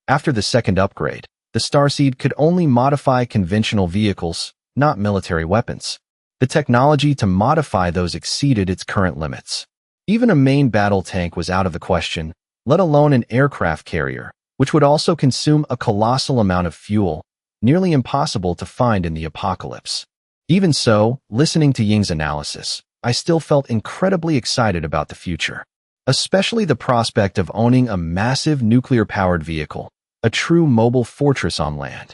After the 2nd upgrade, The starseed could only modify conventional vehicles, not military weapons. The technology to modify those exceeded its current limits. Even a main battle tank was out of the question, let alone an aircraft carrier, which would also consume a colossal amount of fuel, nearly impossible to find in the apocalypse. Even so, listening to Ying's analysis, I still felt incredibly excited about the future, especially the prospect of owning a massive nuclear-powered vehicle, a true mobile fortress on land.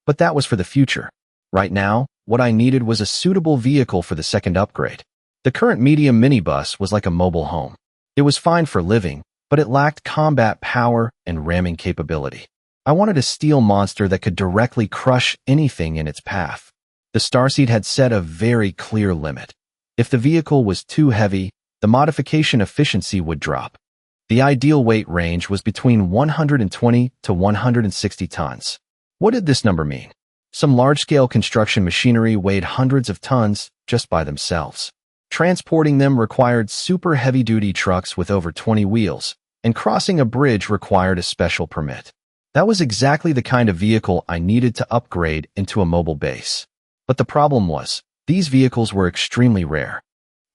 But that was for the future. Right now, what I needed was a suitable vehicle for the second upgrade. The current medium minibus was like a mobile home. It was fine for living, but it lacked combat power and ramming capability. I wanted a steel monster that could directly crush anything in its path. The starseed had set a very clear limit. If the vehicle was too heavy, the modification efficiency would drop. The ideal weight range was between 120 to 160 tons. What did this number mean? Some large-scale construction machinery weighed hundreds of tons just by themselves. Transporting them required super heavy-duty trucks with over 20 wheels, and crossing a bridge required a special permit. That was exactly the kind of vehicle I needed to upgrade into a mobile base. But the problem was, these vehicles were extremely rare.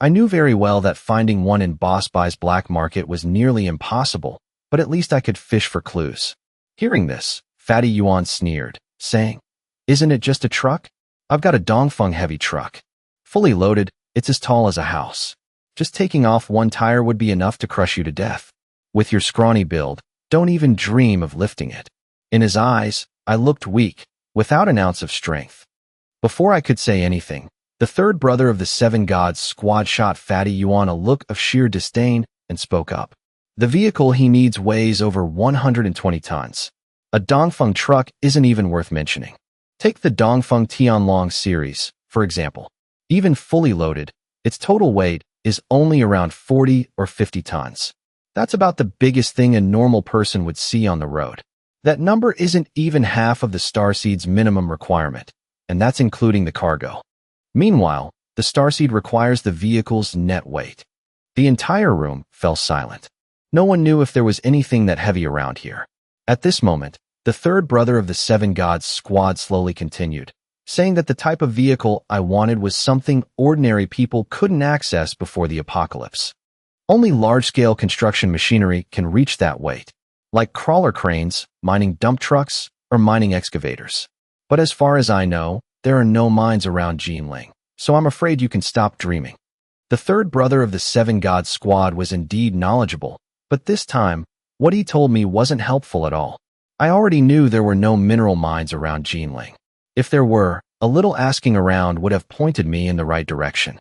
I knew very well that finding one in Boss Buy's black market was nearly impossible, but at least I could fish for clues. Hearing this, Fatty Yuan sneered, saying, "Isn't it just a truck? I've got a Dongfeng heavy truck. Fully loaded, it's as tall as a house. Just taking off one tire would be enough to crush you to death. With your scrawny build, don't even dream of lifting it." In his eyes, I looked weak, without an ounce of strength. Before I could say anything, the third brother of the Seven Gods squad shot Fatty Yuan a look of sheer disdain and spoke up. "The vehicle he needs weighs over 120 tons. A Dongfeng truck isn't even worth mentioning. Take the Dongfeng Tianlong series, for example. Even fully loaded, its total weight is only around 40 or 50 tons. That's about the biggest thing a normal person would see on the road. That number isn't even half of the starseed's minimum requirement, and that's including the cargo. Meanwhile, the starseed requires the vehicle's net weight." The entire room fell silent. No one knew if there was anything that heavy around here. At this moment, the third brother of the Seven Gods squad slowly continued, saying that the type of vehicle I wanted was something ordinary people couldn't access before the apocalypse. Only large-scale construction machinery can reach that weight, like crawler cranes, mining dump trucks, or mining excavators. But as far as I know, there are no mines around Jinling, so I'm afraid you can stop dreaming. The third brother of the Seven Gods squad was indeed knowledgeable, but this time, what he told me wasn't helpful at all. I already knew there were no mineral mines around Jinling. If there were, a little asking around would have pointed me in the right direction.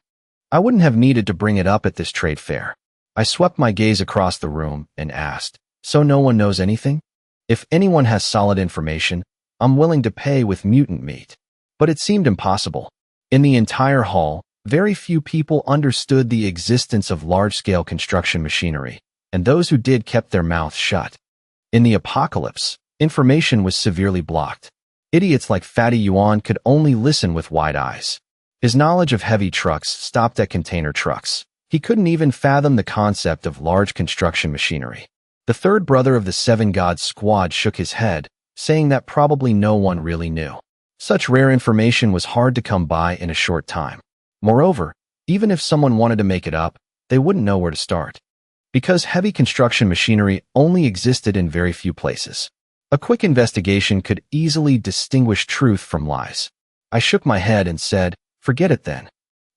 I wouldn't have needed to bring it up at this trade fair. I swept my gaze across the room and asked, "So no one knows anything? If anyone has solid information, I'm willing to pay with mutant meat." But it seemed impossible. In the entire hall, very few people understood the existence of large-scale construction machinery, and those who did kept their mouths shut. In the apocalypse, information was severely blocked. Idiots like Fatty Yuan could only listen with wide eyes. His knowledge of heavy trucks stopped at container trucks. He couldn't even fathom the concept of large construction machinery. The third brother of the Seven Gods squad shook his head, saying that probably no one really knew. Such rare information was hard to come by in a short time. Moreover, even if someone wanted to make it up, they wouldn't know where to start. Because heavy construction machinery only existed in very few places. A quick investigation could easily distinguish truth from lies. I shook my head and said, "Forget it then."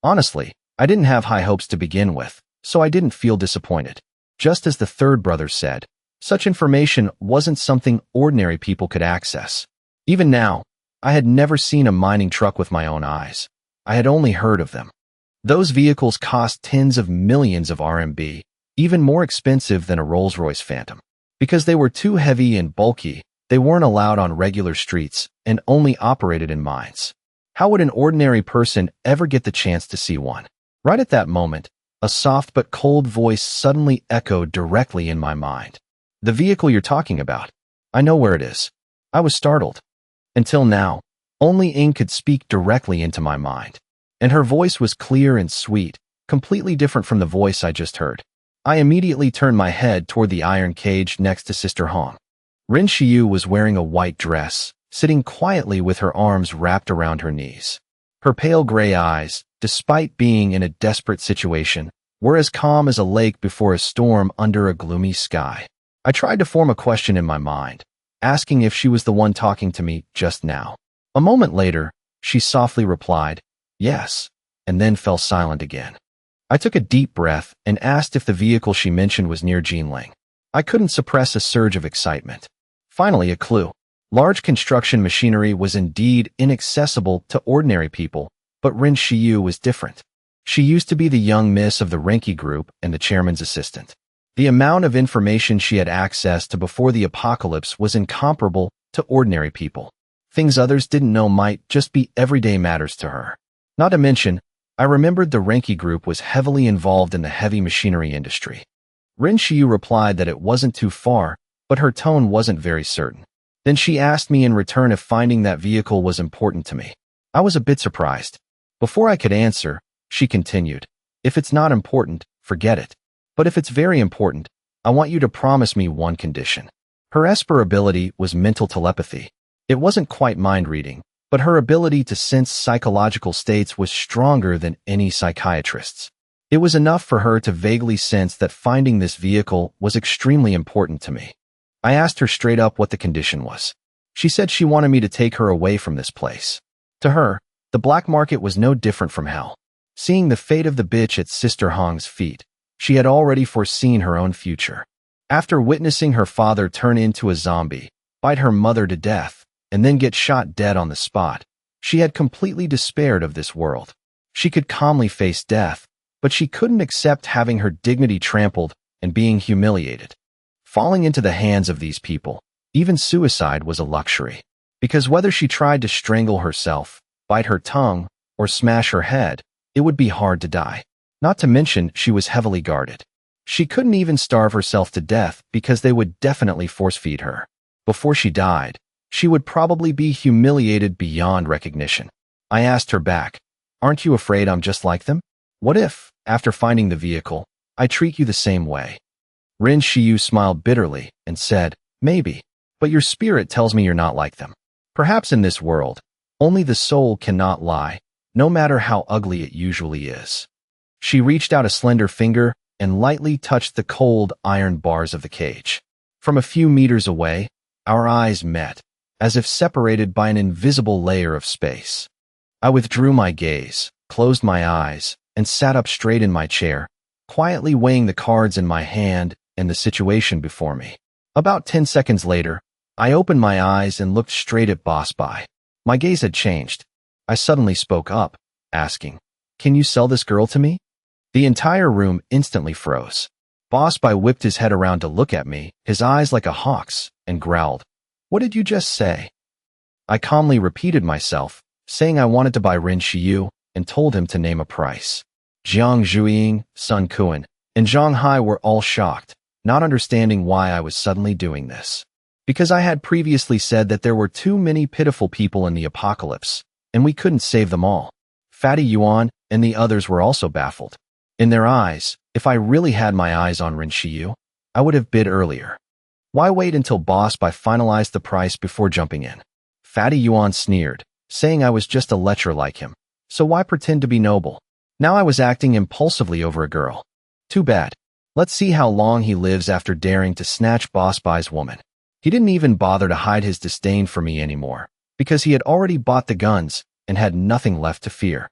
Honestly, I didn't have high hopes to begin with, so I didn't feel disappointed. Just as the third brother said, such information wasn't something ordinary people could access. Even now, I had never seen a mining truck with my own eyes. I had only heard of them. Those vehicles cost tens of millions of RMB, even more expensive than a Rolls-Royce Phantom. Because they were too heavy and bulky, they weren't allowed on regular streets and only operated in mines. How would an ordinary person ever get the chance to see one? Right at that moment, a soft but cold voice suddenly echoed directly in my mind. "The vehicle you're talking about. I know where it is." I was startled. Until now, only Ing could speak directly into my mind. And her voice was clear and sweet, completely different from the voice I just heard. I immediately turned my head toward the iron cage next to Sister Hong. Rin Xiu was wearing a white dress, sitting quietly with her arms wrapped around her knees. Her pale gray eyes, despite being in a desperate situation, were as calm as a lake before a storm under a gloomy sky. I tried to form a question in my mind, asking if she was the one talking to me just now. A moment later, she softly replied, "Yes," and then fell silent again. I took a deep breath and asked if the vehicle she mentioned was near Jinling. I couldn't suppress a surge of excitement. Finally, a clue. Large construction machinery was indeed inaccessible to ordinary people, but Rin Shiyu was different. She used to be the young miss of the Renki group and the chairman's assistant. The amount of information she had access to before the apocalypse was incomparable to ordinary people. Things others didn't know might just be everyday matters to her. Not to mention, I remembered the Renki group was heavily involved in the heavy machinery industry. Rin Shiyu replied that it wasn't too far, but her tone wasn't very certain. Then she asked me in return if finding that vehicle was important to me. I was a bit surprised. Before I could answer, she continued, "If it's not important, forget it. But if it's very important, I want you to promise me one condition." Her Esper ability was mental telepathy. It wasn't quite mind reading, but her ability to sense psychological states was stronger than any psychiatrist's. It was enough for her to vaguely sense that finding this vehicle was extremely important to me. I asked her straight up what the condition was. She said she wanted me to take her away from this place. To her, the black market was no different from hell. Seeing the fate of the bitch at Sister Hong's feet, she had already foreseen her own future. After witnessing her father turn into a zombie, bite her mother to death, and then get shot dead on the spot, she had completely despaired of this world. She could calmly face death, but she couldn't accept having her dignity trampled and being humiliated. Falling into the hands of these people, even suicide was a luxury. Because whether she tried to strangle herself, bite her tongue, or smash her head, it would be hard to die. Not to mention, she was heavily guarded. She couldn't even starve herself to death because they would definitely force-feed her. Before she died, she would probably be humiliated beyond recognition. I asked her back, "Aren't you afraid I'm just like them? What if, after finding the vehicle, I treat you the same way?" Rin Shiyu smiled bitterly and said, "Maybe, but your spirit tells me you're not like them. Perhaps in this world, only the soul cannot lie, no matter how ugly it usually is." She reached out a slender finger and lightly touched the cold iron bars of the cage. From a few meters away, our eyes met, as if separated by an invisible layer of space. I withdrew my gaze, closed my eyes, and sat up straight in my chair, quietly weighing the cards in my hand and the situation before me. About 10 seconds later, I opened my eyes and looked straight at Boss Bai. My gaze had changed. I suddenly spoke up, asking, "Can you sell this girl to me?" The entire room instantly froze. Boss Bai whipped his head around to look at me, his eyes like a hawk's, and growled, "What did you just say?" I calmly repeated myself, saying I wanted to buy Rin Shiyu, and told him to name a price. Jiang Zhuiying, Sun Kuan, and Zhang Hai were all shocked, not understanding why I was suddenly doing this. Because I had previously said that there were too many pitiful people in the apocalypse, and we couldn't save them all. Fatty Yuan and the others were also baffled. In their eyes, if I really had my eyes on Rin Shiyu, I would have bid earlier. Why wait until Boss Bai finalized the price before jumping in? Fatty Yuan sneered, saying I was just a lecher like him, so why pretend to be noble? Now I was acting impulsively over a girl. Too bad. Let's see how long he lives after daring to snatch Boss Bai's woman. He didn't even bother to hide his disdain for me anymore, because he had already bought the guns and had nothing left to fear.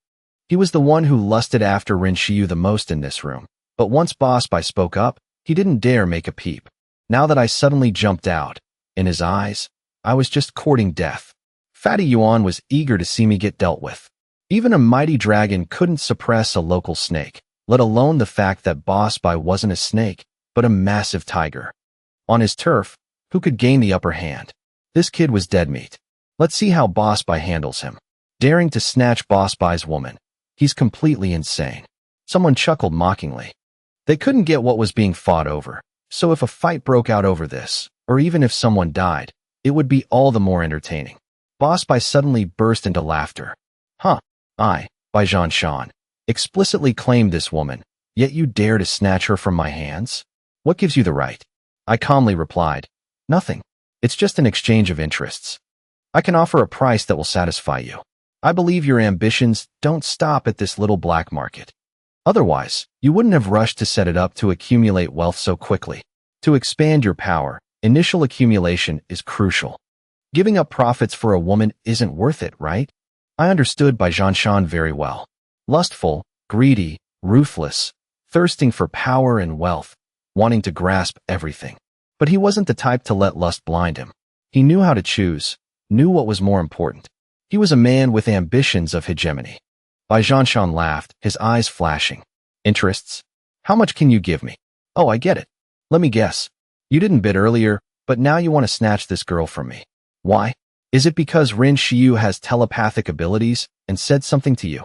He was the one who lusted after Rin Shiyu the most in this room, but once Boss Bai spoke up, he didn't dare make a peep. Now that I suddenly jumped out, in his eyes, I was just courting death. Fatty Yuan was eager to see me get dealt with. Even a mighty dragon couldn't suppress a local snake, let alone the fact that Boss Bai wasn't a snake, but a massive tiger. On his turf, who could gain the upper hand? This kid was dead meat. Let's see how Boss Bai handles him. Daring to snatch Boss Bai's woman. He's completely insane. Someone chuckled mockingly. They couldn't get what was being fought over, so if a fight broke out over this, or even if someone died, it would be all the more entertaining. Boss Bai suddenly burst into laughter. Huh, I, Bai Zhanshan, explicitly claimed this woman, yet you dare to snatch her from my hands? What gives you the right? I calmly replied, nothing. It's just an exchange of interests. I can offer a price that will satisfy you. I believe your ambitions don't stop at this little black market. Otherwise, you wouldn't have rushed to set it up to accumulate wealth so quickly. To expand your power, initial accumulation is crucial. Giving up profits for a woman isn't worth it, right? I understood Bai Zhanshan very well. Lustful, greedy, ruthless, thirsting for power and wealth, wanting to grasp everything. But he wasn't the type to let lust blind him. He knew how to choose, knew what was more important. He was a man with ambitions of hegemony. Bai Zhanshan laughed, his eyes flashing. Interests? How much can you give me? Oh, I get it. Let me guess. You didn't bid earlier, but now you want to snatch this girl from me. Why? Is it because Rin Xiu has telepathic abilities and said something to you?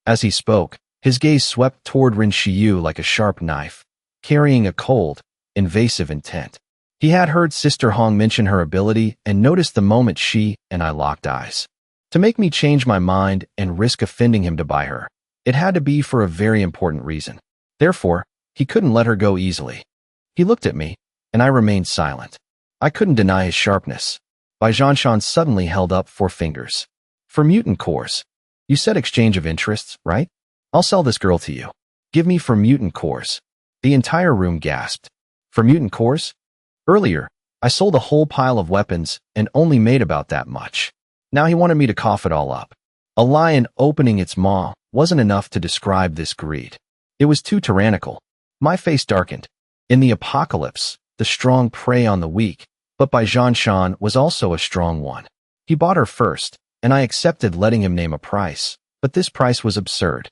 As he spoke, his gaze swept toward Rin Xiu like a sharp knife, carrying a cold, invasive intent. He had heard Sister Hong mention her ability and noticed the moment she and I locked eyes. To make me change my mind and risk offending him to buy her, it had to be for a very important reason. Therefore, he couldn't let her go easily. He looked at me, and I remained silent. I couldn't deny his sharpness. Bai Zhanshan suddenly held up 4 fingers. For mutant cores. You said exchange of interests, right? I'll sell this girl to you. Give me for mutant cores. The entire room gasped. For mutant cores? Earlier, I sold a whole pile of weapons and only made about that much. Now he wanted me to cough it all up. A lion opening its maw wasn't enough to describe this greed. It was too tyrannical. My face darkened. In the apocalypse, the strong prey on the weak, but Bai Zhanshan was also a strong one. He bought her first, and I accepted letting him name a price, but this price was absurd.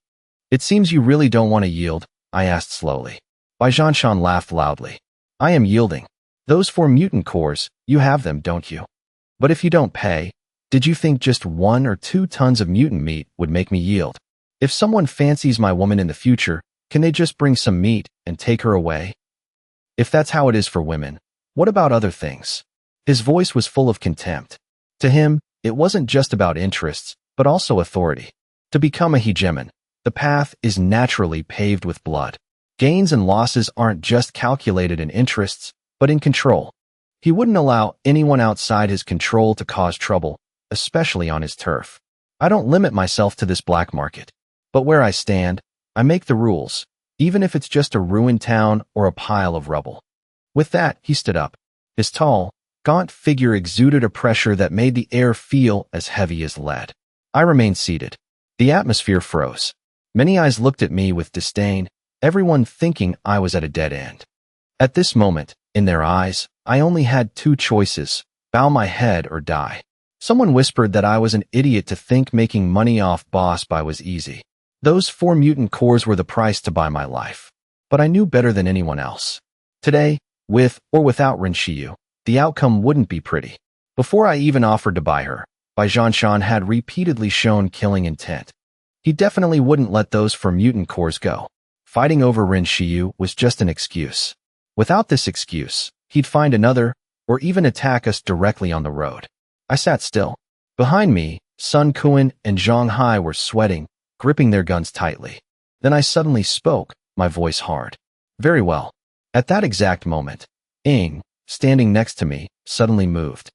It seems you really don't want to yield, I asked slowly. Bai Zhanshan laughed loudly. I am yielding. Those 4 mutant cores, you have them, don't you? But if you don't pay, did you think just 1 or 2 tons of mutant meat would make me yield? If someone fancies my woman in the future, can they just bring some meat and take her away? If that's how it is for women, what about other things? His voice was full of contempt. To him, it wasn't just about interests, but also authority. To become a hegemon, the path is naturally paved with blood. Gains and losses aren't just calculated in interests, but in control. He wouldn't allow anyone outside his control to cause trouble, especially on his turf. I don't limit myself to this black market. But where I stand, I make the rules, even if it's just a ruined town or a pile of rubble. With that, he stood up. His tall, gaunt figure exuded a pressure that made the air feel as heavy as lead. I remained seated. The atmosphere froze. Many eyes looked at me with disdain, everyone thinking I was at a dead end. At this moment, in their eyes, I only had 2 choices, bow my head or die. Someone whispered that I was an idiot to think making money off Boss Buy was easy. Those 4 mutant cores were the price to buy my life. But I knew better than anyone else. Today, with or without Rin Xiu, the outcome wouldn't be pretty. Before I even offered to buy her, Bai Zhanshan had repeatedly shown killing intent. He definitely wouldn't let those 4 mutant cores go. Fighting over Rin Xiu was just an excuse. Without this excuse, he'd find another, or even attack us directly on the road. I sat still. Behind me, Sun Quan and Zhang Hai were sweating, gripping their guns tightly. Then I suddenly spoke, my voice hard. Very well. At that exact moment, Ying, standing next to me, suddenly moved.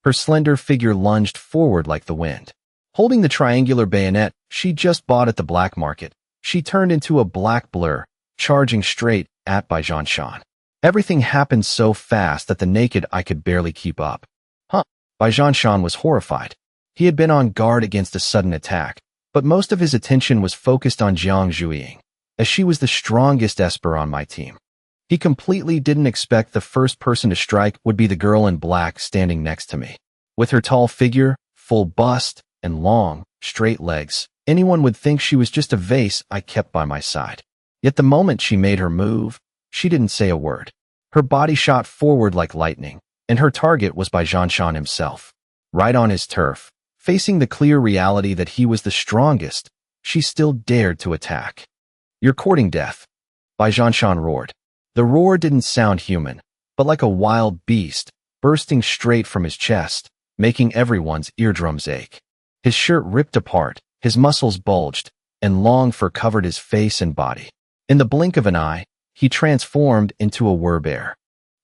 Her slender figure lunged forward like the wind. Holding the triangular bayonet she just bought at the black market, she turned into a black blur, charging straight at Bai Zhanshan. Everything happened so fast that the naked eye could barely keep up. Bai Zhanshan was horrified. He had been on guard against a sudden attack, but most of his attention was focused on Jiang Zhuiying, as she was the strongest Esper on my team. He completely didn't expect the first person to strike would be the girl in black standing next to me. With her tall figure, full bust, and long, straight legs, anyone would think she was just a vase I kept by my side. Yet the moment she made her move, she didn't say a word. Her body shot forward like lightning, and her target was Bai Zhanshan himself. Right on his turf, facing the clear reality that he was the strongest, she still dared to attack. You're courting death, Bai Zhanshan roared. The roar didn't sound human, but like a wild beast, bursting straight from his chest, making everyone's eardrums ache. His shirt ripped apart, his muscles bulged, and long fur covered his face and body. In the blink of an eye, he transformed into a werbear.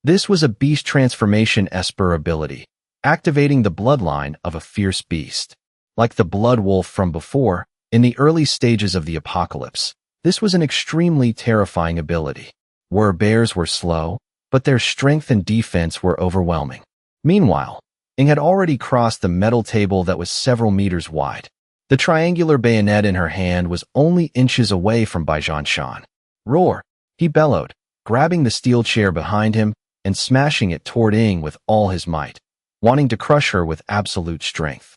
This was a beast transformation Esper ability, activating the bloodline of a fierce beast. Like the blood wolf from before, in the early stages of the apocalypse, this was an extremely terrifying ability. Bears were slow, but their strength and defense were overwhelming. Meanwhile, Ing had already crossed the metal table that was several meters wide. The triangular bayonet in her hand was only inches away from Baijianshan. Roar! He bellowed, grabbing the steel chair behind him and smashing it toward Ing with all his might, wanting to crush her with absolute strength.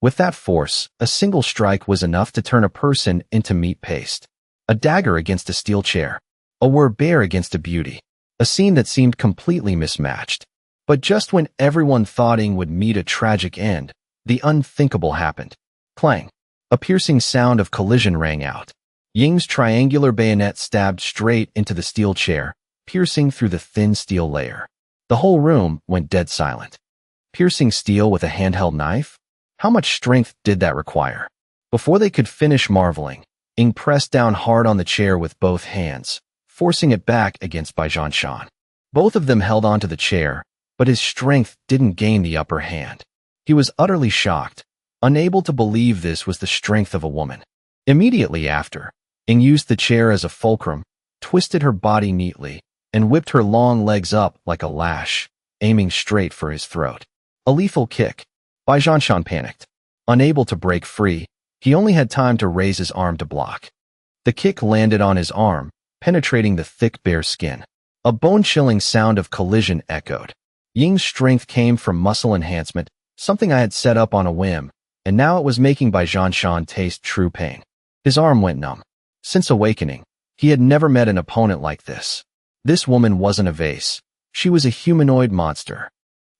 With that force, a single strike was enough to turn a person into meat paste. A dagger against a steel chair. A bear against a beauty. A scene that seemed completely mismatched. But just when everyone thought Ing would meet a tragic end, the unthinkable happened. Clang! A piercing sound of collision rang out. Ying's triangular bayonet stabbed straight into the steel chair, piercing through the thin steel layer. The whole room went dead silent. Piercing steel with a handheld knife? How much strength did that require? Before they could finish marveling, Ing pressed down hard on the chair with both hands, forcing it back against Baijianshan. Both of them held onto the chair, but his strength didn't gain the upper hand. He was utterly shocked, unable to believe this was the strength of a woman. Immediately after, Ing used the chair as a fulcrum, twisted her body neatly, and whipped her long legs up like a lash, aiming straight for his throat. A lethal kick. Baijianshan panicked. Unable to break free, he only had time to raise his arm to block. The kick landed on his arm, penetrating the thick bare skin. A bone-chilling sound of collision echoed. Ying's strength came from muscle enhancement, something I had set up on a whim, and now it was making Baijianshan taste true pain. His arm went numb. Since awakening, he had never met an opponent like this. This woman wasn't a vase. She was a humanoid monster.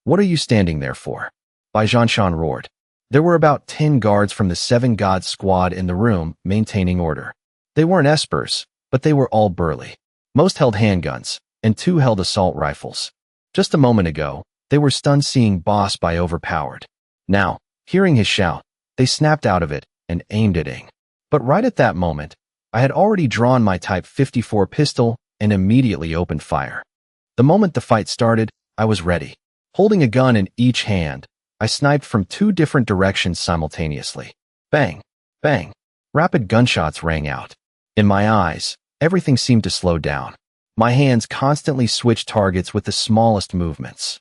What are you standing there for? Baijianshan roared. There were about 10 guards from the 7 Gods squad in the room, maintaining order. They weren't espers, but they were all burly. Most held handguns, and 2 held assault rifles. Just a moment ago, they were stunned seeing Boss Bai overpowered. Now, hearing his shout, they snapped out of it and aimed at Ing. But right at that moment, I had already drawn my Type 54 pistol and immediately opened fire. The moment the fight started, I was ready. Holding a gun in each hand, I sniped from 2 different directions simultaneously. Bang! Bang! Rapid gunshots rang out. In my eyes, everything seemed to slow down. My hands constantly switched targets with the smallest movements.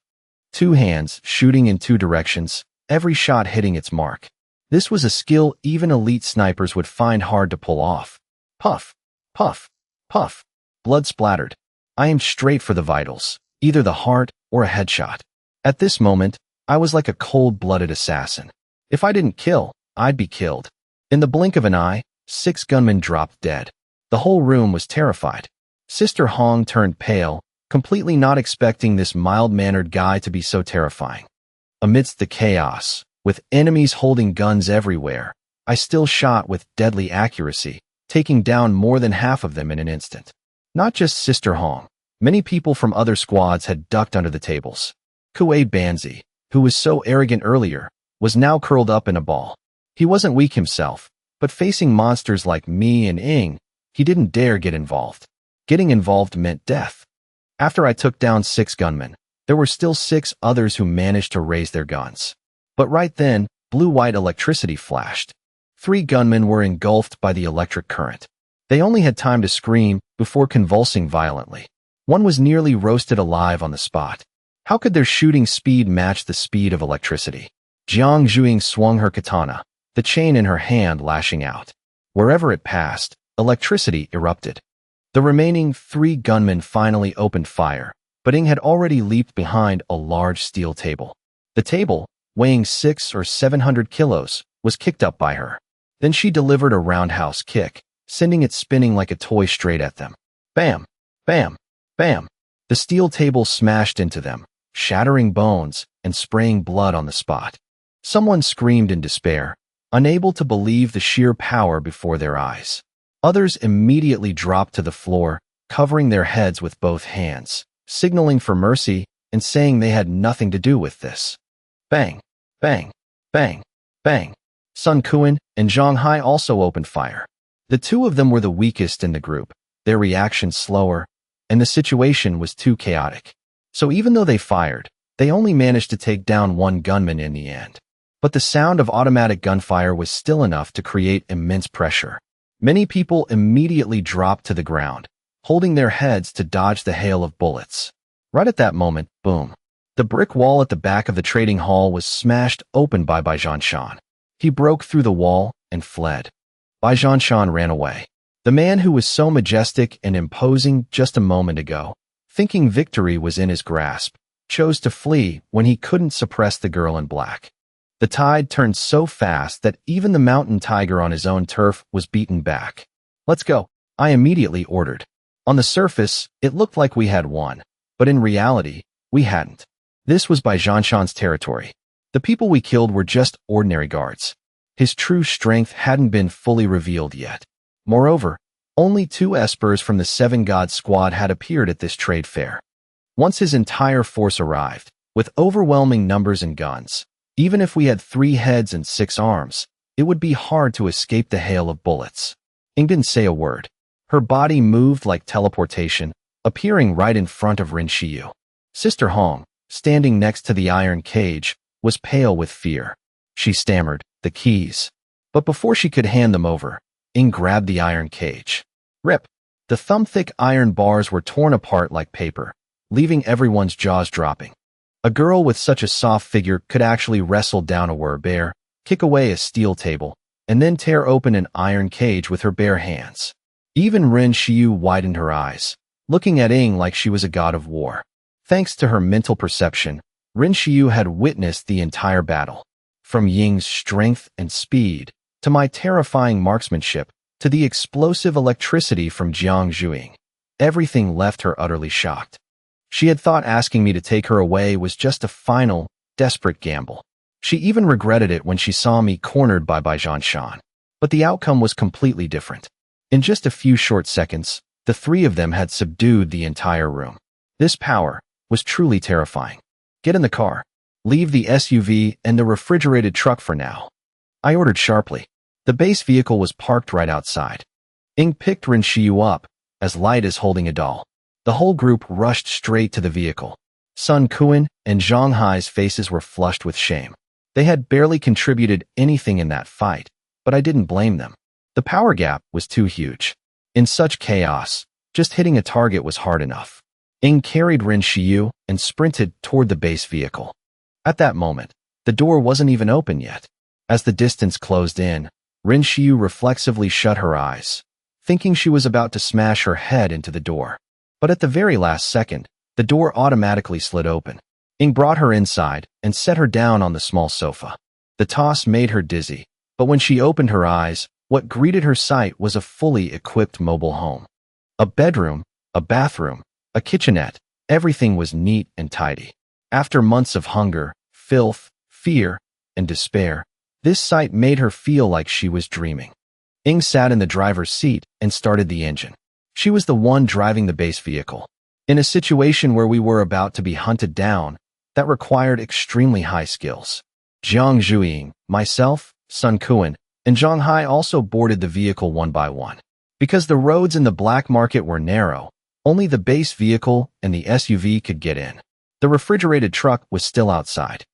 2 hands shooting in 2 directions, every shot hitting its mark. This was a skill even elite snipers would find hard to pull off. Puff! Puff! Puff! Blood splattered. I aimed straight for the vitals, either the heart or a headshot. At this moment, I was like a cold-blooded assassin. If I didn't kill, I'd be killed. In the blink of an eye, 6 gunmen dropped dead. The whole room was terrified. Sister Hong turned pale, completely not expecting this mild-mannered guy to be so terrifying. Amidst the chaos, with enemies holding guns everywhere, I still shot with deadly accuracy, taking down more than half of them in an instant. Not just Sister Hong. Many people from other squads had ducked under the tables. Kue Banzi, who was so arrogant earlier, was now curled up in a ball. He wasn't weak himself, but facing monsters like me and Ing, he didn't dare get involved. Getting involved meant death. After I took down 6 gunmen, there were still 6 others who managed to raise their guns. But right then, blue-white electricity flashed. 3 gunmen were engulfed by the electric current. They only had time to scream before convulsing violently. One was nearly roasted alive on the spot. How could their shooting speed match the speed of electricity? Jiang Zhuing swung her katana, the chain in her hand lashing out. Wherever it passed, electricity erupted. The remaining 3 gunmen finally opened fire, but Ing had already leaped behind a large steel table. The table, weighing 600 or 700 kilos, was kicked up by her. Then she delivered a roundhouse kick, sending it spinning like a toy straight at them. Bam! Bam! Bam! The steel table smashed into them, shattering bones and spraying blood on the spot. Someone screamed in despair, unable to believe the sheer power before their eyes. Others immediately dropped to the floor, covering their heads with both hands, signaling for mercy and saying they had nothing to do with this. Bang! Bang! Bang! Bang! Sun Kuan and Zhang Hai also opened fire. The 2 of them were the weakest in the group, their reaction slower, and the situation was too chaotic. So even though they fired, They only managed to take down one gunman in the end. But the sound of automatic gunfire was still enough to create immense pressure. Many people immediately dropped to the ground, holding their heads to dodge the hail of bullets. Right at that moment, boom. The brick wall at the back of the trading hall was smashed open by Bai Zhanshan. He broke through the wall and fled. Bai Zhanshan ran away. The man who was so majestic and imposing just a moment ago, thinking victory was in his grasp, chose to flee when he couldn't suppress the girl in black. The tide turned so fast that even the mountain tiger on his own turf was beaten back. "Let's go," I immediately ordered. On the surface, it looked like we had won, but in reality, we hadn't. This was Bai Zhanshan's territory. The people we killed were just ordinary guards. His true strength hadn't been fully revealed yet. Moreover, only 2 espers from the 7 God squad had appeared at this trade fair. Once his entire force arrived, with overwhelming numbers and guns, even if we had 3 heads and 6 arms, it would be hard to escape the hail of bullets. Ing didn't say a word. Her body moved like teleportation, appearing right in front of Rin Xiyu. Sister Hong, standing next to the iron cage, was pale with fear. She stammered, "The keys." But before she could hand them over, Ing grabbed the iron cage. Rip! The thumb-thick iron bars were torn apart like paper, leaving everyone's jaws dropping. A girl with such a soft figure could actually wrestle down a were-bear, kick away a steel table, and then tear open an iron cage with her bare hands. Even Rin Xiyu widened her eyes, looking at Ing like she was a god of war. Thanks to her mental perception, Rin Xiyu had witnessed the entire battle. From Ying's strength and speed, to my terrifying marksmanship, to the explosive electricity from Jiang Zhuing, everything left her utterly shocked. She had thought asking me to take her away was just a final, desperate gamble. She even regretted it when she saw me cornered by Bai Zhanshan. But the outcome was completely different. In just a few short seconds, the 3 of them had subdued the entire room. This power was truly terrifying. "Get in the car. Leave the SUV and the refrigerated truck for now," I ordered sharply. The base vehicle was parked right outside. Ing picked Rin Xiyu up, as light as holding a doll. The whole group rushed straight to the vehicle. Sun Kuan and Zhang Hai's faces were flushed with shame. They had barely contributed anything in that fight, but I didn't blame them. The power gap was too huge. In such chaos, just hitting a target was hard enough. Ing carried Rin Xiyu and sprinted toward the base vehicle. At that moment, the door wasn't even open yet. As the distance closed in, Rin Xiyu reflexively shut her eyes, thinking she was about to smash her head into the door. But at the very last second, the door automatically slid open. Ing brought her inside and set her down on the small sofa. The toss made her dizzy, but when she opened her eyes, what greeted her sight was a fully equipped mobile home. A bedroom, a bathroom, a kitchenette, everything was neat and tidy. After months of hunger, filth, fear, and despair, this sight made her feel like she was dreaming. Ing sat in the driver's seat and started the engine. She was the one driving the base vehicle. In a situation where we were about to be hunted down, that required extremely high skills. Jiang Zhuing, myself, Sun Kuan, and Zhang Hai also boarded the vehicle one by one. Because the roads in the black market were narrow, only the base vehicle and the SUV could get in. The refrigerated truck was still outside.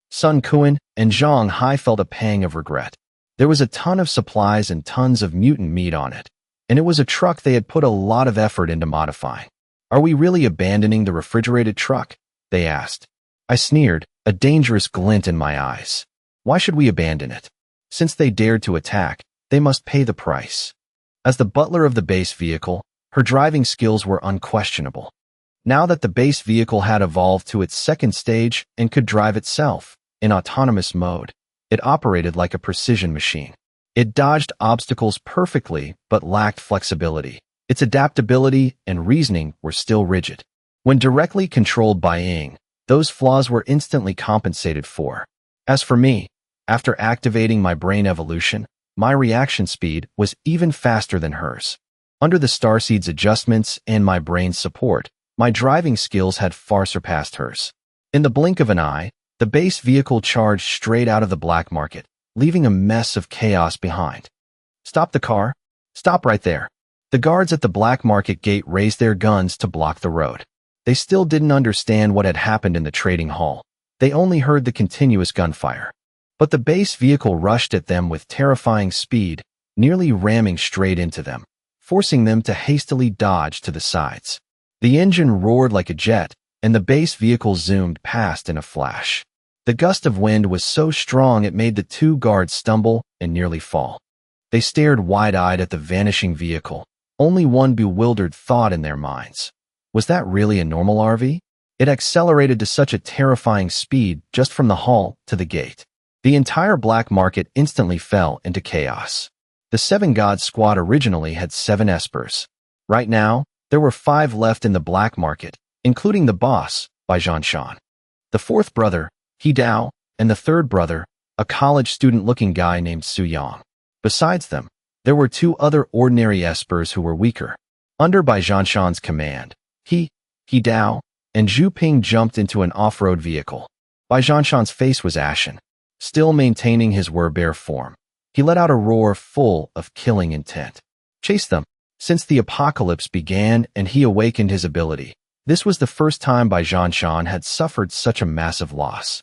Sun Kuan and Zhang Hai felt a pang of regret. There was a ton of supplies and tons of mutant meat on it, and it was a truck they had put a lot of effort into modifying. "Are we really abandoning the refrigerated truck?" they asked. I sneered, a dangerous glint in my eyes. Why should we abandon it? Since they dared to attack, they must pay the price. As the butler of the base vehicle, her driving skills were unquestionable. Now that the base vehicle had evolved to its second stage and could drive itself, in autonomous mode, it operated like a precision machine. It dodged obstacles perfectly but lacked flexibility. Its adaptability and reasoning were still rigid. When directly controlled by Ing, those flaws were instantly compensated for. As for me, after activating my brain evolution, my reaction speed was even faster than hers. Under the starseed's adjustments and my brain's support, my driving skills had far surpassed hers. In the blink of an eye, the base vehicle charged straight out of the black market, leaving a mess of chaos behind. "Stop the car. Stop right there." The guards at the black market gate raised their guns to block the road. They still didn't understand what had happened in the trading hall. They only heard the continuous gunfire. But the base vehicle rushed at them with terrifying speed, nearly ramming straight into them, forcing them to hastily dodge to the sides. The engine roared like a jet, and the base vehicle zoomed past in a flash. The gust of wind was so strong it made the two guards stumble and nearly fall. They stared wide-eyed at the vanishing vehicle, only one bewildered thought in their minds. Was that really a normal RV? It accelerated to such a terrifying speed just from the hall to the gate. The entire black market instantly fell into chaos. The Seven Gods squad originally had 7 espers. Right now, there were 5 left in the black market, including the boss, Bai Zhanshan. The 4th brother, He Dao, and the 3rd brother, a college student-looking guy named Su Yang. Besides them, there were 2 other ordinary espers who were weaker. Under Bai Zhanshan's command, He Dao, and Zhu Ping jumped into an off-road vehicle. Bai Zhanshan's face was ashen. Still maintaining his werbear form, he let out a roar full of killing intent. Chase them! Since the apocalypse began and he awakened his ability, this was the first time Bai Zhanshan had suffered such a massive loss.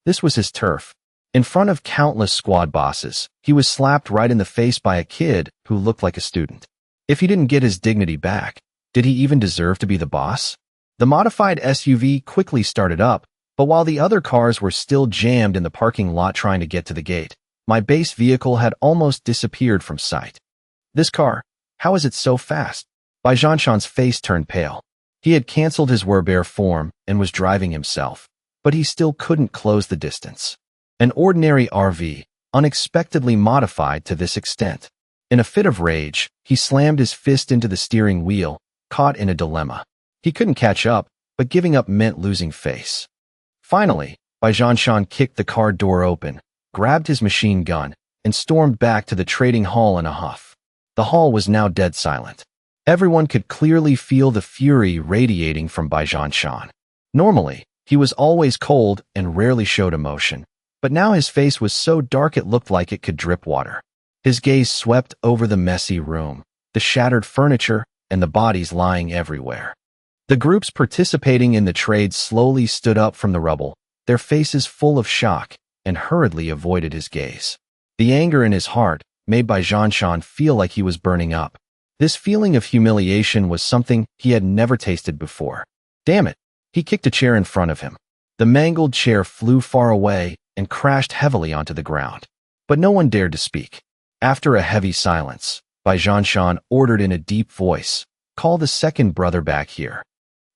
This was his turf. In front of countless squad bosses, he was slapped right in the face by a kid who looked like a student. If he didn't get his dignity back, did he even deserve to be the boss? The modified SUV quickly started up, but while the other cars were still jammed in the parking lot trying to get to the gate, my base vehicle had almost disappeared from sight. This car, how is it so fast? Bai Zhanshan's face turned pale. He had canceled his werbear form and was driving himself, but he still couldn't close the distance. An ordinary RV, unexpectedly modified to this extent. In a fit of rage, he slammed his fist into the steering wheel, caught in a dilemma. He couldn't catch up, but giving up meant losing face. Finally, Bai Zhanshan kicked the car door open, grabbed his machine gun, and stormed back to the trading hall in a huff. The hall was now dead silent. Everyone could clearly feel the fury radiating from Bai Zhanshan. Normally, he was always cold and rarely showed emotion, but now his face was so dark it looked like it could drip water. His gaze swept over the messy room, the shattered furniture, and the bodies lying everywhere. The groups participating in the trade slowly stood up from the rubble, their faces full of shock, and hurriedly avoided his gaze. The anger in his heart made Bai Zhanshan feel like he was burning up. This feeling of humiliation was something he had never tasted before. Damn it! He kicked a chair in front of him. The mangled chair flew far away and crashed heavily onto the ground. But no one dared to speak. After a heavy silence, Bai Zhanshan ordered in a deep voice, "Call the 2nd brother back here."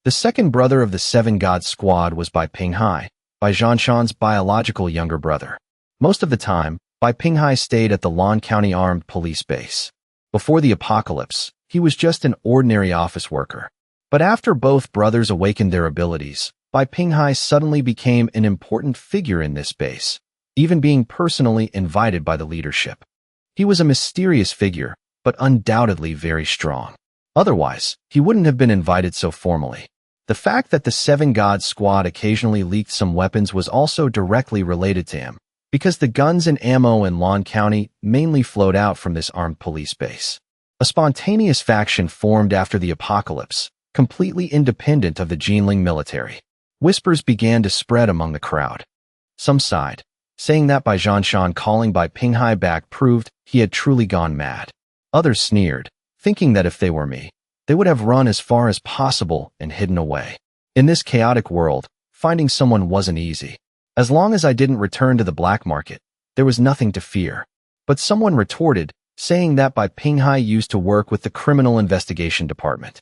The 2nd brother of the 7 Gods squad was Bai Pinghai, Bai Zhanshan's biological younger brother. Most of the time, Bai Pinghai stayed at the Lan County Armed Police Base. Before the apocalypse, he was just an ordinary office worker. But after both brothers awakened their abilities, Bai Pinghai suddenly became an important figure in this base, even being personally invited by the leadership. He was a mysterious figure, but undoubtedly very strong. Otherwise, he wouldn't have been invited so formally. The fact that the 7 Gods squad occasionally leaked some weapons was also directly related to him, because the guns and ammo in Lan County mainly flowed out from this armed police base. A spontaneous faction formed after the apocalypse, completely independent of the Jinling military. Whispers began to spread among the crowd. Some sighed, saying that Bai Zhanshan calling Bai Pinghai back proved he had truly gone mad. Others sneered, thinking that if they were me, they would have run as far as possible and hidden away. In this chaotic world, finding someone wasn't easy. As long as I didn't return to the black market, there was nothing to fear. But someone retorted, saying that Bai Pinghai used to work with the Criminal Investigation Department.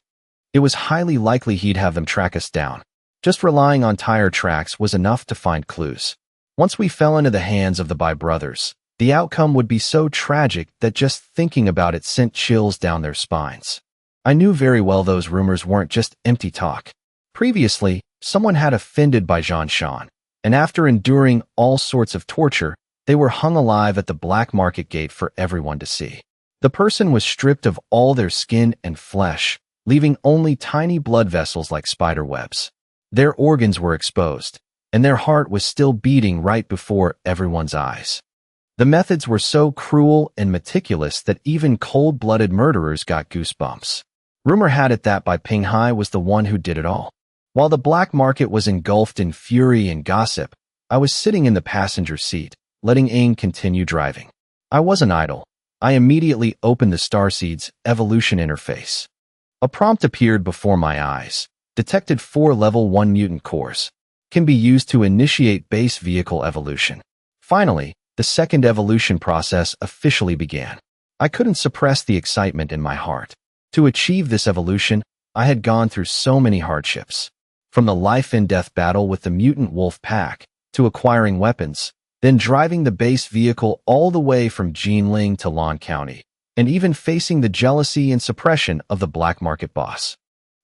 It was highly likely he'd have them track us down. Just relying on tire tracks was enough to find clues. Once we fell into the hands of the Bai brothers, the outcome would be so tragic that just thinking about it sent chills down their spines. I knew very well those rumors weren't just empty talk. Previously, someone had offended Bai Zhanshan, and after enduring all sorts of torture, they were hung alive at the black market gate for everyone to see. The person was stripped of all their skin and flesh, leaving only tiny blood vessels like spider webs. Their organs were exposed, and their heart was still beating right before everyone's eyes. The methods were so cruel and meticulous that even cold-blooded murderers got goosebumps. Rumor had it that Bai Pinghai was the one who did it all. While the black market was engulfed in fury and gossip, I was sitting in the passenger seat, letting Aang continue driving. I wasn't idle. I immediately opened the Starseed's evolution interface. A prompt appeared before my eyes. Detected 4 level 1 mutant cores. Can be used to initiate base vehicle evolution. Finally, the second evolution process officially began. I couldn't suppress the excitement in my heart. To achieve this evolution, I had gone through so many hardships. From the life-and-death battle with the mutant wolf pack, to acquiring weapons, then driving the base vehicle all the way from Jinling to Lan County, and even facing the jealousy and suppression of the black market boss.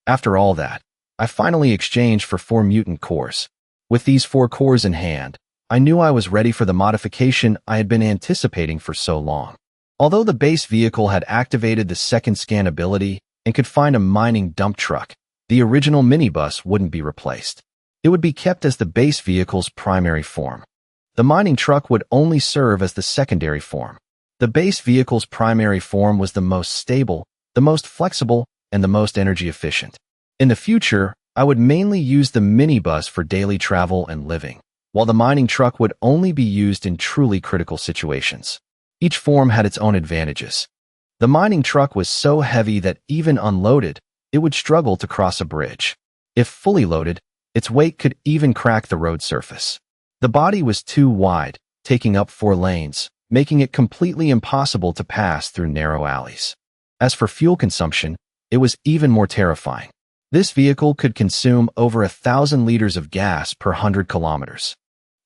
After all that, I finally exchanged for 4 mutant cores. With these 4 cores in hand, I knew I was ready for the modification I had been anticipating for so long. Although the base vehicle had activated the second scan ability and could find a mining dump truck, the original minibus wouldn't be replaced. It would be kept as the base vehicle's primary form. The mining truck would only serve as the secondary form. The base vehicle's primary form was the most stable, the most flexible, and the most energy efficient. In the future, I would mainly use the minibus for daily travel and living, while the mining truck would only be used in truly critical situations. Each form had its own advantages. The mining truck was so heavy that even unloaded, it would struggle to cross a bridge. If fully loaded, its weight could even crack the road surface. The body was too wide, taking up 4 lanes, making it completely impossible to pass through narrow alleys. As for fuel consumption, it was even more terrifying. This vehicle could consume over 1,000 liters of gas per 100 kilometers.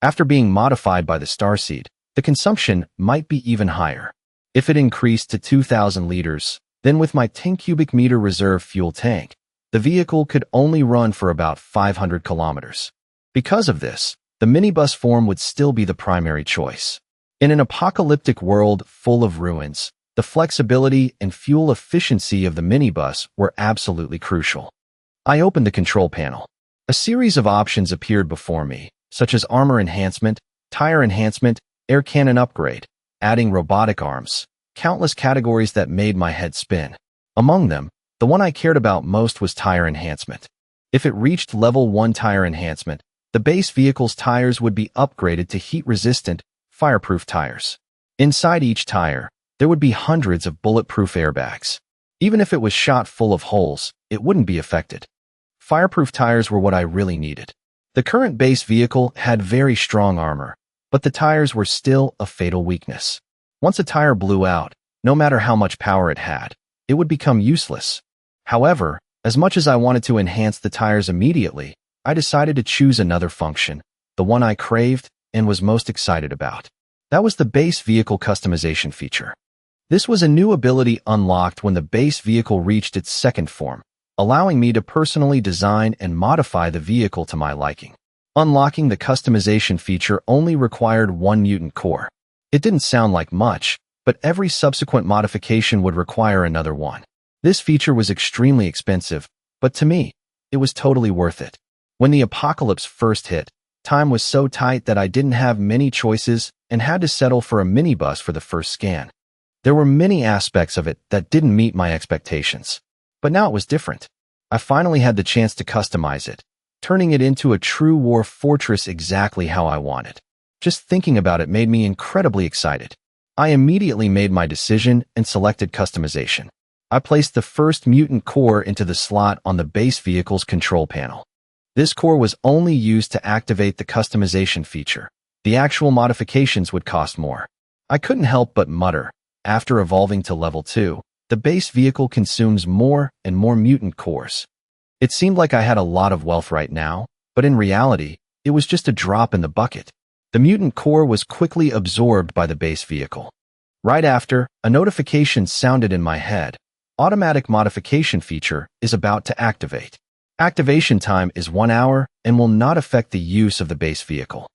After being modified by the Starseed, the consumption might be even higher. If it increased to 2,000 liters, then with my 10 cubic meter reserve fuel tank, the vehicle could only run for about 500 kilometers. Because of this, the minibus form would still be the primary choice. In an apocalyptic world full of ruins, the flexibility and fuel efficiency of the minibus were absolutely crucial. I opened the control panel. A series of options appeared before me, such as armor enhancement, tire enhancement, air cannon upgrade, adding robotic arms, countless categories that made my head spin. Among them, the one I cared about most was tire enhancement. If it reached level 1 tire enhancement, the base vehicle's tires would be upgraded to heat-resistant, fireproof tires. Inside each tire, there would be hundreds of bulletproof airbags. Even if it was shot full of holes, it wouldn't be affected. Fireproof tires were what I really needed. The current base vehicle had very strong armor, but the tires were still a fatal weakness. Once a tire blew out, no matter how much power it had, it would become useless. However, as much as I wanted to enhance the tires immediately, I decided to choose another function, the one I craved and was most excited about. That was the base vehicle customization feature. This was a new ability unlocked when the base vehicle reached its second form, allowing me to personally design and modify the vehicle to my liking. Unlocking the customization feature only required 1 mutant core. It didn't sound like much, but every subsequent modification would require another one. This feature was extremely expensive, but to me, it was totally worth it. When the apocalypse first hit, time was so tight that I didn't have many choices and had to settle for a minibus for the first scan. There were many aspects of it that didn't meet my expectations. But now it was different. I finally had the chance to customize it, turning it into a true war fortress exactly how I wanted. Just thinking about it made me incredibly excited. I immediately made my decision and selected customization. I placed the first mutant core into the slot on the base vehicle's control panel. This core was only used to activate the customization feature. The actual modifications would cost more. I couldn't help but mutter. After evolving to level 2, the base vehicle consumes more and more mutant cores. It seemed like I had a lot of wealth right now, but in reality, it was just a drop in the bucket. The mutant core was quickly absorbed by the base vehicle. Right after, a notification sounded in my head. Automatic modification feature is about to activate. Activation time is 1 hour and will not affect the use of the base vehicle.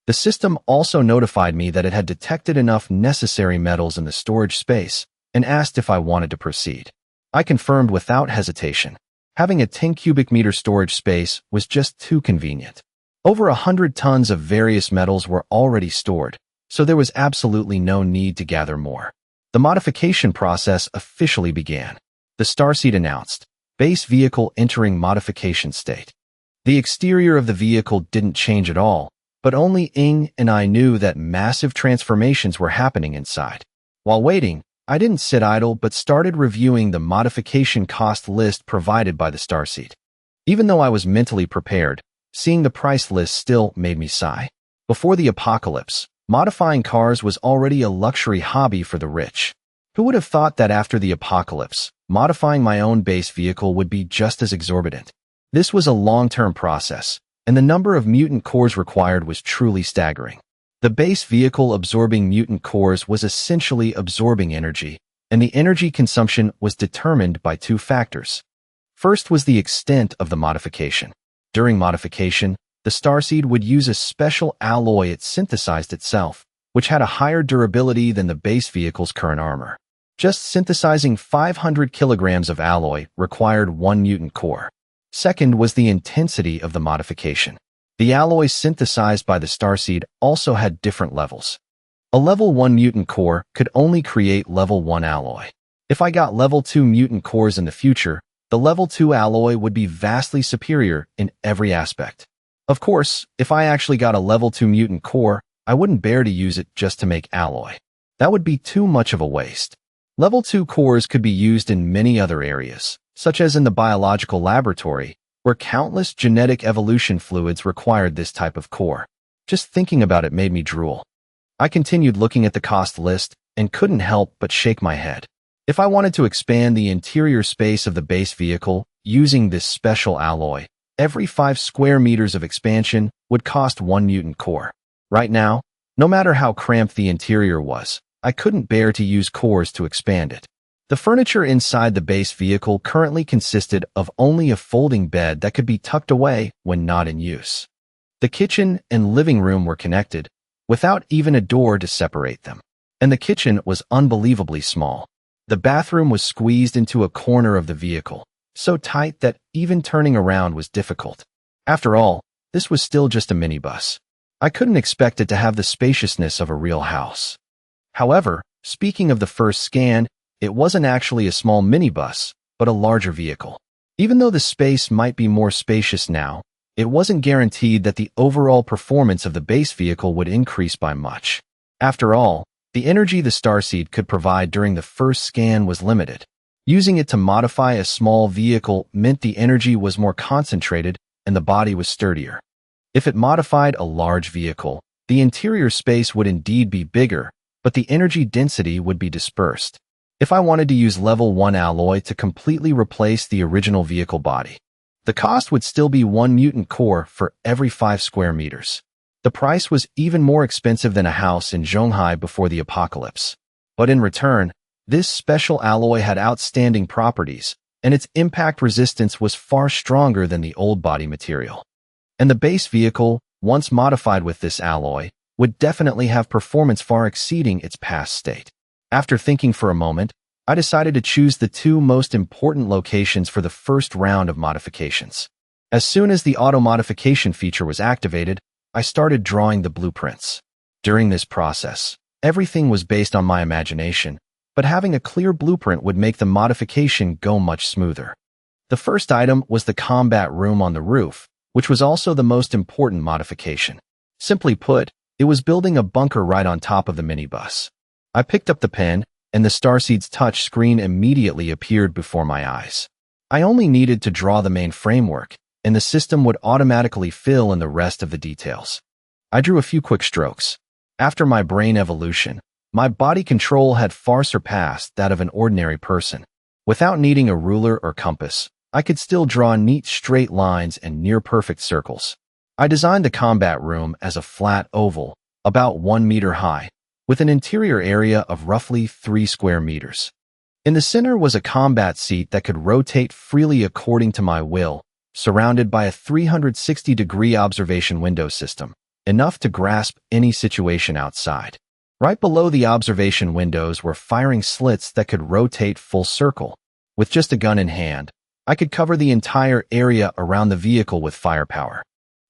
The system also notified me that it had detected enough necessary metals in the storage space and asked if I wanted to proceed. I confirmed without hesitation. Having a 10 cubic meter storage space was just too convenient. Over 100 tons of various metals were already stored, so there was absolutely no need to gather more. The modification process officially began. The Starseed announced, base vehicle entering modification state. The exterior of the vehicle didn't change at all, but only Ing and I knew that massive transformations were happening inside. While waiting, I didn't sit idle but started reviewing the modification cost list provided by the starseed. Even though I was mentally prepared, seeing the price list still made me sigh. Before the apocalypse, modifying cars was already a luxury hobby for the rich. Who would have thought that after the apocalypse, modifying my own base vehicle would be just as exorbitant? This was a long-term process, and the number of mutant cores required was truly staggering. The base vehicle absorbing mutant cores was essentially absorbing energy, and the energy consumption was determined by two factors. First was the extent of the modification. During modification, the starseed would use a special alloy it synthesized itself, which had a higher durability than the base vehicle's current armor. Just synthesizing 500 kilograms of alloy required one mutant core. Second was the intensity of the modification. The alloys synthesized by the starseed also had different levels. A level 1 mutant core could only create level 1 alloy. If I got level 2 mutant cores in the future, the level 2 alloy would be vastly superior in every aspect. Of course, if I actually got a level 2 mutant core, I wouldn't bear to use it just to make alloy. That would be too much of a waste. Level 2 cores could be used in many other areas, such as in the biological laboratory, where countless genetic evolution fluids required this type of core. Just thinking about it made me drool. I continued looking at the cost list and couldn't help but shake my head. If I wanted to expand the interior space of the base vehicle using this special alloy, every 5 square meters of expansion would cost 1 mutant core. Right now, no matter how cramped the interior was, I couldn't bear to use cores to expand it. The furniture inside the base vehicle currently consisted of only a folding bed that could be tucked away when not in use. The kitchen and living room were connected, without even a door to separate them. And the kitchen was unbelievably small. The bathroom was squeezed into a corner of the vehicle, so tight that even turning around was difficult. After all, this was still just a minibus. I couldn't expect it to have the spaciousness of a real house. However, speaking of the first scan, it wasn't actually a small minibus, but a larger vehicle. Even though the space might be more spacious now, it wasn't guaranteed that the overall performance of the base vehicle would increase by much. After all, the energy the starseed could provide during the first scan was limited. Using it to modify a small vehicle meant the energy was more concentrated and the body was sturdier. If it modified a large vehicle, the interior space would indeed be bigger, but the energy density would be dispersed. If I wanted to use level 1 alloy to completely replace the original vehicle body, the cost would still be 1 mutant core for every 5 square meters. The price was even more expensive than a house in Zhonghai before the apocalypse. But in return, this special alloy had outstanding properties, and its impact resistance was far stronger than the old body material. And the base vehicle, once modified with this alloy, would definitely have performance far exceeding its past state. After thinking for a moment, I decided to choose the 2 most important locations for the first round of modifications. As soon as the auto modification feature was activated, I started drawing the blueprints. During this process, everything was based on my imagination, but having a clear blueprint would make the modification go much smoother. The first item was the combat room on the roof, which was also the most important modification. Simply put, it was building a bunker right on top of the minibus. I picked up the pen, and the starseed's touch screen immediately appeared before my eyes. I only needed to draw the main framework, and the system would automatically fill in the rest of the details. I drew a few quick strokes. After my brain evolution, my body control had far surpassed that of an ordinary person. Without needing a ruler or compass, I could still draw neat straight lines and near-perfect circles. I designed the combat room as a flat oval, about 1 meter high, with an interior area of roughly 3 square meters. In the center was a combat seat that could rotate freely according to my will, surrounded by a 360-degree observation window system, enough to grasp any situation outside. Right below the observation windows were firing slits that could rotate full circle. With just a gun in hand, I could cover the entire area around the vehicle with firepower.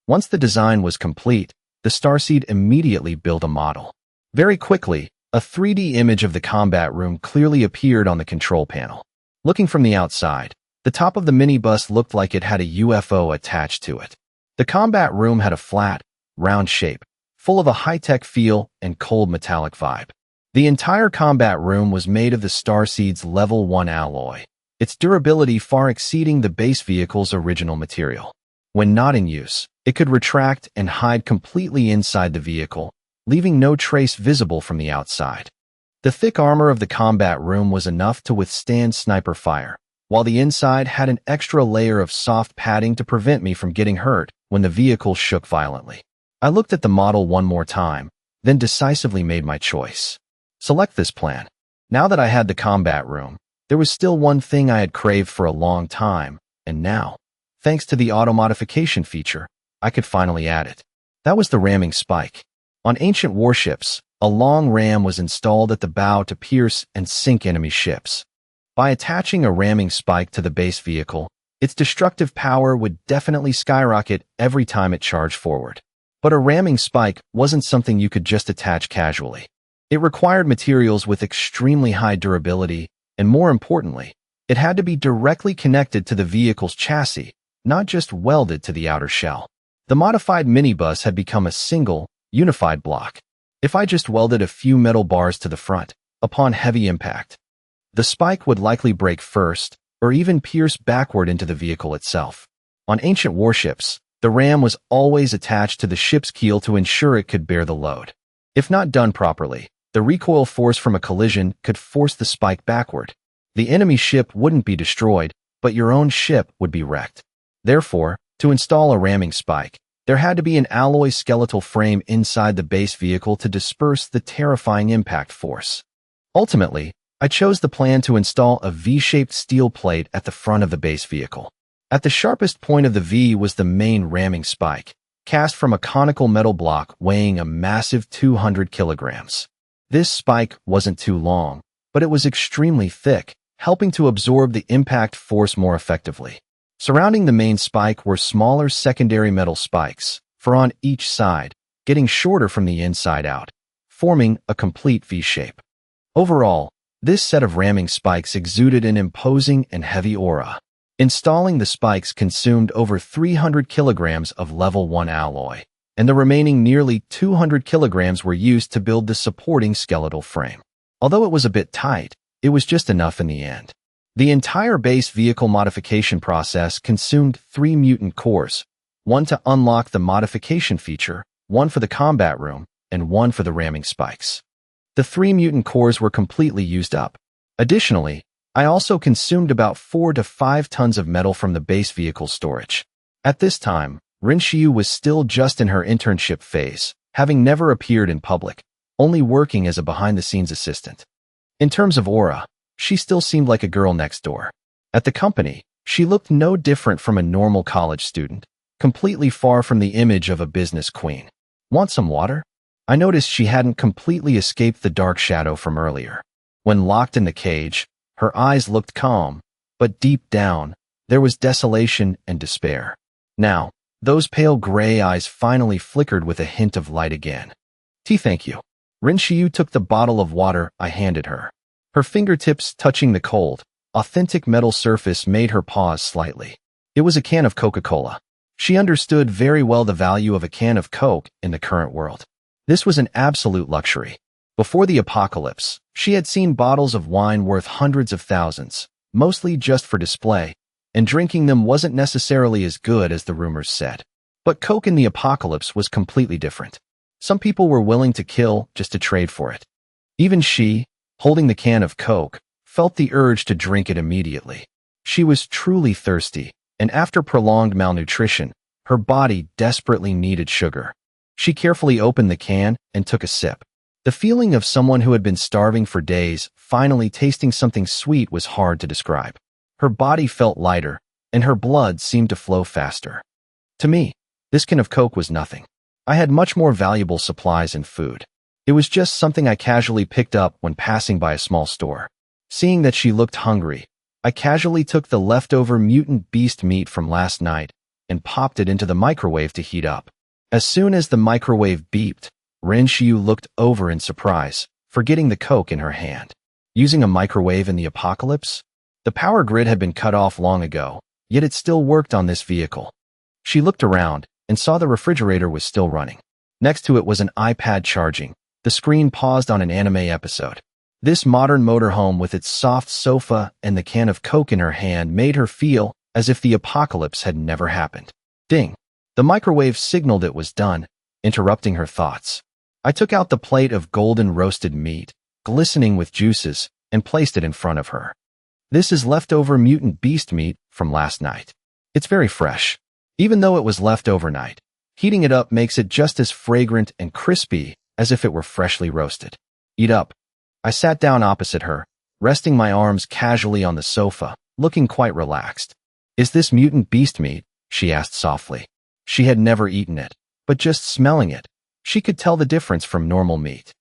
Once the design was complete, the starseed immediately built a model. Very quickly, a 3D image of the combat room clearly appeared on the control panel. Looking from the outside, the top of the minibus looked like it had a UFO attached to it. The combat room had a flat, round shape, full of a high-tech feel and cold metallic vibe. The entire combat room was made of the Starseed's Level 1 alloy, its durability far exceeding the base vehicle's original material. When not in use, it could retract and hide completely inside the vehicle, leaving no trace visible from the outside. The thick armor of the combat room was enough to withstand sniper fire, while the inside had an extra layer of soft padding to prevent me from getting hurt when the vehicle shook violently. I looked at the model one more time, then decisively made my choice. Select this plan. Now that I had the combat room, there was still one thing I had craved for a long time, and now, thanks to the auto-modification feature, I could finally add it. That was the ramming spike. On ancient warships, a long ram was installed at the bow to pierce and sink enemy ships. By attaching a ramming spike to the base vehicle, its destructive power would definitely skyrocket every time it charged forward. But a ramming spike wasn't something you could just attach casually. It required materials with extremely high durability, and more importantly, it had to be directly connected to the vehicle's chassis, not just welded to the outer shell. The modified minibus had become a single, unified block. If I just welded a few metal bars to the front, upon heavy impact, the spike would likely break first, or even pierce backward into the vehicle itself. On ancient warships, the ram was always attached to the ship's keel to ensure it could bear the load. If not done properly, the recoil force from a collision could force the spike backward. The enemy ship wouldn't be destroyed, but your own ship would be wrecked. Therefore, to install a ramming spike, there had to be an alloy skeletal frame inside the base vehicle to disperse the terrifying impact force. Ultimately, I chose the plan to install a V-shaped steel plate at the front of the base vehicle. At the sharpest point of the V was the main ramming spike, cast from a conical metal block weighing a massive 200 kilograms. This spike wasn't too long, but it was extremely thick, helping to absorb the impact force more effectively. Surrounding the main spike were smaller secondary metal spikes, four on each side, getting shorter from the inside out, forming a complete V-shape. Overall, this set of ramming spikes exuded an imposing and heavy aura. Installing the spikes consumed over 300 kilograms of level 1 alloy, and the remaining nearly 200 kilograms were used to build the supporting skeletal frame. Although it was a bit tight, it was just enough in the end. The entire base vehicle modification process consumed 3 mutant cores, one to unlock the modification feature, one for the combat room, and one for the ramming spikes. The 3 mutant cores were completely used up. Additionally, I also consumed about 4 to 5 tons of metal from the base vehicle storage. At this time, Rin Xiu was still just in her internship phase, having never appeared in public, only working as a behind-the-scenes assistant. In terms of aura, she still seemed like a girl next door. At the company, she looked no different from a normal college student, completely far from the image of a business queen. Want some water? I noticed she hadn't completely escaped the dark shadow from earlier. When locked in the cage, her eyes looked calm, but deep down, there was desolation and despair. Now, those pale gray eyes finally flickered with a hint of light again. Thank you. Rin Xiu took the bottle of water I handed her. Her fingertips touching the cold, authentic metal surface made her pause slightly. It was a can of Coca-Cola. She understood very well the value of a can of Coke in the current world. This was an absolute luxury. Before the apocalypse, she had seen bottles of wine worth hundreds of thousands, mostly just for display, and drinking them wasn't necessarily as good as the rumors said. But Coke in the apocalypse was completely different. Some people were willing to kill just to trade for it. Even she, holding the can of Coke, felt the urge to drink it immediately. She was truly thirsty, and after prolonged malnutrition, her body desperately needed sugar. She carefully opened the can and took a sip. The feeling of someone who had been starving for days, finally tasting something sweet was hard to describe. Her body felt lighter, and her blood seemed to flow faster. To me, this can of Coke was nothing. I had much more valuable supplies and food. It was just something I casually picked up when passing by a small store. Seeing that she looked hungry, I casually took the leftover mutant beast meat from last night and popped it into the microwave to heat up. As soon as the microwave beeped, Ren Xiu looked over in surprise, forgetting the Coke in her hand. Using a microwave in the apocalypse? The power grid had been cut off long ago, yet it still worked on this vehicle. She looked around, and saw the refrigerator was still running. Next to it was an iPad charging. The screen paused on an anime episode. This modern motorhome with its soft sofa and the can of Coke in her hand made her feel as if the apocalypse had never happened. Ding! The microwave signaled it was done, interrupting her thoughts. I took out the plate of golden roasted meat, glistening with juices, and placed it in front of her. This is leftover mutant beast meat from last night. It's very fresh. Even though it was left overnight, heating it up makes it just as fragrant and crispy as if it were freshly roasted. Eat up. I sat down opposite her, resting my arms casually on the sofa, looking quite relaxed. Is this mutant beast meat? She asked softly. She had never eaten it, but just smelling it, she could tell the difference from normal meat.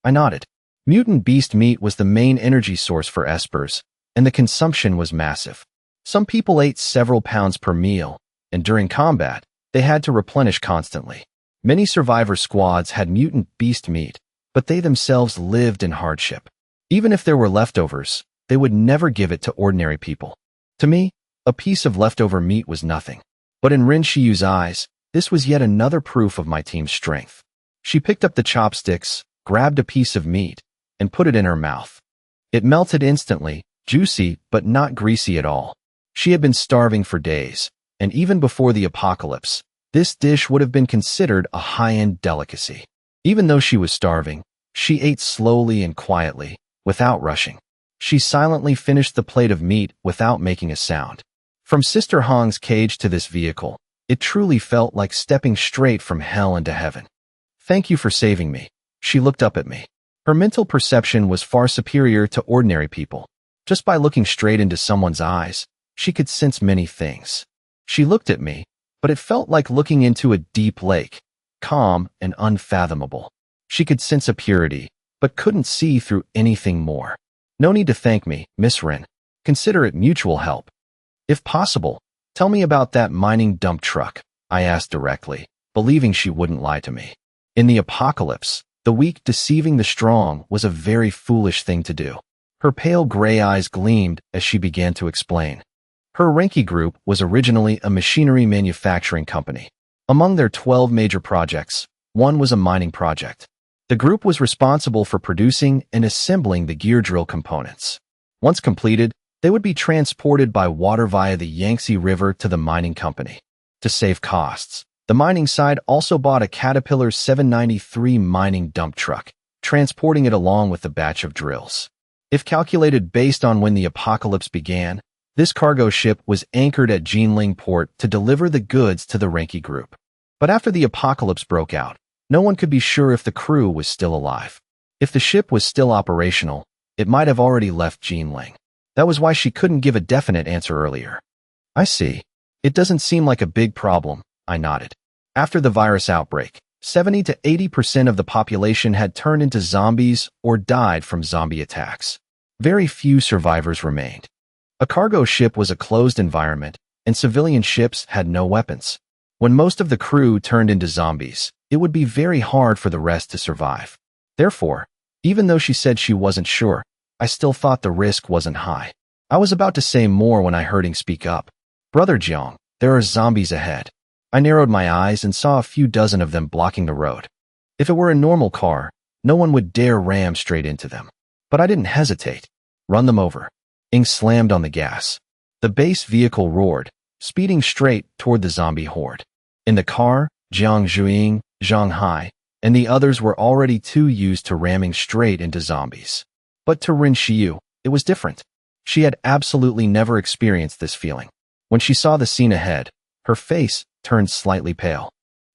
I nodded. Mutant beast meat was the main energy source for espers, and the consumption was massive. Some people ate several pounds per meal, and during combat, they had to replenish constantly. Many survivor squads had mutant beast meat, but they themselves lived in hardship. Even if there were leftovers, they would never give it to ordinary people. To me, a piece of leftover meat was nothing. But in Rin Shiyu's eyes, this was yet another proof of my team's strength. She picked up the chopsticks, grabbed a piece of meat, and put it in her mouth. It melted instantly, juicy but not greasy at all. She had been starving for days, and even before the apocalypse, this dish would have been considered a high-end delicacy. Even though she was starving, she ate slowly and quietly, without rushing. She silently finished the plate of meat without making a sound. From Sister Hong's cage to this vehicle, it truly felt like stepping straight from hell into heaven. Thank you for saving me. She looked up at me. Her mental perception was far superior to ordinary people. Just by looking straight into someone's eyes, she could sense many things. She looked at me, but it felt like looking into a deep lake, calm and unfathomable. She could sense a purity, but couldn't see through anything more. No need to thank me, Miss Rin. Consider it mutual help. If possible, tell me about that mining dump truck, I asked directly, believing she wouldn't lie to me. In the apocalypse, the weak deceiving the strong was a very foolish thing to do. Her pale gray eyes gleamed as she began to explain. Her Renki Group was originally a machinery manufacturing company. Among their 12 major projects, one was a mining project. The group was responsible for producing and assembling the gear drill components. Once completed, they would be transported by water via the Yangtze River to the mining company. To save costs, the mining side also bought a Caterpillar 793 mining dump truck, transporting it along with the batch of drills. If calculated based on when the apocalypse began, this cargo ship was anchored at Jinling port to deliver the goods to the Renki Group. But after the apocalypse broke out, no one could be sure if the crew was still alive. If the ship was still operational, it might have already left Jinling. That was why she couldn't give a definite answer earlier. I see. It doesn't seem like a big problem, I nodded. After the virus outbreak, 70 to 80% of the population had turned into zombies or died from zombie attacks. Very few survivors remained. A cargo ship was a closed environment, and civilian ships had no weapons. When most of the crew turned into zombies, it would be very hard for the rest to survive. Therefore, even though she said she wasn't sure, I still thought the risk wasn't high. I was about to say more when I heard him speak up. Brother Jiang, there are zombies ahead. I narrowed my eyes and saw a few dozen of them blocking the road. If it were a normal car, no one would dare ram straight into them. But I didn't hesitate. Run them over. Ing slammed on the gas. The base vehicle roared, speeding straight toward the zombie horde. In the car, Jiang Zhuiying, Zhang Hai, and the others were already too used to ramming straight into zombies. But to Rin Shiyu, it was different. She had absolutely never experienced this feeling. When she saw the scene ahead, her face turned slightly pale.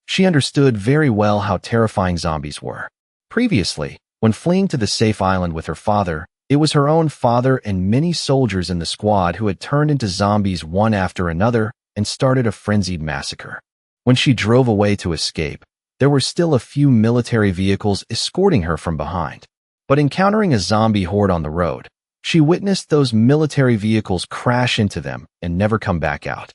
She understood very well how terrifying zombies were. Previously, when fleeing to the safe island with her father, it was her own father and many soldiers in the squad who had turned into zombies one after another and started a frenzied massacre. When she drove away to escape, there were still a few military vehicles escorting her from behind. But encountering a zombie horde on the road, she witnessed those military vehicles crash into them and never come back out.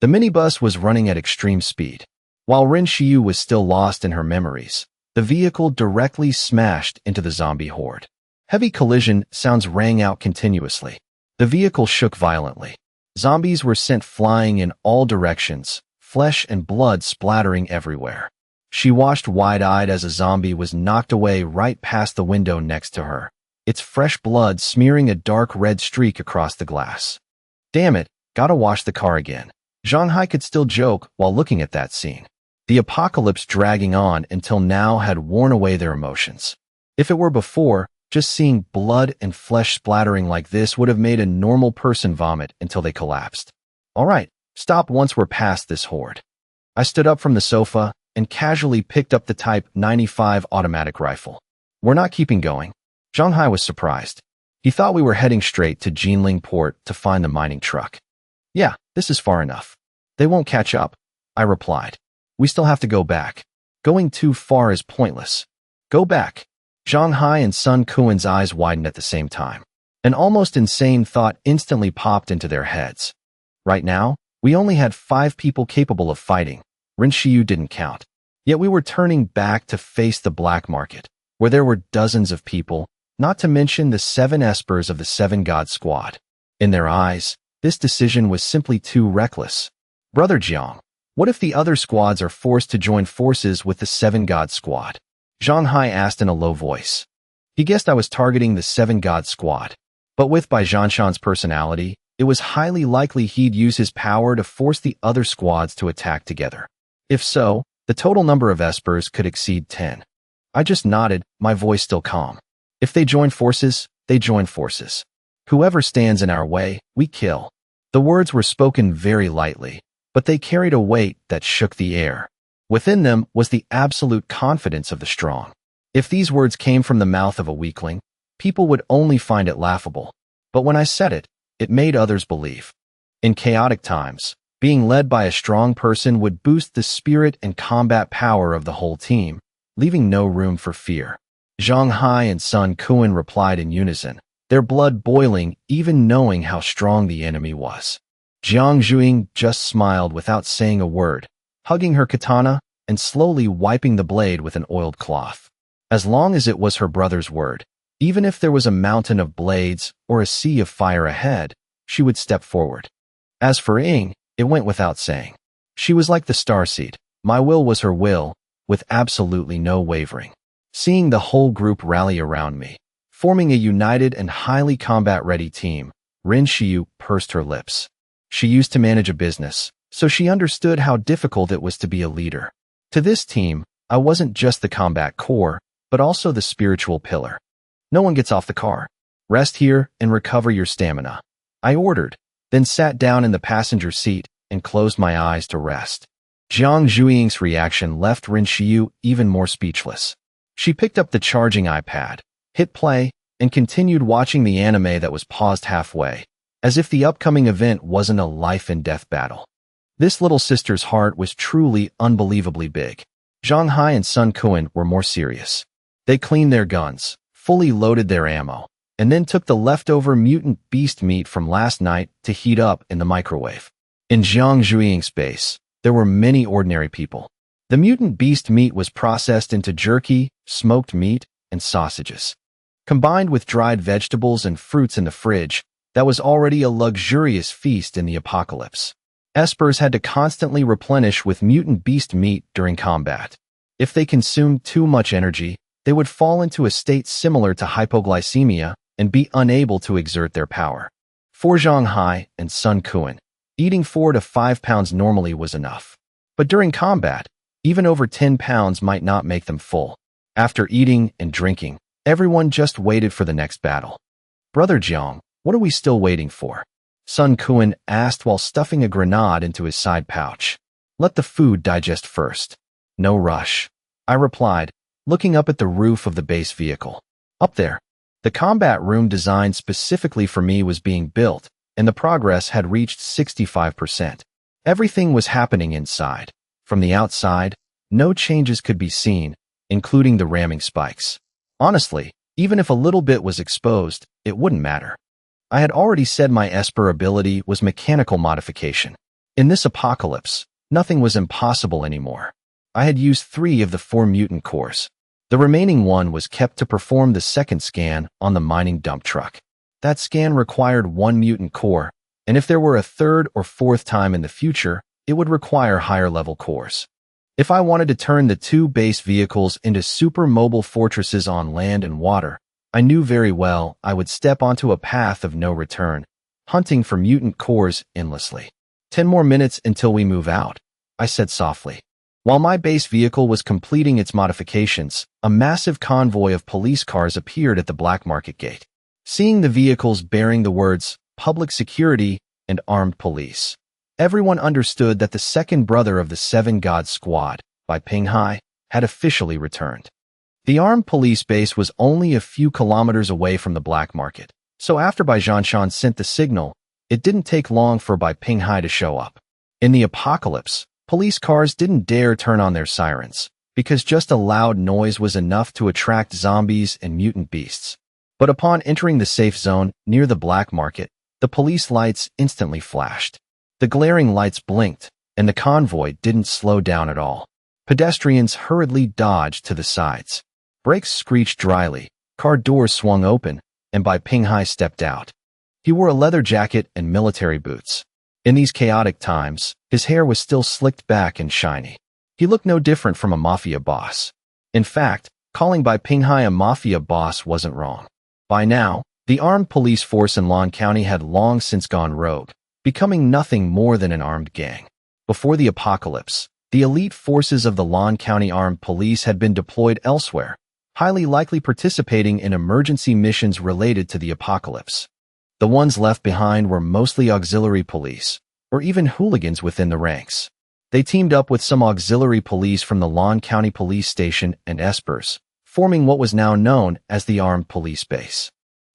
The minibus was running at extreme speed. While Rin Shiyu was still lost in her memories, the vehicle directly smashed into the zombie horde. Heavy collision sounds rang out continuously. The vehicle shook violently. Zombies were sent flying in all directions, flesh and blood splattering everywhere. She watched wide-eyed as a zombie was knocked away right past the window next to her, its fresh blood smearing a dark red streak across the glass. Damn it, gotta wash the car again. Zhang Hai could still joke while looking at that scene. The apocalypse dragging on until now had worn away their emotions. If it were before, just seeing blood and flesh splattering like this would have made a normal person vomit until they collapsed. All right, stop once we're past this horde. I stood up from the sofa and casually picked up the Type 95 automatic rifle. We're not keeping going. Zhang Hai was surprised. He thought we were heading straight to Jinling Port to find the mining truck. Yeah, this is far enough. They won't catch up, I replied. We still have to go back. Going too far is pointless. Go back. Zhang Hai and Sun Kuen's eyes widened at the same time. An almost insane thought instantly popped into their heads. Right now, we only had 5 people capable of fighting. Rin Xiyu didn't count. Yet we were turning back to face the black market, where there were dozens of people, not to mention the 7 espers of the 7 God Squad. In their eyes, this decision was simply too reckless. Brother Jiang, what if the other squads are forced to join forces with the 7 God Squad? Zhang Hai asked in a low voice. He guessed I was targeting the 7 God Squad, but with Bai Zhanshan's personality, it was highly likely he'd use his power to force the other squads to attack together. If so, the total number of espers could exceed 10. I just nodded, my voice still calm. If they join forces, they join forces. Whoever stands in our way, we kill. The words were spoken very lightly, but they carried a weight that shook the air. Within them was the absolute confidence of the strong. If these words came from the mouth of a weakling, people would only find it laughable. But when I said it, it made others believe. In chaotic times, being led by a strong person would boost the spirit and combat power of the whole team, leaving no room for fear. Zhang Hai and Sun Kuen replied in unison, their blood boiling even knowing how strong the enemy was. Jiang Zhuing just smiled without saying a word, hugging her katana and slowly wiping the blade with an oiled cloth. As long as it was her brother's word, even if there was a mountain of blades or a sea of fire ahead, she would step forward. As for Ying, it went without saying. She was like the starseed. My will was her will, with absolutely no wavering. Seeing the whole group rally around me, forming a united and highly combat-ready team, Rin Xiyu pursed her lips. She used to manage a business, so she understood how difficult it was to be a leader. To this team, I wasn't just the combat core, but also the spiritual pillar. No one gets off the car. Rest here and recover your stamina. I ordered, then sat down in the passenger seat and closed my eyes to rest. Jiang Zhuiying's reaction left Rin Xiyu even more speechless. She picked up the charging iPad, hit play, and continued watching the anime that was paused halfway, as if the upcoming event wasn't a life-and-death battle. This little sister's heart was truly unbelievably big. Zhang Hai and Sun Kuen were more serious. They cleaned their guns, fully loaded their ammo, and then took the leftover mutant beast meat from last night to heat up in the microwave. In Jiang Zhuiying's base, there were many ordinary people. The mutant beast meat was processed into jerky, smoked meat, and sausages. Combined with dried vegetables and fruits in the fridge, that was already a luxurious feast in the apocalypse. Espers had to constantly replenish with mutant beast meat during combat. If they consumed too much energy, they would fall into a state similar to hypoglycemia and be unable to exert their power. For Zhang Hai and Sun Kuen, eating 4 to 5 pounds normally was enough. But during combat, even over 10 pounds might not make them full. After eating and drinking, everyone just waited for the next battle. Brother Jiang, what are we still waiting for? Sun Kuen asked while stuffing a grenade into his side pouch. Let the food digest first. No rush. I replied, looking up at the roof of the base vehicle. Up there, the combat room designed specifically for me was being built, and the progress had reached 65%. Everything was happening inside. From the outside, no changes could be seen, including the ramming spikes. Honestly, even if a little bit was exposed, it wouldn't matter. I had already said my Esper ability was mechanical modification. In this apocalypse, nothing was impossible anymore. I had used 3 of the 4 mutant cores. The remaining one was kept to perform the second scan on the mining dump truck. That scan required 1 mutant core, and if there were a 3rd or 4th time in the future, it would require higher-level cores. If I wanted to turn the two base vehicles into super mobile fortresses on land and water, I knew very well I would step onto a path of no return, hunting for mutant cores endlessly. 10 more minutes until we move out, I said softly. While my base vehicle was completing its modifications, a massive convoy of police cars appeared at the black market gate. Seeing the vehicles bearing the words Public Security and Armed Police, everyone understood that the second brother of the Seven Gods Squad, by Pinghai, had officially returned. The armed police base was only a few kilometers away from the black market, so after Bai Zhanshan sent the signal, it didn't take long for Bai Pinghai to show up. In the apocalypse, police cars didn't dare turn on their sirens, because just a loud noise was enough to attract zombies and mutant beasts. But upon entering the safe zone near the black market, the police lights instantly flashed. The glaring lights blinked, and the convoy didn't slow down at all. Pedestrians hurriedly dodged to the sides. Brakes screeched dryly, car doors swung open, and Bai Pinghai stepped out. He wore a leather jacket and military boots. In these chaotic times, his hair was still slicked back and shiny. He looked no different from a mafia boss. In fact, calling Bai Pinghai a mafia boss wasn't wrong. By now, the armed police force in Lan County had long since gone rogue, becoming nothing more than an armed gang. Before the apocalypse, the elite forces of the Lan County Armed Police had been deployed elsewhere, highly likely participating in emergency missions related to the apocalypse. The ones left behind were mostly auxiliary police, or even hooligans within the ranks. They teamed up with some auxiliary police from the Lan County Police Station and Espers, forming what was now known as the Armed Police Base.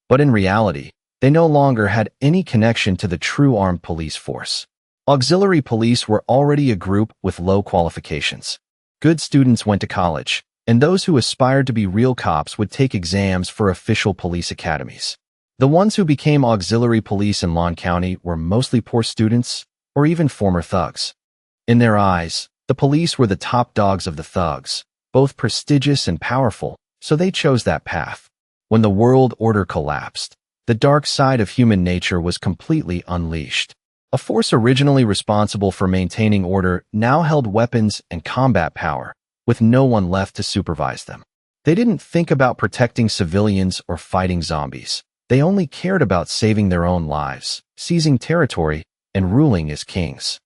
But in reality, they no longer had any connection to the true armed police force. Auxiliary police were already a group with low qualifications. Good students went to college, and those who aspired to be real cops would take exams for official police academies. The ones who became auxiliary police in Lan County were mostly poor students or even former thugs. In their eyes, the police were the top dogs of the thugs, both prestigious and powerful, so they chose that path. When the world order collapsed, the dark side of human nature was completely unleashed. A force originally responsible for maintaining order now held weapons and combat power, with no one left to supervise them. They didn't think about protecting civilians or fighting zombies. They only cared about saving their own lives, seizing territory, and ruling as kings.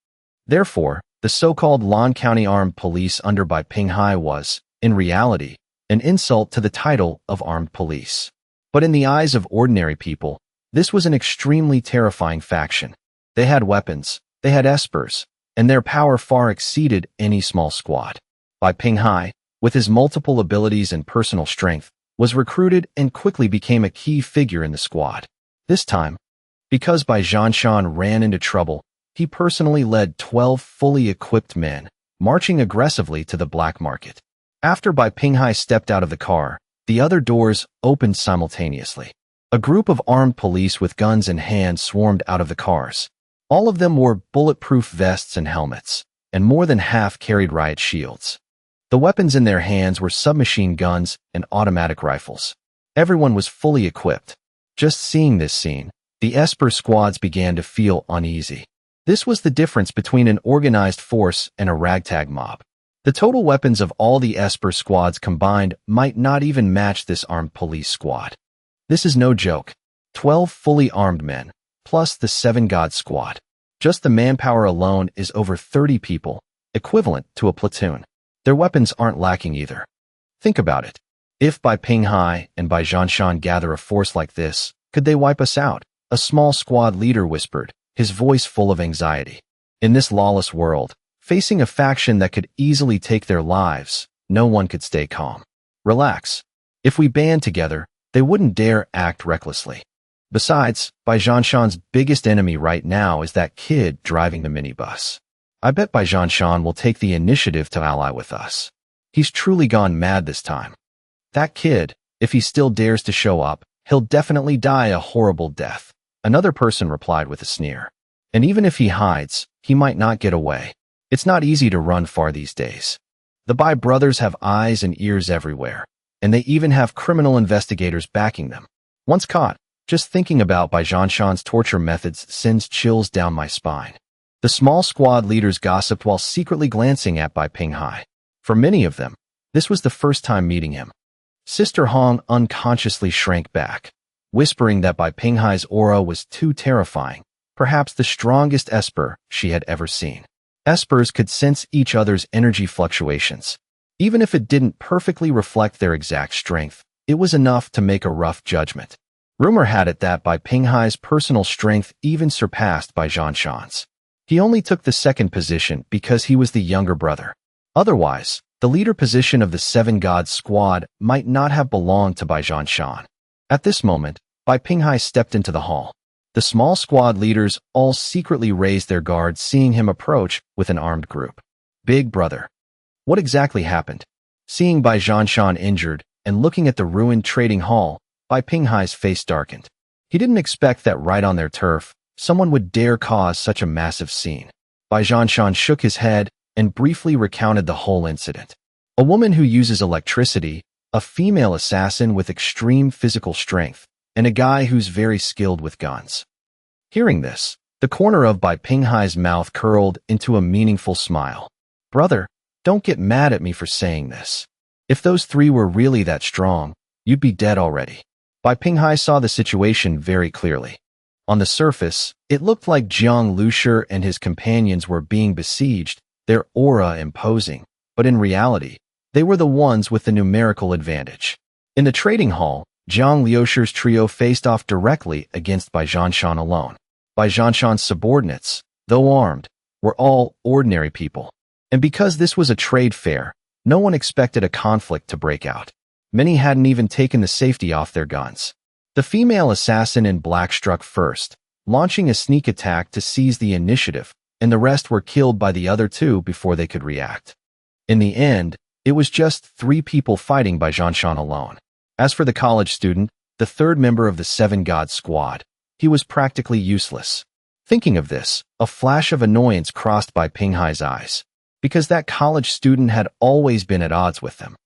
Therefore, the so-called Lan County Armed Police under Bai Pinghai was, in reality, an insult to the title of armed police. But in the eyes of ordinary people, this was an extremely terrifying faction. They had weapons, they had espers, and their power far exceeded any small squad. Bai Pinghai, with his multiple abilities and personal strength, was recruited and quickly became a key figure in the squad. This time, because Bai Zhanshan ran into trouble, he personally led 12 fully equipped men, marching aggressively to the black market. After Bai Pinghai stepped out of the car, the other doors opened simultaneously. A group of armed police with guns in hand swarmed out of the cars. All of them wore bulletproof vests and helmets, and more than half carried riot shields. The weapons in their hands were submachine guns and automatic rifles. Everyone was fully equipped. Just seeing this scene, the Esper squads began to feel uneasy. This was the difference between an organized force and a ragtag mob. The total weapons of all the Esper squads combined might not even match this armed police squad. This is no joke. 12 fully armed men, plus the Seven God squad. Just the manpower alone is over 30 people, equivalent to a platoon. Their weapons aren't lacking either. Think about it. If Bai Pinghai and Bai Zhanshan gather a force like this, could they wipe us out? A small squad leader whispered, his voice full of anxiety. In this lawless world, facing a faction that could easily take their lives, no one could stay calm. Relax. If we band together, they wouldn't dare act recklessly. Besides, Bai Zhanshan's biggest enemy right now is that kid driving the minibus. I bet Bai Zhanshan will take the initiative to ally with us. He's truly gone mad this time. That kid, if he still dares to show up, he'll definitely die a horrible death. Another person replied with a sneer. And even if he hides, he might not get away. It's not easy to run far these days. The Bai brothers have eyes and ears everywhere, and they even have criminal investigators backing them. Once caught, just thinking about Bai Zhanshan's torture methods sends chills down my spine. The small squad leaders gossiped while secretly glancing at Bai Pinghai. For many of them, this was the first time meeting him. Sister Hong unconsciously shrank back, whispering that Bai Pinghai's aura was too terrifying, perhaps the strongest esper she had ever seen. Espers could sense each other's energy fluctuations. Even if it didn't perfectly reflect their exact strength, it was enough to make a rough judgment. Rumor had it that Bai Pinghai's personal strength even surpassed Bai Zhanshan's. He only took the second position because he was the younger brother. Otherwise, the leader position of the Seven Gods squad might not have belonged to Bai Zhanshan. At this moment, Bai Pinghai stepped into the hall. The small squad leaders all secretly raised their guards seeing him approach with an armed group. Big brother. What exactly happened? Seeing Bai Zhanshan injured and looking at the ruined trading hall, Bai Pinghai's face darkened. He didn't expect that right on their turf, someone would dare cause such a massive scene. Bai Zhanshan shook his head and briefly recounted the whole incident. A woman who uses electricity, a female assassin with extreme physical strength, and a guy who's very skilled with guns. Hearing this, the corner of Bai Pinghai's mouth curled into a meaningful smile. Brother, don't get mad at me for saying this. If those three were really that strong, you'd be dead already. Bai Pinghai saw the situation very clearly. On the surface, it looked like Jiang Lushi and his companions were being besieged, their aura imposing, but in reality, they were the ones with the numerical advantage. In the trading hall, Jiang Liushi's trio faced off directly against Bai Zhanshan alone. Bai Zhanshan's subordinates, though armed, were all ordinary people. And because this was a trade fair, no one expected a conflict to break out. Many hadn't even taken the safety off their guns. The female assassin in black struck first, launching a sneak attack to seize the initiative, and the rest were killed by the other two before they could react. In the end, it was just 3 people fighting Bai Zhanshan alone. As for the college student, the third member of the Seven Gods squad, he was practically useless. Thinking of this, a flash of annoyance crossed Bai Pinghai's eyes, because that college student had always been at odds with them.